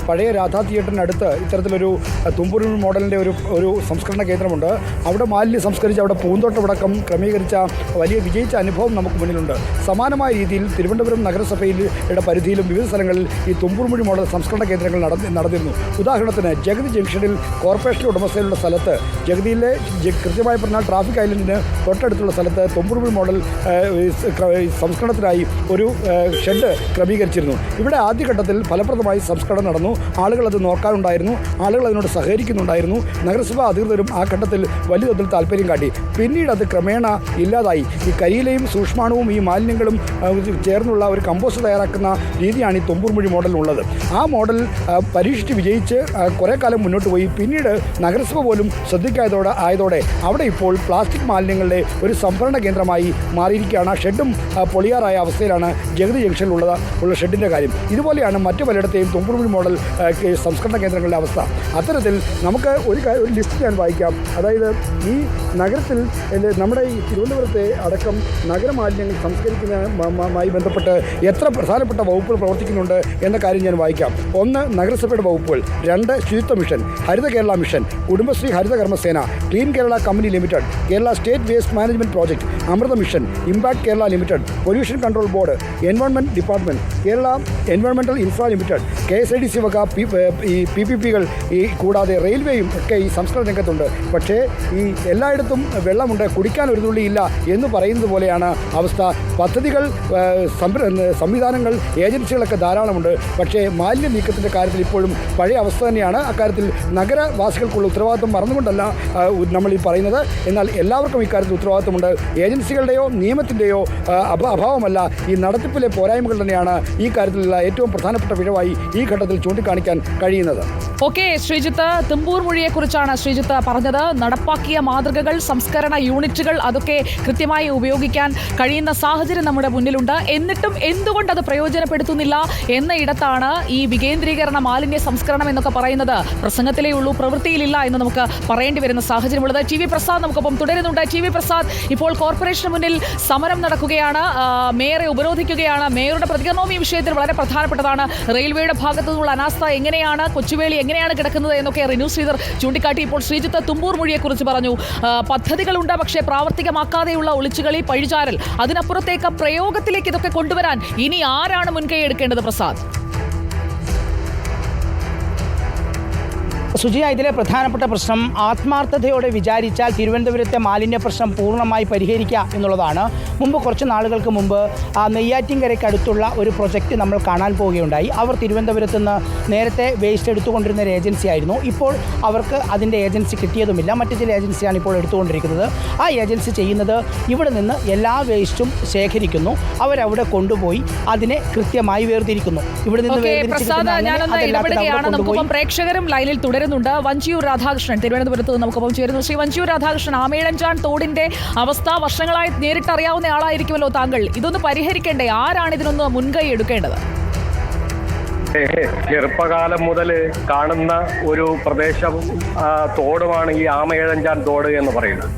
പഴയ രാധാ തിയേറ്ററിനടുത്ത് ഇത്തരത്തിലൊരു തുമ്പൂർ മൊഴി മോഡലിൻ്റെ ഒരു സംസ്കരണ കേന്ദ്രമുണ്ട്. അവിടെ മാലിന്യം സംസ്കരിച്ച് അവിടെ പൂന്തോട്ടമടക്കം ക്രമീകരിച്ച വലിയ വിജയിച്ച അനുഭവം നമുക്ക് മുന്നിലുണ്ട്. സമാനമായ രീതിയിൽ തിരുവനന്തപുരം നഗരസഭയുടെ പരിധിയിലും വിവിധ സ്ഥലങ്ങളിൽ ഈ തുമ്പൂർ മൊഴി മോഡൽ സംസ്കരണ കേന്ദ്രങ്ങൾ നടന്നിരുന്നു. ഉദാഹരണത്തിന് ജഗതി ജംഗ്ഷനിൽ കോർപ്പറേഷൻ ഉടമസ്ഥയിലുള്ള സ്ഥലത്ത്, ജഗതിയിലെ കൃത്യമായി പറഞ്ഞാൽ ട്രാഫിക് ഐലൻഡിന് തൊട്ടടുത്തുള്ള സ്ഥലത്ത് തുമ്പൂർ മൊഴി മോഡൽ സംസ്കരണത്തിനായി ഒരു ഷെഡ് ക്രമീകരിച്ചിരുന്നു. ഇവിടെ ആദ്യഘട്ടത്തിൽ ഫലപ്രദമായി സംസ്കരണം നടന്നു. ആളുകൾ അത് നോക്കാനുണ്ടായിരുന്നു, ആളുകൾ അതിനോട് സഹകരിക്കുന്നുണ്ടായിരുന്നു. നഗരസഭാ അധികൃതരും ആ ഘട്ടത്തിൽ വലിയ തോതിൽ താല്പര്യം കാട്ടി. പിന്നീട് അത് ക്രമേണ ഇല്ലാതായി. ഈ കരിയിലയും സൂക്ഷ്മാണുവും ഈ മാലിന്യങ്ങളും ചേർന്നുള്ള ഒരു കമ്പോസ്റ്റ് തയ്യാറാക്കുന്ന രീതിയാണ് ഈ തുമ്പൂർ മൊഴി മോഡലിനുള്ളത്. ആ മോഡൽ പരീക്ഷിച്ച് വിജയിച്ച് കുറേ കാലം മുന്നോട്ട് പോയി. പിന്നീട് നഗരസഭ പോലും ശ്രദ്ധിക്കായതോടെ അവിടെ ഇപ്പോൾ പ്ലാസ്റ്റിക് മാലിന്യങ്ങളുടെ ഒരു സംഭരണ കേന്ദ്രമായി മാറിയിരിക്കുകയാണ്. ഷെഡും പൊളിയാറായ അവസ്ഥയിലാണ് ജഗതി ജംഗ്ഷനിലുള്ള ഷെഡിൻ്റെ കാര്യം. ഇതുപോലെയാണ് മറ്റു പലയിടത്തെയും തുമ്പൂർ മൊഴി മോഡൽ സംസ്കരണ കേന്ദ്രങ്ങളുടെ അവസ്ഥ. അത്തരത്തിൽ നമുക്ക് ഒരു ലിസ്റ്റ് ഞാൻ വായിക്കാം. അതായത് ഈ നഗരത്തിൽ നമ്മുടെ ഈ തിരുവനന്തപുരത്തെ അടക്കം നഗരമാലിന്യങ്ങൾ സംസ്കരിക്കുന്നതുമായി ബന്ധപ്പെട്ട് എത്ര പ്രധാനപ്പെട്ട വകുപ്പുകൾ പ്രവർത്തിക്കുന്നുണ്ട് എന്ന കാര്യം ഞാൻ വായിക്കാം. 1. നഗരസഭയുടെ വകുപ്പുകൾ. 2. Suchitwa mission, Haritha Kerala mission, Kudumbashree Haritha Karmasena, clean Kerala company limited, Kerala state waste management project, Amrut mission, impact Kerala limited, pollution control board, environment department, Kerala environmental infra limited, KSIDC വക ഈ PPPകൾ, ഈ കൂടാതെ റെയിൽവേയും ഒക്കെ ഈ സംസ്കരണ രംഗത്തുണ്ട്. പക്ഷേ ഈ എല്ലായിടത്തും വെള്ളമുണ്ട്, കുടിക്കാൻ ഒരു തുള്ളിയില്ല എന്ന് പറയുന്നത് പോലെയാണ് അവസ്ഥ. പദ്ധതികൾ, സംവിധാനങ്ങൾ, ഏജൻസികളൊക്കെ ധാരാളമുണ്ട്. പക്ഷേ മാലിന്യ നീക്കത്തിൻ്റെ കാര്യത്തിൽ ഇപ്പോഴും പഴയ അവസ്ഥ തന്നെയാണ്. അക്കാര്യത്തിൽ നഗരവാസികൾക്കുള്ള ഉത്തരവാദിത്വം മറന്നുകൊണ്ടല്ല നമ്മൾ ഈ പറയുന്നത്. എന്നാൽ എല്ലാവർക്കും ഇക്കാര്യത്തിൽ ഉത്തരവാദിത്വമുണ്ട്. ഏജൻസികളുടെയോ നിയമത്തിൻ്റെയോ അഭാവമല്ല, ഈ നടത്തിപ്പിലെ പോരായ്മകൾ തന്നെയാണ് ഈ കാര്യത്തിലുള്ള ഏറ്റവും പ്രധാനപ്പെട്ട പിഴവായി ഈ ഘട്ടത്തിൽ ചൂണ്ടിക്കാണിക്കാൻ കഴിയുന്നത്. ഓക്കെ ശ്രീജിത്ത്, തുമ്പൂർ മൊഴിയെക്കുറിച്ചാണ് ശ്രീജിത്ത് പറഞ്ഞത്. നടപ്പാക്കിയ മാതൃകകൾ, സംസ്കരണ യൂണിറ്റുകൾ അതൊക്കെ കൃത്യമായി ഉപയോഗിക്കാൻ കഴിയുന്ന സാഹചര്യം നമ്മുടെ മുന്നിലുണ്ട്. എന്നിട്ടും എന്തുകൊണ്ട് അത് പ്രയോജനപ്പെടുത്തുന്നില്ല എന്ന ഇടത്താണ് ഈ വികേന്ദ്രീകരണ മാലിന്യ സംസ്കരണം എന്നൊക്കെ പറയുന്നത് പ്രസംഗത്തിലേ ഉള്ളൂ, പ്രവൃത്തിയിലില്ല എന്ന് നമുക്ക് പറയേണ്ടി വരുന്ന സാഹചര്യമുള്ളത്. TV പ്രസാദ് നമുക്കൊപ്പം തുടരുന്നുണ്ട്. TV പ്രസാദ്, ഇപ്പോൾ കോർപ്പറേഷന് മുന്നിൽ സമരം നടക്കുകയാണ്, മേയറെ ഉപരോധിക്കുകയാണ്. മേയറുടെ പ്രതികരണവും ഈ വിഷയത്തിൽ വളരെ പ്രധാനപ്പെട്ടതാണ്. റെയിൽവേയുടെ ഭാഗത്തു നിന്നുള്ള അനാസ്ഥ എങ്ങനെയാണ്, കൊച്ചുവേളി എങ്ങനെയാണ് കിടക്കുന്നത് എന്നൊക്കെ റിനു ശ്രീധർ ചൂണ്ടിക്കാട്ടി. ഇപ്പോൾ ശ്രീജിത്ത് തുമ്പൂർ മൊഴിയെക്കുറിച്ച് പറഞ്ഞു. പദ്ധതികളുണ്ട്, പക്ഷേ പ്രാവർത്തികമാക്കാതെയുള്ള ഒളിച്ചുകളി, പഴിചാരൽ, അതിനപ്പുറത്തേക്ക് പ്രയോഗത്തിലേക്ക് ഇതൊക്കെ കൊണ്ടുവരാൻ ഇനി ആരാണ് മുൻകൈ എടുക്കേണ്ടത് പ്രസാദ്? സുജിയ, ഇതിലെ പ്രധാനപ്പെട്ട പ്രശ്നം ആത്മാർത്ഥതയോടെ വിചാരിച്ചാൽ തിരുവനന്തപുരത്തെ മാലിന്യ പ്രശ്നം പൂർണ്ണമായി പരിഹരിക്കുക എന്നുള്ളതാണ്. മുമ്പ് കുറച്ച് നാളുകൾക്ക് മുമ്പ് നെയ്യാറ്റിൻകരയ്ക്കടുത്തുള്ള ഒരു പ്രൊജക്റ്റ് നമ്മൾ കാണാൻ പോവുകയുണ്ടായി. അവർ തിരുവനന്തപുരത്ത് നിന്ന് നേരത്തെ വേസ്റ്റ് എടുത്തുകൊണ്ടിരുന്ന ഒരു ഏജൻസി ആയിരുന്നു. ഇപ്പോൾ അവർക്ക് അതിൻ്റെ ഏജൻസി കിട്ടിയതുമില്ല, മറ്റു ചില ഏജൻസിയാണ് ഇപ്പോൾ എടുത്തുകൊണ്ടിരിക്കുന്നത്. ആ ഏജൻസി ചെയ്യുന്നത് ഇവിടെ നിന്ന് എല്ലാ വേസ്റ്റും ശേഖരിക്കുന്നു, അവരവിടെ കൊണ്ടുപോയി അതിനെ കൃത്യമായി വേർതിരിക്കുന്നു. ഇവിടെ നിന്ന് പ്രേക്ഷകരും ലൈനിൽ തുടരുന്നുണ്ട്. വഞ്ചിയൂർ രാധാകൃഷ്ണൻ തിരുവനന്തപുരത്ത് നമുക്കൊപ്പം ചേരുന്നു. ശ്രീ വഞ്ചിയൂർ രാധാകൃഷ്ണൻ, ആമയിഴഞ്ചാൻ തോടിന്റെ അവസ്ഥ വർഷങ്ങളായി നേരിട്ടറിയാവുന്ന ആളായിരിക്കുമല്ലോ താങ്കൾ. ഇതൊന്ന് പരിഹരിക്കേണ്ടേ? ആരാണ് ഇതിനൊന്ന് മുൻകൈ എടുക്കേണ്ടത്? ചെറുപ്പകാലം മുതൽ കാണുന്ന ഒരു പ്രദേശം തോടുമാണ് ഈ ആമയിഴഞ്ചാൻ തോട് എന്ന് പറയുന്നത്.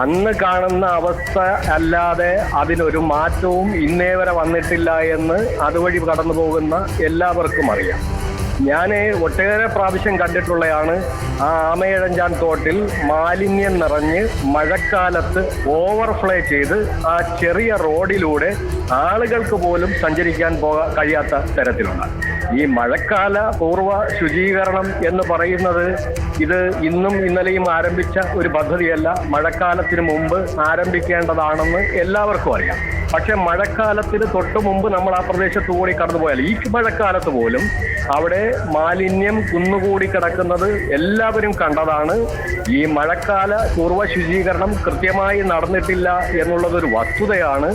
അന്ന് കാണുന്ന അവസ്ഥ അല്ലാതെ അതിനൊരു മാറ്റവും ഇന്നേ വരെ വന്നിട്ടില്ല എന്ന് അതുവഴി കടന്നു പോകുന്ന എല്ലാവർക്കും അറിയാം. ഞാൻ ഒട്ടേറെ പ്രാവശ്യം കണ്ടിട്ടുള്ളതാണ് ആ ആമയിഴഞ്ചാൻ തോട്ടിൽ മാലിന്യം നിറഞ്ഞ് മഴക്കാലത്ത് ഓവർഫ്ലോ ചെയ്ത് ആ ചെറിയ റോഡിലൂടെ ആളുകൾക്ക് പോലും സഞ്ചരിക്കാൻ കഴിയാത്ത തരത്തിലുള്ള ഈ മഴക്കാല പൂർവ്വ ശുചീകരണം എന്ന് പറയുന്നത് ഇത് ഇന്നും ഇന്നലെയും ആരംഭിച്ച ഒരു പദ്ധതിയല്ല, മഴക്കാലത്തിന് മുമ്പ് ആരംഭിക്കേണ്ടതാണെന്ന് എല്ലാവർക്കും അറിയാം. പക്ഷെ മഴക്കാലത്തിന് തൊട്ട് മുമ്പ് നമ്മൾ ആ പ്രദേശത്ത് കൂടി കടന്നുപോയാൽ ഈ മഴക്കാലത്ത് പോലും അവിടെ മാലിന്യം കുന്നുകൂടി കിടക്കുന്നത് എല്ലാവരും കണ്ടതാണ്. ഈ മഴക്കാല പൂർവ്വ ശുചീകരണം കൃത്യമായി നടന്നിട്ടില്ല എന്നുള്ളതൊരു വസ്തുതയാണ്.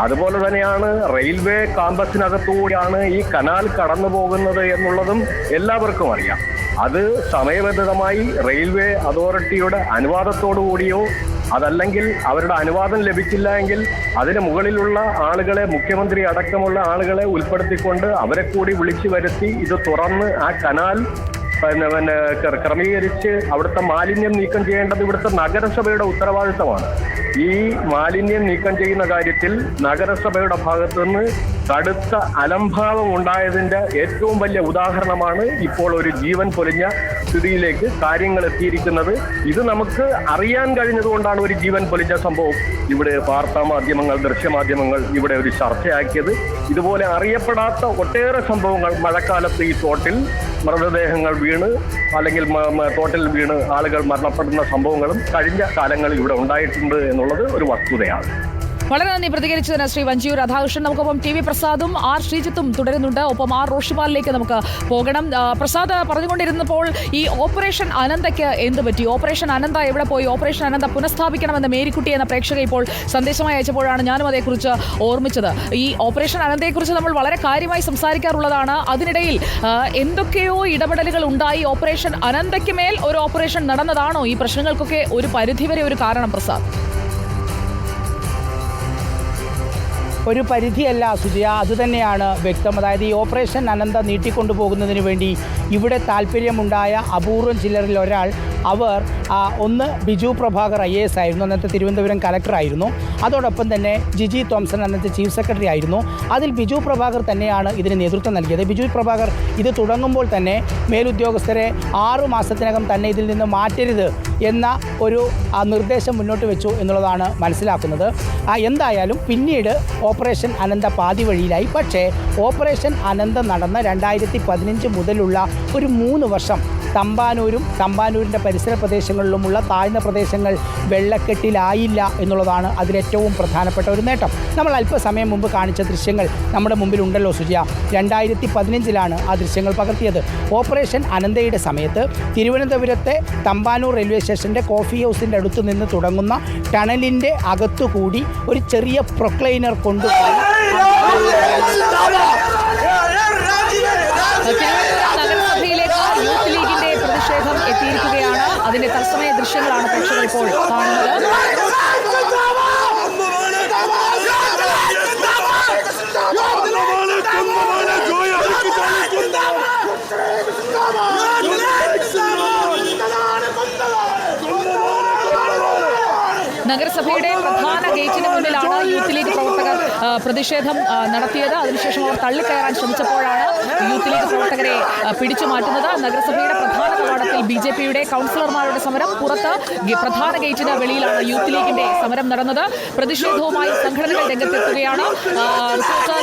അതുപോലെ തന്നെയാണ് റെയിൽവേ കാമ്പസിനകത്തുകൂടിയാണ് ഈ കനാൽ കടന്നു പോകുന്നത് എന്നുള്ളതും എല്ലാവർക്കും അറിയാം. അത് സമയബന്ധിതമായി റെയിൽവേ അതോറിറ്റിയുടെ അനുവാദത്തോടു കൂടിയോ അതല്ലെങ്കിൽ അവരുടെ അനുവാദം ലഭിച്ചില്ല എങ്കിൽ അതിന് മുകളിലുള്ള ആളുകളെ, മുഖ്യമന്ത്രി അടക്കമുള്ള ആളുകളെ ഉൾപ്പെടുത്തിക്കൊണ്ട് അവരെ കൂടി വിളിച്ചു വരുത്തി ഇത് തുറന്ന് ആ കനാൽ ക്രമീകരിച്ച് അവിടുത്തെ മാലിന്യം നീക്കം ചെയ്യേണ്ടത് ഇവിടുത്തെ നഗരസഭയുടെ ഉത്തരവാദിത്തമാണ്. ഈ മാലിന്യം നീക്കം ചെയ്യുന്ന കാര്യത്തിൽ നഗരസഭയുടെ ഭാഗത്തു നിന്ന് കടുത്ത അലംഭാവം ഉണ്ടായതിന്റെ ഏറ്റവും വലിയ ഉദാഹരണമാണ് ഇപ്പോൾ ഒരു ജീവൻ പൊലിഞ്ഞ സ്ഥിതിയിലേക്ക് കാര്യങ്ങൾ എത്തിയിരിക്കുന്നത്. ഇത് നമുക്ക് അറിയാൻ കഴിഞ്ഞതുകൊണ്ടാണ് ഒരു ജീവൻ പൊലിഞ്ഞ സംഭവം ഇവിടെ വാർത്താ മാധ്യമങ്ങൾ, ദൃശ്യമാധ്യമങ്ങൾ ഇവിടെ ഒരു ചർച്ചയാക്കിയത്. ഇതുപോലെ അറിയപ്പെടാത്ത ഒട്ടേറെ സംഭവങ്ങൾ മഴക്കാലത്ത് ഈ തോട്ടിൽ മൃതദേഹങ്ങൾ വീണ് അല്ലെങ്കിൽ തോട്ടിൽ വീണ് ആളുകൾ മരണപ്പെടുന്ന സംഭവങ്ങളും കഴിഞ്ഞ കാലങ്ങളിൽ ഇവിടെ ഉണ്ടായിട്ടുണ്ട് എന്നുള്ളത് ഒരു വസ്തുതയാണ്. വളരെ നന്ദി പ്രതികരിച്ചതിന് ശ്രീ വഞ്ചിയൂർ രാധാകൃഷ്ണൻ. നമുക്കൊപ്പം ടി വി പ്രസാദും ആർ ശ്രീജിത്തും തുടരുന്നുണ്ട്. ഒപ്പം ആർ റോഷിപാലിലേക്ക് നമുക്ക് പോകണം. പ്രസാദ് പറഞ്ഞുകൊണ്ടിരുന്നപ്പോൾ ഈ ഓപ്പറേഷൻ അനന്തയ്ക്ക് എന്ത് പറ്റി? ഓപ്പറേഷൻ അനന്ത എവിടെ പോയി? ഓപ്പറേഷൻ അനന്ത പുനഃസ്ഥാപിക്കണമെന്ന് മേരിക്കുട്ടി എന്ന പ്രേക്ഷക ഇപ്പോൾ സന്ദേശമായി അയച്ചപ്പോഴാണ് ഞാനും അതേക്കുറിച്ച് ഓർമ്മിച്ചത്. ഈ ഓപ്പറേഷൻ അനന്തയെക്കുറിച്ച് നമ്മൾ വളരെ കാര്യമായി സംസാരിക്കാറുള്ളതാണ്. അതിനിടയിൽ എന്തൊക്കെയോ ഇടപെടലുകൾ ഉണ്ടായി. ഓപ്പറേഷൻ അനന്തയ്ക്ക് മേൽ ഒരു ഓപ്പറേഷൻ നടന്നതാണോ ഈ പ്രശ്നങ്ങൾക്കൊക്കെ ഒരു പരിധിവരെ ഒരു കാരണം പ്രസാദ്? ഒരു പരിധിയല്ല സുജയ, അതുതന്നെയാണ് വ്യക്തം. അതായത് ഈ ഓപ്പറേഷൻ അനന്ത നീട്ടിക്കൊണ്ടുപോകുന്നതിന് വേണ്ടി ഇവിടെ താല്പര്യമുണ്ടായ അപൂർവം ചിലരിൽ ഒരാൾ, അവർ ഒന്ന് ബിജു പ്രഭാകർ IAS ആയിരുന്നു, അന്നത്തെ തിരുവനന്തപുരം കലക്ടറായിരുന്നു. അതോടൊപ്പം തന്നെ ജിജി തോംസൺ അന്നത്തെ ചീഫ് സെക്രട്ടറി ആയിരുന്നു. അതിൽ ബിജു പ്രഭാകർ തന്നെയാണ് ഇതിന് നേതൃത്വം നൽകിയത്. ബിജു പ്രഭാകർ ഇത് തുടങ്ങുമ്പോൾ തന്നെ മേലുദ്യോഗസ്ഥരെ 6 മാസത്തിനകം തന്നെ ഇതിൽ നിന്ന് മാറ്റരുത് എന്ന ഒരു നിർദ്ദേശം മുന്നോട്ട് വെച്ചു എന്നുള്ളതാണ് മനസ്സിലാക്കുന്നത്. എന്തായാലും പിന്നീട് ഓപ്പറേഷൻ അനന്ത പാതി വഴിയിലായി. പക്ഷേ ഓപ്പറേഷൻ അനന്ത നടന്ന 2015 മുതലുള്ള ഒരു 3 വർഷം തമ്പാനൂരും തമ്പാനൂരിൻ്റെ പരിസര പ്രദേശങ്ങളിലുമുള്ള താഴ്ന്ന പ്രദേശങ്ങൾ വെള്ളക്കെട്ടിലായില്ല എന്നുള്ളതാണ് അതിലേറ്റവും പ്രധാനപ്പെട്ട ഒരു നേട്ടം. നമ്മൾ അല്പസമയം മുമ്പ് കാണിച്ച ദൃശ്യങ്ങൾ നമ്മുടെ മുമ്പിലുണ്ടല്ലോ സുജിയ. 2015 ആ ദൃശ്യങ്ങൾ പകർത്തിയത്. ഓപ്പറേഷൻ അനന്തയുടെ സമയത്ത് തിരുവനന്തപുരത്തെ തമ്പാനൂർ റെയിൽവേ സ്റ്റേഷൻ്റെ കോഫി ഹൗസിൻ്റെ അടുത്ത് നിന്ന് തുടങ്ങുന്ന ടണലിൻ്റെ അകത്തുകൂടി ഒരു ചെറിയ പ്രൊക്ലൈനർ കൊണ്ടുപോയി നഗരസഭയിലേക്ക് യൂത്ത് ലീഗിന്റെ പ്രതിഷേധം എത്തിയിരിക്കുകയാണ്. അതിന്റെ തത്സമയ ദൃശ്യങ്ങളാണ് പ്രേക്ഷകർ ഇപ്പോൾ കാണുന്നത്. നഗരസഭയുടെ പ്രധാന ഗേറ്റിന് മുന്നിലാണ് യൂത്ത് ലീഗ് പ്രവർത്തകർ പ്രതിഷേധം നടത്തിയത്. അതിനുശേഷം അവർ തള്ളിക്കയറാൻ ശ്രമിച്ചപ്പോഴാണ് യൂത്ത് ലീഗ് പ്രവർത്തകരെ പിടിച്ചു മാറ്റുന്നത്. നഗരസഭയുടെ പ്രധാന കവാടത്തിൽ BJPയുടെ കൗൺസിലർമാരുടെ സമരം, പുറത്ത് പ്രധാന ഗേറ്റിന് വെളിയിലാണ് യൂത്ത് ലീഗിന്റെ സമരം നടന്നത്. പ്രതിഷേധവുമായി സംഘടനകൾ രംഗത്തെത്തുകയാണ്.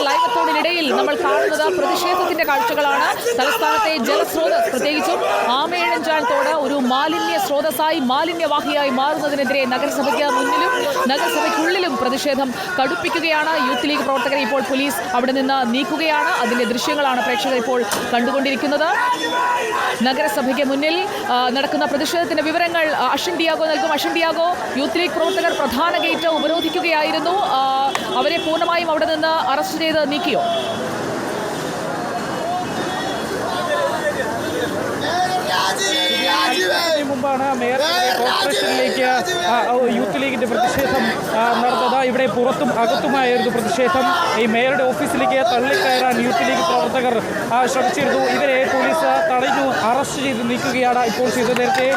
ലൈവത്തോടിനിടയിൽ നമ്മൾ കാണുന്നത് പ്രതിഷേധത്തിന്റെ കാഴ്ചകളാണ്. തലസ്ഥാനത്തെ ജലസ്രോതസ്, പ്രത്യേകിച്ചും ആമയിഴഞ്ചാൻ തോട് ഒരു മാലിന്യ സ്രോതസ്സായി, മാലിന്യവാഹിയായി മാറുന്നതിനെതിരെ നഗരസഭയ്ക്ക് മുന്നിലും നഗരസഭയ്ക്കുള്ളിലും പ്രതിഷേധം കടുപ്പിക്കുകയാണ്. യൂത്ത് ലീഗ് പ്രവർത്തകരെ ഇപ്പോൾ പോലീസ് അവിടെ നിന്ന് നീക്കുകയാണ്. അതിന്റെ ദൃശ്യങ്ങളാണ് പ്രേക്ഷകർ ഇപ്പോൾ കണ്ടുകൊണ്ടിരിക്കുന്നത്. നഗരസഭയ്ക്ക് മുന്നിൽ നടക്കുന്ന പ്രതിഷേധത്തിന്റെ വിവരങ്ങൾ അഷിൻ ഡിയാഗോ നൽകും. അഷിൻ ഡിയാഗോ, യൂത്ത് ലീഗ് പ്രവർത്തകർ പ്രധാന ഗേറ്റ് ഉപരോധിക്കുകയായിരുന്നു. അവരെ പൂർണ്ണമായും അവിടെ നിന്ന് അറസ്റ്റ് ചെയ്ത് നീക്കിയോ? മുമ്പാണ് മേയർ കോർപ്പറേഷനിലേക്ക് യൂത്ത് ലീഗിന്റെ പ്രതിഷേധം നടന്നത്. ഇവിടെ പുറത്തും അകത്തുമായിരുന്നു പ്രതിഷേധം. ഈ മേയറുടെ ഓഫീസിലേക്ക് തള്ളിക്കയറാൻ യൂത്ത് ലീഗ് പ്രവർത്തകർ ശ്രമിച്ചിരുന്നു. ഇവരെ പോലീസ് തടഞ്ഞു, അറസ്റ്റ് ചെയ്ത് നീക്കുകയാണ് ഇപ്പോൾ ചെയ്തത്. നേരത്തെ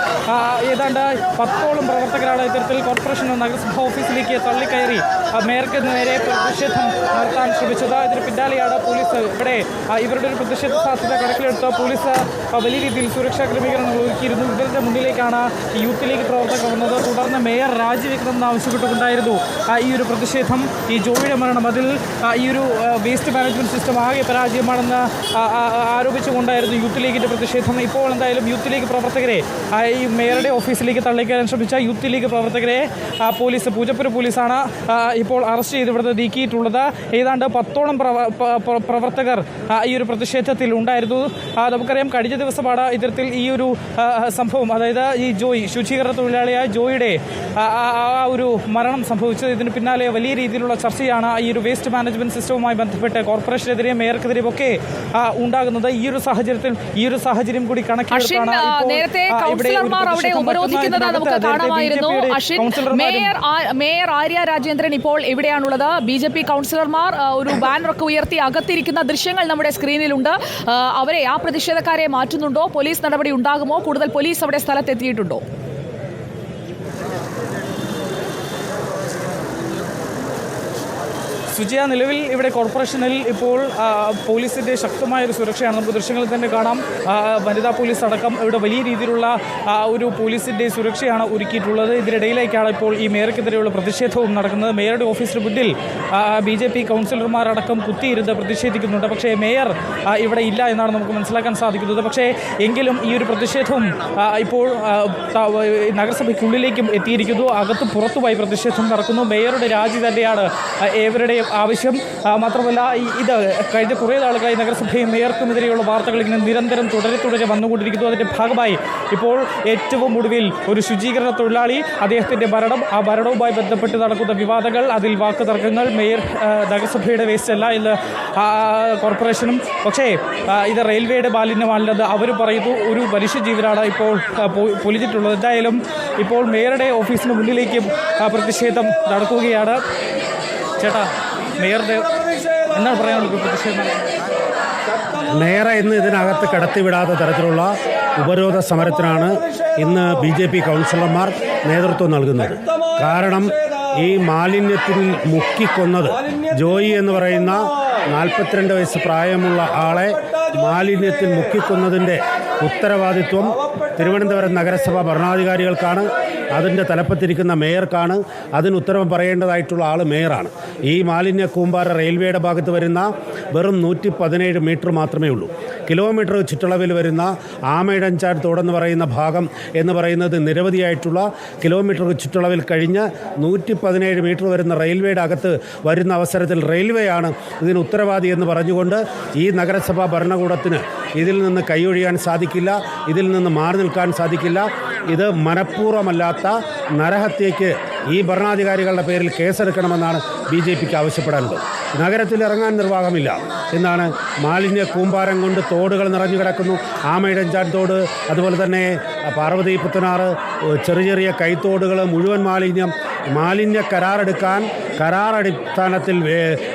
ഏതാണ്ട് 10ഓളം പ്രവർത്തകരാണ് ഇത്തരത്തിൽ കോർപ്പറേഷൻ നഗരസഭ ഓഫീസിലേക്ക് തള്ളിക്കയറി മേയർക്ക് നേരെ പ്രതിഷേധം നടത്താൻ ശ്രമിച്ചത്. ഇതിന് പിന്നാലെയാണ് പോലീസ് ഇവരുടെ ഒരു പ്രതിഷേധ സാധ്യത കണക്കിലെടുത്ത് പോലീസ് വലിയ രീതിയിൽ സുരക്ഷാ ക്രമീകരണങ്ങൾ ഒരുക്കിയിരുന്നു. ഇവരുടെ മുന്നിലേക്കാണ് യൂത്ത് ലീഗ് പ്രവർത്തകർ വന്നത്. തുടർന്ന് മേയർ രാജിവെക്കാൻ രാജിവെക്കണമെന്ന് ആവശ്യപ്പെട്ടുകൊണ്ടായിരുന്നു ഈ ഒരു പ്രതിഷേധം. ഈ ജോയിയുടെ മരണം അതിൽ ഈ ഒരു വേസ്റ്റ് മാനേജ്മെൻറ്റ് സിസ്റ്റം ആകെ പരാജയമാണെന്ന് ആരോപിച്ചുകൊണ്ടായിരുന്നു യൂത്ത് ലീഗിൻ്റെ പ്രതിഷേധം. ഇപ്പോൾ എന്തായാലും യൂത്ത് ലീഗ് പ്രവർത്തകരെ ഈ മേയറുടെ ഓഫീസിലേക്ക് തള്ളിക്കയറാൻ ശ്രമിച്ച യൂത്ത് ലീഗ് പ്രവർത്തകരെ പോലീസ്, പൂജപ്പുര പോലീസാണ് ഇപ്പോൾ അറസ്റ്റ് ചെയ്ത് ഇവിടുന്ന് നീക്കിയിട്ടുള്ളത്. ഏതാണ്ട് 10ഓളം പ്രവർത്തകർ ഈ ഒരു പ്രതിഷേധത്തിൽ ഉണ്ടായിരുന്നു. നമുക്കറിയാം കഴിഞ്ഞ ദിവസമാണ് ഇത്തരത്തിൽ ഈ ഒരു സംഭവം, അതായത് ഈ ജോയി, ശുചീകരണ തൊഴിലാളിയായ ജോയിയുടെ ആ ഒരു മരണം സംഭവിച്ചത്. ഇതിന് പിന്നാലെ വലിയ രീതിയിലുള്ള ചർച്ചയാണ് ഈ ഒരു വേസ്റ്റ് മാനേജ്മെന്റ് സിസ്റ്റവുമായി ബന്ധപ്പെട്ട് കോർപ്പറേഷനെതിരെയും മേയർക്കെതിരെയും ഒക്കെ ഉണ്ടാകുന്നത്. ഈ ഒരു സാഹചര്യം കൂടി കണക്കിലെടുത്താണ് നേരത്തെ കൗൺസിലർമാർ അവിടെ ഉപരോധിക്കുന്നത് നമുക്ക് കാണാമായിരുന്നു. അശ്വിൻ, മേയർ ആര്യ രാജേന്ദ്രൻ ഇപ്പോൾ എവിടെയാണുള്ളത്? BJP കൗൺസിലർമാർ ഒരു ബാനറൊക്കെ ഉയർത്തി അകത്തിരിക്കുന്ന ദൃശ്യങ്ങൾ നമ്മുടെ സ്ക്രീനിലുണ്ട്. അവരെ, ആ പ്രതിഷേധക്കാരെ മാറ്റുന്നുണ്ടോ? പോലീസ് നടപടി ഉണ്ടാകുമോ? കൂടുതൽ പോലീസ് അവിടെ സ്ഥലത്തെത്തിയിട്ടുണ്ടോ? സുജിയ, നിലവിൽ ഇവിടെ കോർപ്പറേഷനിൽ ഇപ്പോൾ പോലീസിൻ്റെ ശക്തമായൊരു സുരക്ഷയാണ്. നമുക്ക് ദൃശ്യങ്ങളിൽ തന്നെ കാണാം. വനിതാ പോലീസ് അടക്കം ഇവിടെ വലിയ രീതിയിലുള്ള ഒരു പോലീസിൻ്റെ സുരക്ഷയാണ് ഒരുക്കിയിട്ടുള്ളത്. ഇതിനിടയിലേക്കാണ് ഇപ്പോൾ ഈ മേയർക്കെതിരെയുള്ള പ്രതിഷേധവും നടക്കുന്നത്. മേയറുടെ ഓഫീസിന് മുന്നിൽ BJP കൗൺസിലർമാരടക്കം കുത്തിയിരുന്ന് പ്രതിഷേധിക്കുന്നുണ്ട്. പക്ഷേ മേയർ ഇവിടെ ഇല്ല എന്നാണ് നമുക്ക് മനസ്സിലാക്കാൻ സാധിക്കുന്നത്. പക്ഷേ എങ്കിലും ഈ ഒരു പ്രതിഷേധവും ഇപ്പോൾ നഗരസഭയ്ക്കുള്ളിലേക്കും എത്തിയിരിക്കുന്നു. അകത്തും പുറത്തുമായി പ്രതിഷേധം നടക്കുന്നു. മേയറുടെ രാജി തന്നെയാണ് ഏവരുടെയും ആവശ്യം. മാത്രമല്ല ഇത് കഴിഞ്ഞ കുറേ നാളുകളായി നഗരസഭയും മേയർക്കുമെതിരെയുള്ള വാർത്തകൾ ഇങ്ങനെ നിരന്തരം തുടരെ വന്നുകൊണ്ടിരിക്കുന്നു. അതിൻ്റെ ഭാഗമായി ഇപ്പോൾ ഏറ്റവും ഒടുവിൽ ഒരു ശുചീകരണ തൊഴിലാളി, അദ്ദേഹത്തിൻ്റെ മരണം, ആ മരണവുമായി ബന്ധപ്പെട്ട് നടക്കുന്ന വിവാദങ്ങൾ, അതിൽ വാക്ക് തർക്കങ്ങൾ, മേയർ നഗരസഭയുടെ വേസ്റ്റ് അല്ല എന്ന് കോർപ്പറേഷനും, പക്ഷേ ഇത് റെയിൽവേയുടെ മാലിന്യമാണെന്ന് അവർ പറയുന്നു. ഒരു മനുഷ്യജീവനാണ് ഇപ്പോൾ പൊലിഞ്ഞിട്ടുള്ളത്. എന്തായാലും ഇപ്പോൾ മേയറുടെ ഓഫീസിന് മുന്നിലേക്കും പ്രതിഷേധം നടക്കുകയാണ്. ചേട്ടാ, മേയറുടെ എന്താണ് പറയാനുള്ളത്? പ്രതിഷേധം മേയറെ ഇന്ന് ഇതിനകത്ത് കടത്തിവിടാത്ത തരത്തിലുള്ള ഉപരോധ സമരത്തിനാണ് ഇന്ന് BJP കൗൺസിലർമാർ നേതൃത്വം നൽകുന്നത്. കാരണം ഈ മാലിന്യത്തിൽ മുക്കിക്കൊന്നത് ജോയി എന്ന് പറയുന്ന 42 വയസ്സ് പ്രായമുള്ള ആളെ മാലിന്യത്തിൽ മുക്കിക്കൊന്നതിൻ്റെ ഉത്തരവാദിത്വം തിരുവനന്തപുരം നഗരസഭ ഭരണാധികാരികൾക്കാണ്. അതിൻ്റെ തലപ്പത്തിരിക്കുന്ന മേയർക്കാണ്. അതിന് ഉത്തരവ് പറയേണ്ടതായിട്ടുള്ള ആൾ മേയറാണ്. ഈ മാലിന്യ കൂമ്പാര റെയിൽവേയുടെ ഭാഗത്ത് വരുന്ന വെറും 117 മീറ്റർ മാത്രമേ ഉള്ളൂ. കിലോമീറ്റർ ചുറ്റളവിൽ വരുന്ന ആമയിഴഞ്ചാൻ തോടെന്ന് പറയുന്ന ഭാഗം എന്ന് പറയുന്നത് നിരവധിയായിട്ടുള്ള കിലോമീറ്റർ ചുറ്റളവിൽ കഴിഞ്ഞ് 117 മീറ്റർ വരുന്ന റെയിൽവേയുടെ അകത്ത് വരുന്ന അവസരത്തിൽ റെയിൽവേയാണ് ഇതിന് ഉത്തരവാദി എന്ന് പറഞ്ഞുകൊണ്ട് ഈ നഗരസഭാ ഭരണകൂടത്തിന് ഇതിൽ നിന്ന് കൈയൊഴിയാൻ സാധിക്കില്ല, ഇതിൽ നിന്ന് മാറി നിൽക്കാൻ സാധിക്കില്ല. ഇത് മനഃപൂർവ്വമല്ലാത്ത നരഹത്യയ്ക്ക് ഈ ഭരണാധികാരികളുടെ പേരിൽ കേസെടുക്കണമെന്നാണ് BJPക്ക് ആവശ്യപ്പെടാനുള്ളത്. നഗരത്തിൽ ഇറങ്ങാൻ നിർവാഹമില്ല എന്നാണ്. മാലിന്യ കൂമ്പാരം കൊണ്ട് തോടുകൾ നിറഞ്ഞു കിടക്കുന്നു. ആമയിഴഞ്ചാൻ തോട്, അതുപോലെ തന്നെ പാർവതി പുത്തനാറ്, ചെറിയ കൈത്തോടുകൾ മുഴുവൻ മാലിന്യ കരാറെടുക്കാൻ കരാറടിസ്ഥാനത്തിൽ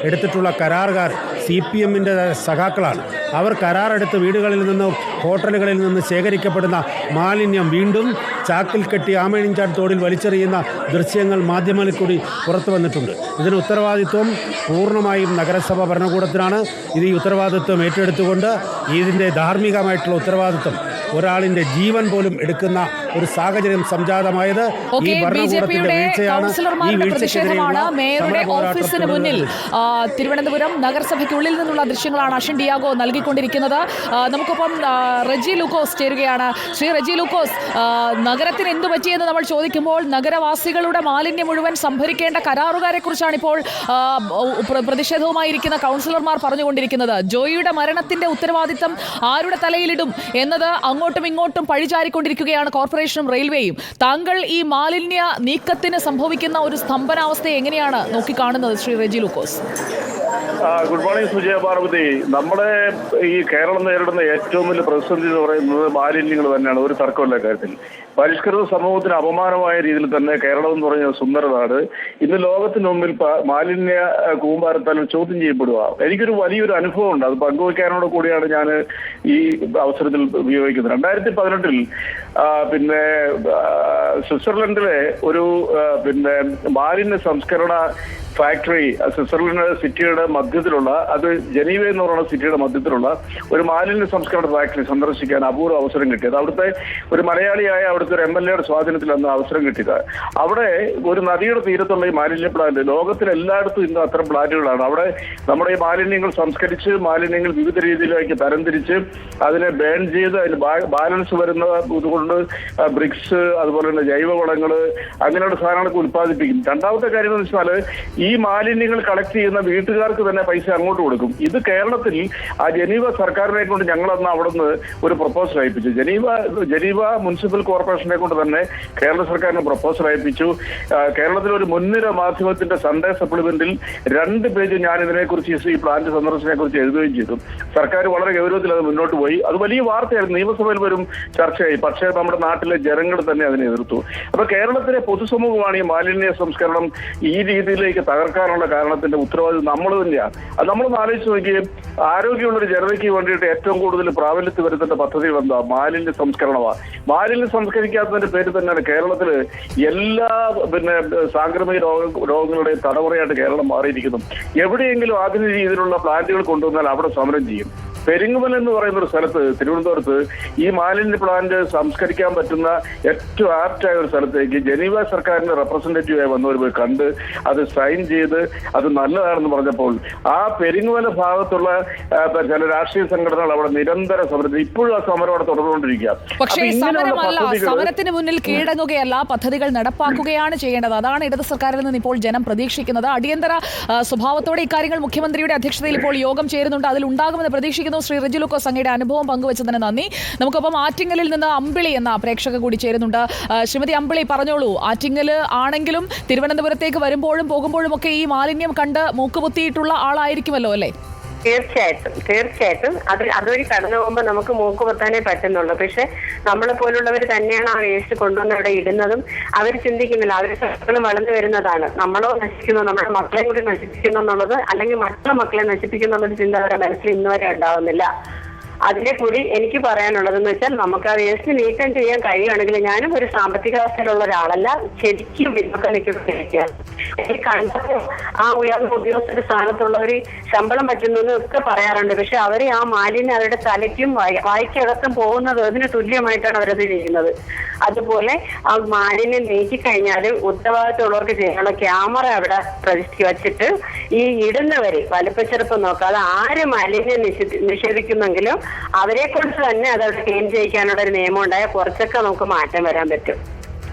എടുത്തിട്ടുള്ള കരാറുകാർ CPMൻ്റെ സഖാക്കളാണ്. അവർ കരാറെടുത്ത് വീടുകളിൽ നിന്നും ഹോട്ടലുകളിൽ നിന്ന് ശേഖരിക്കപ്പെടുന്ന മാലിന്യം വീണ്ടും ചാക്കിൽ കെട്ടി ആമയിഴഞ്ചാൻ തോടിൽ വലിച്ചെറിയുന്ന ദൃശ്യങ്ങൾ മാധ്യമങ്ങളിൽ കൂടി പുറത്തു വന്നിട്ടുണ്ട്. ഇതിന് ഉത്തരവാദിത്വം പൂർണ്ണമായും നഗരസഭ ഭരണകൂടത്തിനാണ്. ഇത് ഈ ഉത്തരവാദിത്വം ഏറ്റെടുത്തുകൊണ്ട് ഇതിൻ്റെ ധാർമ്മികമായിട്ടുള്ള ഉത്തരവാദിത്വം, ഒരാളിൻ്റെ ജീവൻ പോലും എടുക്കുന്ന ഒരു സാഹചര്യം സംജാതമായത് ഈ ഭരണകൂടത്തിന്റെ വീഴ്ചയാണ്. ഈ വീഴ്ചയ്ക്കെതിരെയുള്ള മേയറുടെ ഓഫീസിന് മുന്നിൽ തിരുവനന്തപുരം നഗരസഭയ്ക്കുള്ളിൽ നിന്നുള്ള ദൃശ്യങ്ങളാണ് അശ്വിൻ ഡിയാഗോ നൽകിക്കൊണ്ടിരിക്കുന്നത്. നമുക്കൊപ്പം റെജി ലൂക്കോസ് ചേരുകയാണ്. ശ്രീ റെജി ലൂക്കോസ്, നഗരത്തിന് എന്തു പറ്റിയെന്ന് നമ്മൾ ചോദിക്കുമ്പോൾ നഗരവാസികളുടെ മാലിന്യം മുഴുവൻ സംഭരിക്കേണ്ട കരാറുകാരെ കുറിച്ചാണ് ഇപ്പോൾ പ്രതിഷേധവുമായിരിക്കുന്ന കൗൺസിലർമാർ പറഞ്ഞുകൊണ്ടിരിക്കുന്നത്. ജോയിയുടെ മരണത്തിന്റെ ഉത്തരവാദിത്തം ആരുടെ തലയിലിടും എന്നത് അങ്ങോട്ടും ഇങ്ങോട്ടും പഴിചാരിക്കൊണ്ടിരിക്കുകയാണ് കോർപ്പറേഷനും റെയിൽവേയും. താങ്കൾ ഈ മാലിന്യ നീക്കത്തിന് സംഭവിക്കുന്ന ഒരു സ്തംഭനാവസ്ഥയെ എങ്ങനെയാണ് നോക്കിക്കാണുന്നത് ശ്രീ റെജി ലൂക്കോസ്? Good morning Sujaya Parvathy. നമ്മുടെ ഈ കേരളം നേരിടുന്ന ഏറ്റവും വലിയ പ്രതിസന്ധി എന്ന് പറയുന്നത് മാലിന്യങ്ങൾ തന്നെയാണ്. ഒരു തർക്കമില്ല കാര്യത്തിൽ. പരിഷ്കൃത സമൂഹത്തിന് അപമാനമായ രീതിയിൽ തന്നെ കേരളം എന്ന് പറഞ്ഞ സുന്ദര നാട് ഇന്ന് ലോകത്തിന് മുമ്പിൽ മാലിന്യ കൂമ്പാരത്താലും ചോദ്യം ചെയ്യപ്പെടുക. എനിക്കൊരു വലിയൊരു അനുഭവം ഉണ്ട്. അത് പങ്കുവയ്ക്കാനോട് കൂടിയാണ് ഞാൻ ഈ അവസരത്തിൽ ഉപയോഗിക്കുന്നത്. 2018 സ്വിറ്റ്സർലൻഡിലെ ഒരു മാലിന്യ സംസ്കരണ ഫാക്ടറി സ്വിറ്റ്സർലൻഡ് സിറ്റിയുടെ മധ്യത്തിലുള്ള, അത് ജനീവ എന്ന് പറയുന്ന സിറ്റിയുടെ മധ്യത്തിലുള്ള ഒരു മാലിന്യ സംസ്കരണ ഫാക്ടറി സന്ദർശിക്കാൻ അപൂർവ അവസരം കിട്ടിയത്. അവിടുത്തെ ഒരു മലയാളിയായ അവിടുത്തെ ഒരു MLA സ്വാധീനത്തിൽ അന്ന് അവസരം കിട്ടിയത്. അവിടെ ഒരു നദിയുടെ തീരത്തുള്ള ഈ മാലിന്യ പ്ലാന്റ്, ലോകത്തിൽ എല്ലായിടത്തും ഇന്ന് അത്തരം പ്ലാന്റുകളാണ്. അവിടെ നമ്മുടെ ഈ മാലിന്യങ്ങൾ സംസ്കരിച്ച് മാലിന്യങ്ങൾ വിവിധ രീതിയിലേക്ക് തരംതിരിച്ച് അതിനെ ബേൺ ചെയ്ത് അതിന് ബാലൻസ് വരുന്ന ഇതുകൊണ്ട് ബ്രിക്സ്, അതുപോലെ തന്നെ ജൈവവളങ്ങൾ, അങ്ങനെയുള്ള സാധനങ്ങളൊക്കെ ഉത്പാദിപ്പിക്കും. രണ്ടാമത്തെ കാര്യം എന്ന് വെച്ചാൽ ഈ മാലിന്യങ്ങൾ കളക്ട് ചെയ്യുന്ന വീട്ടുകാർക്ക് തന്നെ പൈസ അങ്ങോട്ട് കൊടുക്കും. ഇത് കേരളത്തിൽ ആ ജനീവ സർക്കാരിനെ കൊണ്ട് ഞങ്ങളന്ന് അവിടുന്ന് ഒരു പ്രപ്പോസൽ അയപ്പിച്ചു. ജനീവ മുനിസിപ്പൽ കോർപ്പറേഷനെ കൊണ്ട് തന്നെ കേരള സർക്കാരിന് പ്രപ്പോസൽ അയപ്പിച്ചു. കേരളത്തിലെ ഒരു മുൻനിര മാധ്യമത്തിന്റെ സൺഡേ സപ്ലിമെന്റിൽ 2 പേജ് ഞാൻ ഇതിനെക്കുറിച്ച്, ഈ പ്ലാന്റ് സന്ദർശനത്തെ കുറിച്ച് എഴുതുകയും ചെയ്തു. സർക്കാർ വളരെ ഗൗരവത്തിൽ അത് മുന്നോട്ട് പോയി. അത് വലിയ വാർത്തയായിരുന്നു, നിയമസഭയിൽ വരും ചർച്ചയായി. പക്ഷേ നമ്മുടെ നാട്ടിലെ ജനങ്ങൾ തന്നെ അതിനെ എതിർത്തു. അപ്പൊ കേരളത്തിലെ പൊതുസമൂഹമാണ് ഈ മാലിന്യ സംസ്കരണം ഈ രീതിയിലേക്ക് തകർക്കാനുള്ള കാരണത്തിന്റെ ഉത്തരവാദിത്വം നമ്മൾ തന്നെയാണ്. അത് നമ്മളൊന്ന് ആലോചിച്ച് നോക്കിയേ. ആരോഗ്യമുള്ളൊരു ജനതയ്ക്ക് വേണ്ടിയിട്ട് ഏറ്റവും കൂടുതൽ പ്രാബല്യത്തിൽ വരുത്തേണ്ട പദ്ധതികൾ എന്താ? മാലിന്യ സംസ്കരണമാണ്. മാലിന്യം സംസ്കരിക്കാത്തതിന്റെ പേര് തന്നെയാണ് കേരളത്തിൽ എല്ലാ സാംക്രമിക രോഗങ്ങളുടെയും തടവറയായിട്ട് കേരളം മാറിയിരിക്കുന്നു. എവിടെയെങ്കിലും ആധുനിക രീതിയിലുള്ള പ്ലാന്റുകൾ കൊണ്ടുവന്നാൽ അവിടെ സമരം ചെയ്യും. പെരിങ്ങമൽ എന്ന് പറയുന്ന ഒരു സ്ഥലത്ത്, തിരുവനന്തപുരത്ത്, ഈ മാലിന്യ പ്ലാന്റ് സംസ്കരിക്കാൻ പറ്റുന്ന ഏറ്റവും ആപ്റ്റായ ഒരു സ്ഥലത്തേക്ക് ജനീവ സർക്കാരിന്റെ റെപ്രസെന്റേറ്റീവായി വന്നവർ പോയി കണ്ട് അത് സൈൻ ചെയ്ത് അത് നല്ലതാണെന്ന് പറഞ്ഞപ്പോൾ ആ പെരിങ്ങമല ഭാഗത്തുള്ള ചില രാഷ്ട്രീയ സംഘടനകൾ അവിടെ നിരന്തര സമരത്തിൽ, ഇപ്പോഴും ആ സമരം അവിടെ തുടർന്നുകൊണ്ടിരിക്കുക. പക്ഷേ സമരത്തിന് മുന്നിൽ കീഴടങ്ങുകയല്ല, പദ്ധതികൾ നടപ്പാക്കുകയാണ് ചെയ്യേണ്ടത്. അതാണ് ഇടത് സർക്കാരിൽ നിന്ന് ഇപ്പോൾ ജനം പ്രതീക്ഷിക്കുന്നത്. അടിയന്തര സ്വഭാവത്തോടെ ഇക്കാര്യങ്ങൾ മുഖ്യമന്ത്രിയുടെ അധ്യക്ഷതയിൽ ഇപ്പോൾ യോഗം ചേരുന്നുണ്ട്. അതിലുണ്ടാകുമെന്ന് പ്രതീക്ഷിക്കുന്നു. ശ്രീ റിജു ലൂക്കോസ്, അങ്ങയുടെ അനുഭവം പങ്കുവച്ചതിന് നന്ദി. നമുക്കൊപ്പം ആറ്റിങ്ങലിൽ നിന്ന് അമ്പിളി എന്ന പ്രേക്ഷക കൂടി ചേരുന്നുണ്ട്. ശ്രീമതി അമ്പിളി, പറഞ്ഞോളൂ. ആറ്റിങ്ങൽ ആണെങ്കിലും തിരുവനന്തപുരത്തേക്ക് വരുമ്പോഴും പോകുമ്പോഴും ഒക്കെ ഈ മാലിന്യം കണ്ട് മൂക്കുപൊത്തിയിട്ടുള്ള ആളായിരിക്കുമല്ലോ അല്ലേ? തീർച്ചയായിട്ടും അതുവഴി കടന്നു പോകുമ്പോൾ നമുക്ക് മൂക്ക് പൊത്താനേ പറ്റുന്നുള്ളൂ. പക്ഷെ നമ്മളെ പോലുള്ളവർ തന്നെയാണ് ആ വേസ്റ്റ് കൊണ്ടുവന്ന് അവിടെ ഇടുന്നതും. അവർ ചിന്തിക്കുന്നില്ല, അവർ സകലം വളർന്നു വരുന്നതാണ്. നമ്മളോ നശിക്കുന്നു, നമ്മുടെ മക്കളെ കൂടി നശിപ്പിക്കുന്നു എന്നുള്ളത്, അല്ലെങ്കിൽ മറ്റുള്ള മക്കളെ നശിപ്പിക്കുന്നു എന്നുള്ളൊരു ചിന്ത അവരുടെ മനസ്സിൽ ഇന്നുവരെ ഉണ്ടാവുന്നില്ല. അതിനെ കൂടി എനിക്ക് പറയാനുള്ളതെന്ന് വെച്ചാൽ, നമുക്ക് ആ വേസ്റ്റ് നീക്കം ചെയ്യാൻ കഴിയുകയാണെങ്കിൽ, ഞാനും ഒരു സാമ്പത്തിക അവസ്ഥയിലുള്ള ഒരാളല്ല, ശരിക്കും വിൽപ്പനയ്ക്ക് എനിക്ക് കണ്ടപ്പോൾ ആ ഉയർന്ന ഉദ്യോഗസ്ഥരുടെ സ്ഥാനത്തുള്ളവർ ശമ്പളം പറ്റുന്നു ഒക്കെ പറയാറുണ്ട്. പക്ഷെ അവർ ആ മാലിന്യം അവരുടെ തലയ്ക്കും വായിക്കകത്തും പോകുന്നത് അതിന് തുല്യമായിട്ടാണ് അവരത് ചെയ്യുന്നത്. അതുപോലെ ആ മാലിന്യം നീക്കിക്കഴിഞ്ഞാൽ ഉത്തരവാദിത്തമുള്ളവർക്ക് ചെയ്യാനുള്ള ക്യാമറ അവിടെ പ്രതിഷ്ഠിച്ച് വച്ചിട്ട് ഈ ഇടുന്നവര് വലുപ്പച്ചെറുപ്പം നോക്കാതെ ആര് മാലിന്യം നിഷേധിക്കുന്നെങ്കിലും അവരെ കൊണ്ട് തന്നെ അതവിടെ ക്ലീൻ ചെയ്യിക്കാനുള്ള ഒരു നിയമം ഉണ്ടായാൽ കുറച്ചൊക്കെ നമുക്ക് മാറ്റം വരാൻ പറ്റും.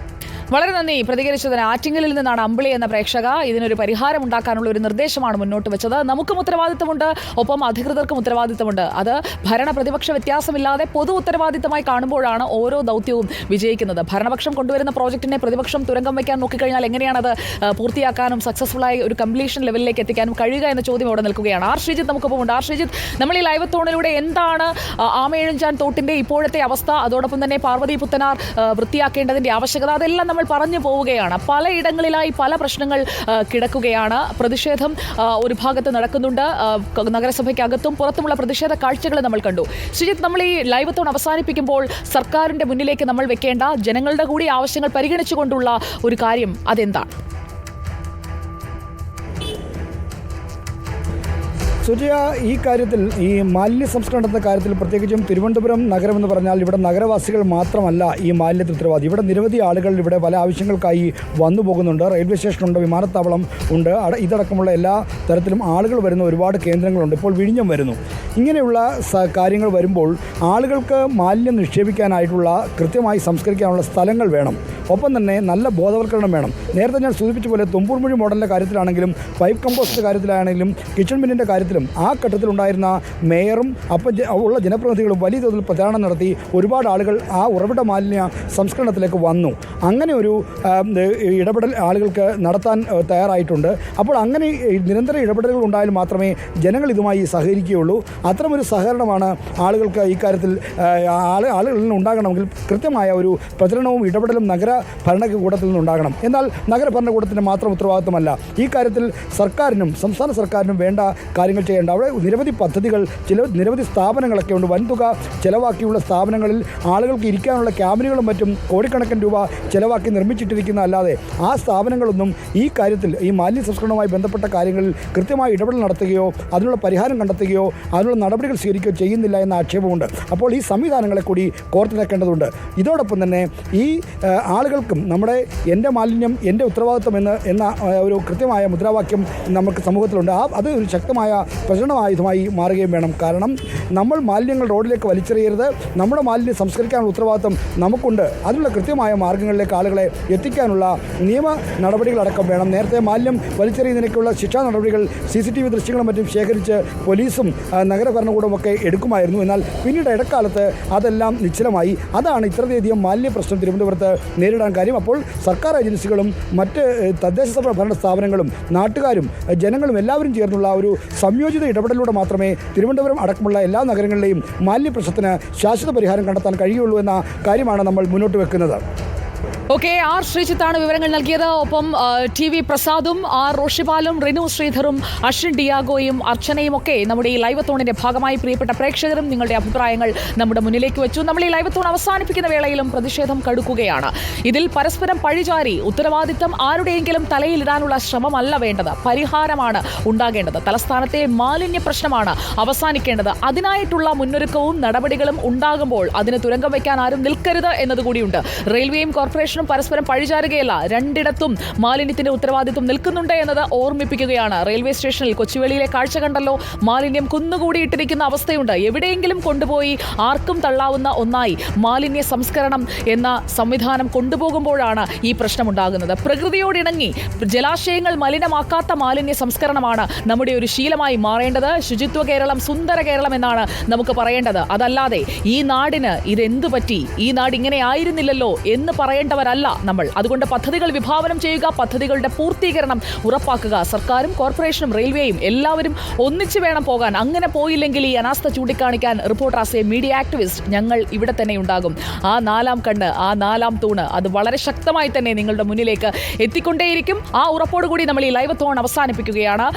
വളരെ നന്ദി പ്രതികരിച്ചതിന്. ആറ്റിങ്ങലിൽ നിന്നാണ് അമ്പിളി എന്ന പ്രേക്ഷക. ഇതിനൊരു പരിഹാരം ഉണ്ടാക്കാനുള്ള ഒരു നിർദ്ദേശമാണ് മുന്നോട്ട് വെച്ചത്. നമുക്കും ഉത്തരവാദിത്തമുണ്ട്, ഒപ്പം അധികൃതർക്കും ഉത്തരവാദിത്തമുണ്ട്. അത് ഭരണ പ്രതിപക്ഷ വ്യത്യാസമില്ലാതെ പൊതു ഉത്തരവാദിത്തമായി കാണുമ്പോഴാണ് ഓരോ ദൗത്യവും വിജയിക്കുന്നത്. ഭരണപക്ഷം കൊണ്ടുവരുന്ന പ്രോജക്റ്റിനെ പ്രതിപക്ഷം തുരങ്കം വയ്ക്കാൻ നോക്കിക്കഴിഞ്ഞാൽ എങ്ങനെയാണത് പൂർത്തിയാക്കാനും സക്സസ്ഫുള്ളായി ഒരു കംപ്ലീഷൻ ലെവലിലേക്ക് എത്തിക്കാനും കഴിയുക എന്ന ചോദ്യം അവിടെ നിൽക്കുകയാണ്. ആർ ശ്രീജിത്ത് നമുക്കൊപ്പം ഉണ്ട്. ആർ ശ്രീജിത്ത്, നമ്മൾ ഈ ലൈവ് തോണിലൂടെ എന്താണ് ആമയിഴഞ്ചാൻ തോട്ടിന്റെ ഇപ്പോഴത്തെ അവസ്ഥ, അതോടൊപ്പം തന്നെ പാർവതി പുത്തനാർ വൃത്തിയാക്കേണ്ടതിന്റെ ആവശ്യകത, അതെല്ലാം നമ്മൾ പറഞ്ഞു പോവുകയാണ്. പലയിടങ്ങളിലായി പല പ്രശ്നങ്ങൾ കിടക്കുകയാണ്. പ്രതിഷേധം ഒരു ഭാഗത്ത് നടക്കുന്നുണ്ട്. നഗരസഭയ്ക്കകത്തും പുറത്തുമുള്ള പ്രതിഷേധ കാഴ്ചകൾ നമ്മൾ കണ്ടു. ശ്രീജിത്ത്, നമ്മൾ ഈ ലൈവ് തോൺ അവസാനിപ്പിക്കുമ്പോൾ സർക്കാരിന്റെ മുന്നിലേക്ക് നമ്മൾ വെക്കേണ്ട ജനങ്ങളുടെ കൂടി ആവശ്യങ്ങൾ പരിഗണിച്ചുകൊണ്ടുള്ള ഒരു കാര്യം അതെന്താണ്? സുജയ, ഈ കാര്യത്തിൽ, ഈ മാലിന്യ സംസ്കരണത്തിൻ്റെ കാര്യത്തിൽ പ്രത്യേകിച്ചും തിരുവനന്തപുരം നഗരം എന്ന് പറഞ്ഞാൽ ഇവിടെ നഗരവാസികൾ മാത്രമല്ല ഈ മാലിന്യത്തിന് ഉത്തരവാദി. ഇവിടെ നിരവധി ആളുകൾ ഇവിടെ പല ആവശ്യങ്ങൾക്കായി വന്നു പോകുന്നുണ്ട്. റെയിൽവേ സ്റ്റേഷനുണ്ട്, വിമാനത്താവളം ഉണ്ട്, ഇതടക്കമുള്ള എല്ലാ തരത്തിലും ആളുകൾ വരുന്ന ഒരുപാട് കേന്ദ്രങ്ങളുണ്ട്. ഇപ്പോൾ വിഴിഞ്ഞം വരുന്നു. ഇങ്ങനെയുള്ള കാര്യങ്ങൾ വരുമ്പോൾ ആളുകൾക്ക് മാലിന്യം നിക്ഷേപിക്കാനായിട്ടുള്ള, കൃത്യമായി സംസ്കരിക്കാനുള്ള സ്ഥലങ്ങൾ വേണം. ഒപ്പം തന്നെ നല്ല ബോധവൽക്കരണം വേണം. നേരത്തെ ഞാൻ സൂചിപ്പിച്ച പോലെ തുമ്പൂർമൊഴി മോഡലിൻ്റെ കാര്യത്തിലാണെങ്കിലും പൈപ്പ് കമ്പോസ്റ്റിൻ്റെ കാര്യത്തിലാണെങ്കിലും കിച്ചൺ ബിന്നിൻ്റെ കാര്യത്തിലും ആ ഘട്ടത്തിലുണ്ടായിരുന്ന മേയറും ഉള്ള ജനപ്രതിനിധികളും വലിയ തോതിൽ പ്രചാരണം നടത്തി ഒരുപാട് ആളുകൾ ആ ഉറവിട മാലിന്യ സംസ്കരണത്തിലേക്ക് വന്നു. അങ്ങനെ ഒരു ഇടപെടൽ ആളുകൾക്ക് നടത്താൻ തയ്യാറായിട്ടുണ്ട്. അപ്പോൾ അങ്ങനെ നിരന്തര ഇടപെടലുകൾ ഉണ്ടായാൽ മാത്രമേ ജനങ്ങൾ ഇതുമായി സഹകരിക്കുകയുള്ളൂ. അത്തരമൊരു സഹകരണമാണ് ആളുകൾക്ക് ഇക്കാര്യത്തിൽ ആളുകളിൽ നിന്ന് ഉണ്ടാകണമെങ്കിൽ കൃത്യമായ ഒരു പ്രചരണവും ഇടപെടലും നഗര ഭരണകൂടത്തിൽ നിന്നുണ്ടാകണം. എന്നാൽ നഗര ഭരണകൂടത്തിൻ്റെ മാത്രം ഉത്തരവാദിത്തമല്ല. ഈ കാര്യത്തിൽ സർക്കാരിനും സംസ്ഥാന സർക്കാരിനും വേണ്ട കാര്യങ്ങൾ കാര്യങ്ങൾ ചെയ്യേണ്ട. അവിടെ നിരവധി പദ്ധതികൾ, നിരവധി സ്ഥാപനങ്ങളൊക്കെ ഉണ്ട്. വൻതുക ചിലവാക്കിയുള്ള സ്ഥാപനങ്ങളിൽ ആളുകൾക്ക് ഇരിക്കാനുള്ള ക്യാബിനുകളും മറ്റും കോടിക്കണക്കിന് രൂപ ചിലവാക്കി നിർമ്മിച്ചിട്ടിരിക്കുന്ന അല്ലാതെ ആ സ്ഥാപനങ്ങളൊന്നും ഈ കാര്യത്തിൽ, ഈ മാലിന്യ സംസ്കരണവുമായി ബന്ധപ്പെട്ട കാര്യങ്ങളിൽ കൃത്യമായ ഇടപെടൽ നടത്തുകയോ അതിനുള്ള പരിഹാരം കണ്ടെത്തുകയോ അതിനുള്ള നടപടികൾ സ്വീകരിക്കുകയോ ചെയ്യുന്നില്ല എന്ന ആക്ഷേപമുണ്ട്. അപ്പോൾ ഈ സംവിധാനങ്ങളെ കൂടി കോർത്തിണക്കേണ്ടതുണ്ട്. ഇതോടൊപ്പം തന്നെ ഈ ആളുകൾക്കും നമ്മുടെ എൻ്റെ മാലിന്യം എൻ്റെ ഉത്തരവാദിത്വം എന്ന ഒരു കൃത്യമായ മുദ്രാവാക്യം നമുക്ക് സമൂഹത്തിലുണ്ട്. അത് ഒരു ശക്തമായ പ്രചരണായുധമായി മാറുകയും വേണം. കാരണം നമ്മൾ മാലിന്യങ്ങൾ റോഡിലേക്ക് വലിച്ചെറിയരുത്, നമ്മുടെ മാലിന്യം സംസ്കരിക്കാനുള്ള ഉത്തരവാദിത്വം നമുക്കുണ്ട്. അതിനുള്ള കൃത്യമായ മാർഗ്ഗങ്ങളിലേക്ക് ആളുകളെ എത്തിക്കാനുള്ള നിയമ നടപടികളടക്കം വേണം. നേരത്തെ മാലിന്യം വലിച്ചെറിയുന്നതിനൊക്കെയുള്ള ശിക്ഷാ നടപടികൾ CCTV ദൃശ്യങ്ങളും മറ്റും ശേഖരിച്ച് പോലീസും നഗരഭരണകൂടമൊക്കെ എടുക്കുമായിരുന്നു. എന്നാൽ പിന്നീട് ഇടക്കാലത്ത് അതെല്ലാം നിശ്ചലമായി. അതാണ് ഇത്രയധികം മാലിന്യ പ്രശ്നം തിരുവനന്തപുരത്ത് നേരിടാൻ കാര്യം. അപ്പോൾ സർക്കാർ ഏജൻസികളും മറ്റ് തദ്ദേശ ഭരണ സ്ഥാപനങ്ങളും നാട്ടുകാരും ജനങ്ങളും എല്ലാവരും ചേർന്നുള്ള ഒരു സംയോജിത ഇടപെടലിലൂടെ മാത്രമേ തിരുവനന്തപുരം അടക്കമുള്ള എല്ലാ നഗരങ്ങളിലെയും മാലിന്യ പ്രശ്നത്തിന് ശാശ്വത പരിഹാരം കണ്ടെത്താൻ കഴിയുള്ളൂ എന്ന കാര്യമാണ് നമ്മൾ മുന്നോട്ട് വെക്കുന്നത്. ഓക്കെ, ആർ ശ്രീജിത്താണ് വിവരങ്ങൾ നൽകിയത്. ഒപ്പം TV പ്രസാദും റോഷിപാലും റിനു ശ്രീധറും അശ്വിൻ ഡിയാഗോയും അർച്ചനയും ഒക്കെ നമ്മുടെ ഈ ലൈവത്തോണിന്റെ ഭാഗമായി പ്രിയപ്പെട്ട പ്രേക്ഷകരും നിങ്ങളുടെ അഭിപ്രായങ്ങൾ നമ്മുടെ മുന്നിലേക്ക് വെച്ചു. നമ്മൾ ഈ ലൈവത്തോൺ അവസാനിപ്പിക്കുന്ന വേളയിലും പ്രതിഷേധം കടുക്കുകയാണ്. ഇതിൽ പരസ്പരം പഴിചാരി ഉത്തരവാദിത്തം ആരുടെയെങ്കിലും തലയിലിടാനുള്ള ശ്രമമല്ല വേണ്ടത്, പരിഹാരമാണ് ഉണ്ടാകേണ്ടത്. തലസ്ഥാനത്തെ മാലിന്യ പ്രശ്നമാണ് അവസാനിക്കേണ്ടത്. അതിനായിട്ടുള്ള മുന്നൊരുക്കവും നടപടികളും ഉണ്ടാകുമ്പോൾ അതിന് തുരങ്കം വയ്ക്കാൻ ആരും നിൽക്കരുത് എന്നതുകൂടിയുണ്ട്. റെയിൽവേയും കോർപ്പറേഷനും പരസ്പരം പഴിചാരുകയല്ല, രണ്ടിടത്തും മാലിന്യത്തിന്റെ ഉത്തരവാദിത്വം നിൽക്കുന്നുണ്ട് എന്നത് ഓർമ്മിപ്പിക്കുകയാണ്. റെയിൽവേ സ്റ്റേഷനിൽ കൊച്ചുവേളിയിലെ കാഴ്ച കണ്ടല്ലോ. മാലിന്യം കുന്നുകൂടിയിട്ടിരിക്കുന്ന അവസ്ഥയുണ്ട്. എവിടെയെങ്കിലും കൊണ്ടുപോയി ആർക്കും തള്ളാവുന്ന ഒന്നായി മാലിന്യ സംസ്കരണം എന്ന സംവിധാനം കൊണ്ടുപോകുമ്പോഴാണ് ഈ പ്രശ്നമുണ്ടാകുന്നത്. പ്രകൃതിയോടിണങ്ങി ജലാശയങ്ങൾ മലിനമാക്കാത്ത മാലിന്യ സംസ്കരണമാണ് നമ്മുടെ ഒരു ശീലമായി മാറേണ്ടത്. ശുചിത്വ കേരളം, സുന്ദര കേരളം എന്നാണ് നമുക്ക് പറയേണ്ടത്. അതല്ലാതെ ഈ നാടിന് ഇതെന്തു പറ്റി, ഈ നാട് ഇങ്ങനെ ആയിരുന്നില്ലല്ലോ എന്ന് പറയേണ്ടവരല്ല നമ്മൾ. അതുകൊണ്ട് പദ്ധതികൾ വിഭാവനം ചെയ്യുക, പദ്ധതികളുടെ പൂർത്തീകരണം ഉറപ്പാക്കുക. സർക്കാരും കോർപ്പറേഷനും റെയിൽവേയും എല്ലാവരും ഒന്നിച്ചു വേണം പോകാൻ. അങ്ങനെ പോയില്ലെങ്കിൽ ഈ അനാസ്ഥ ചൂണ്ടിക്കാണിക്കാൻ reporter as A media activist ഞങ്ങൾ ഇവിടെ തന്നെ ഉണ്ടാകും. ആ നാലാം കണ്ണ്, ആ നാലാം തൂണ്, അത് വളരെ ശക്തമായി തന്നെ നിങ്ങളുടെ മുന്നിലേക്ക് എത്തിക്കൊണ്ടേയിരിക്കും. ആ ഉറപ്പോടുകൂടി നമ്മൾ ഈ ലൈവ് തോൺ അവസാനിപ്പിക്കുകയാണ്.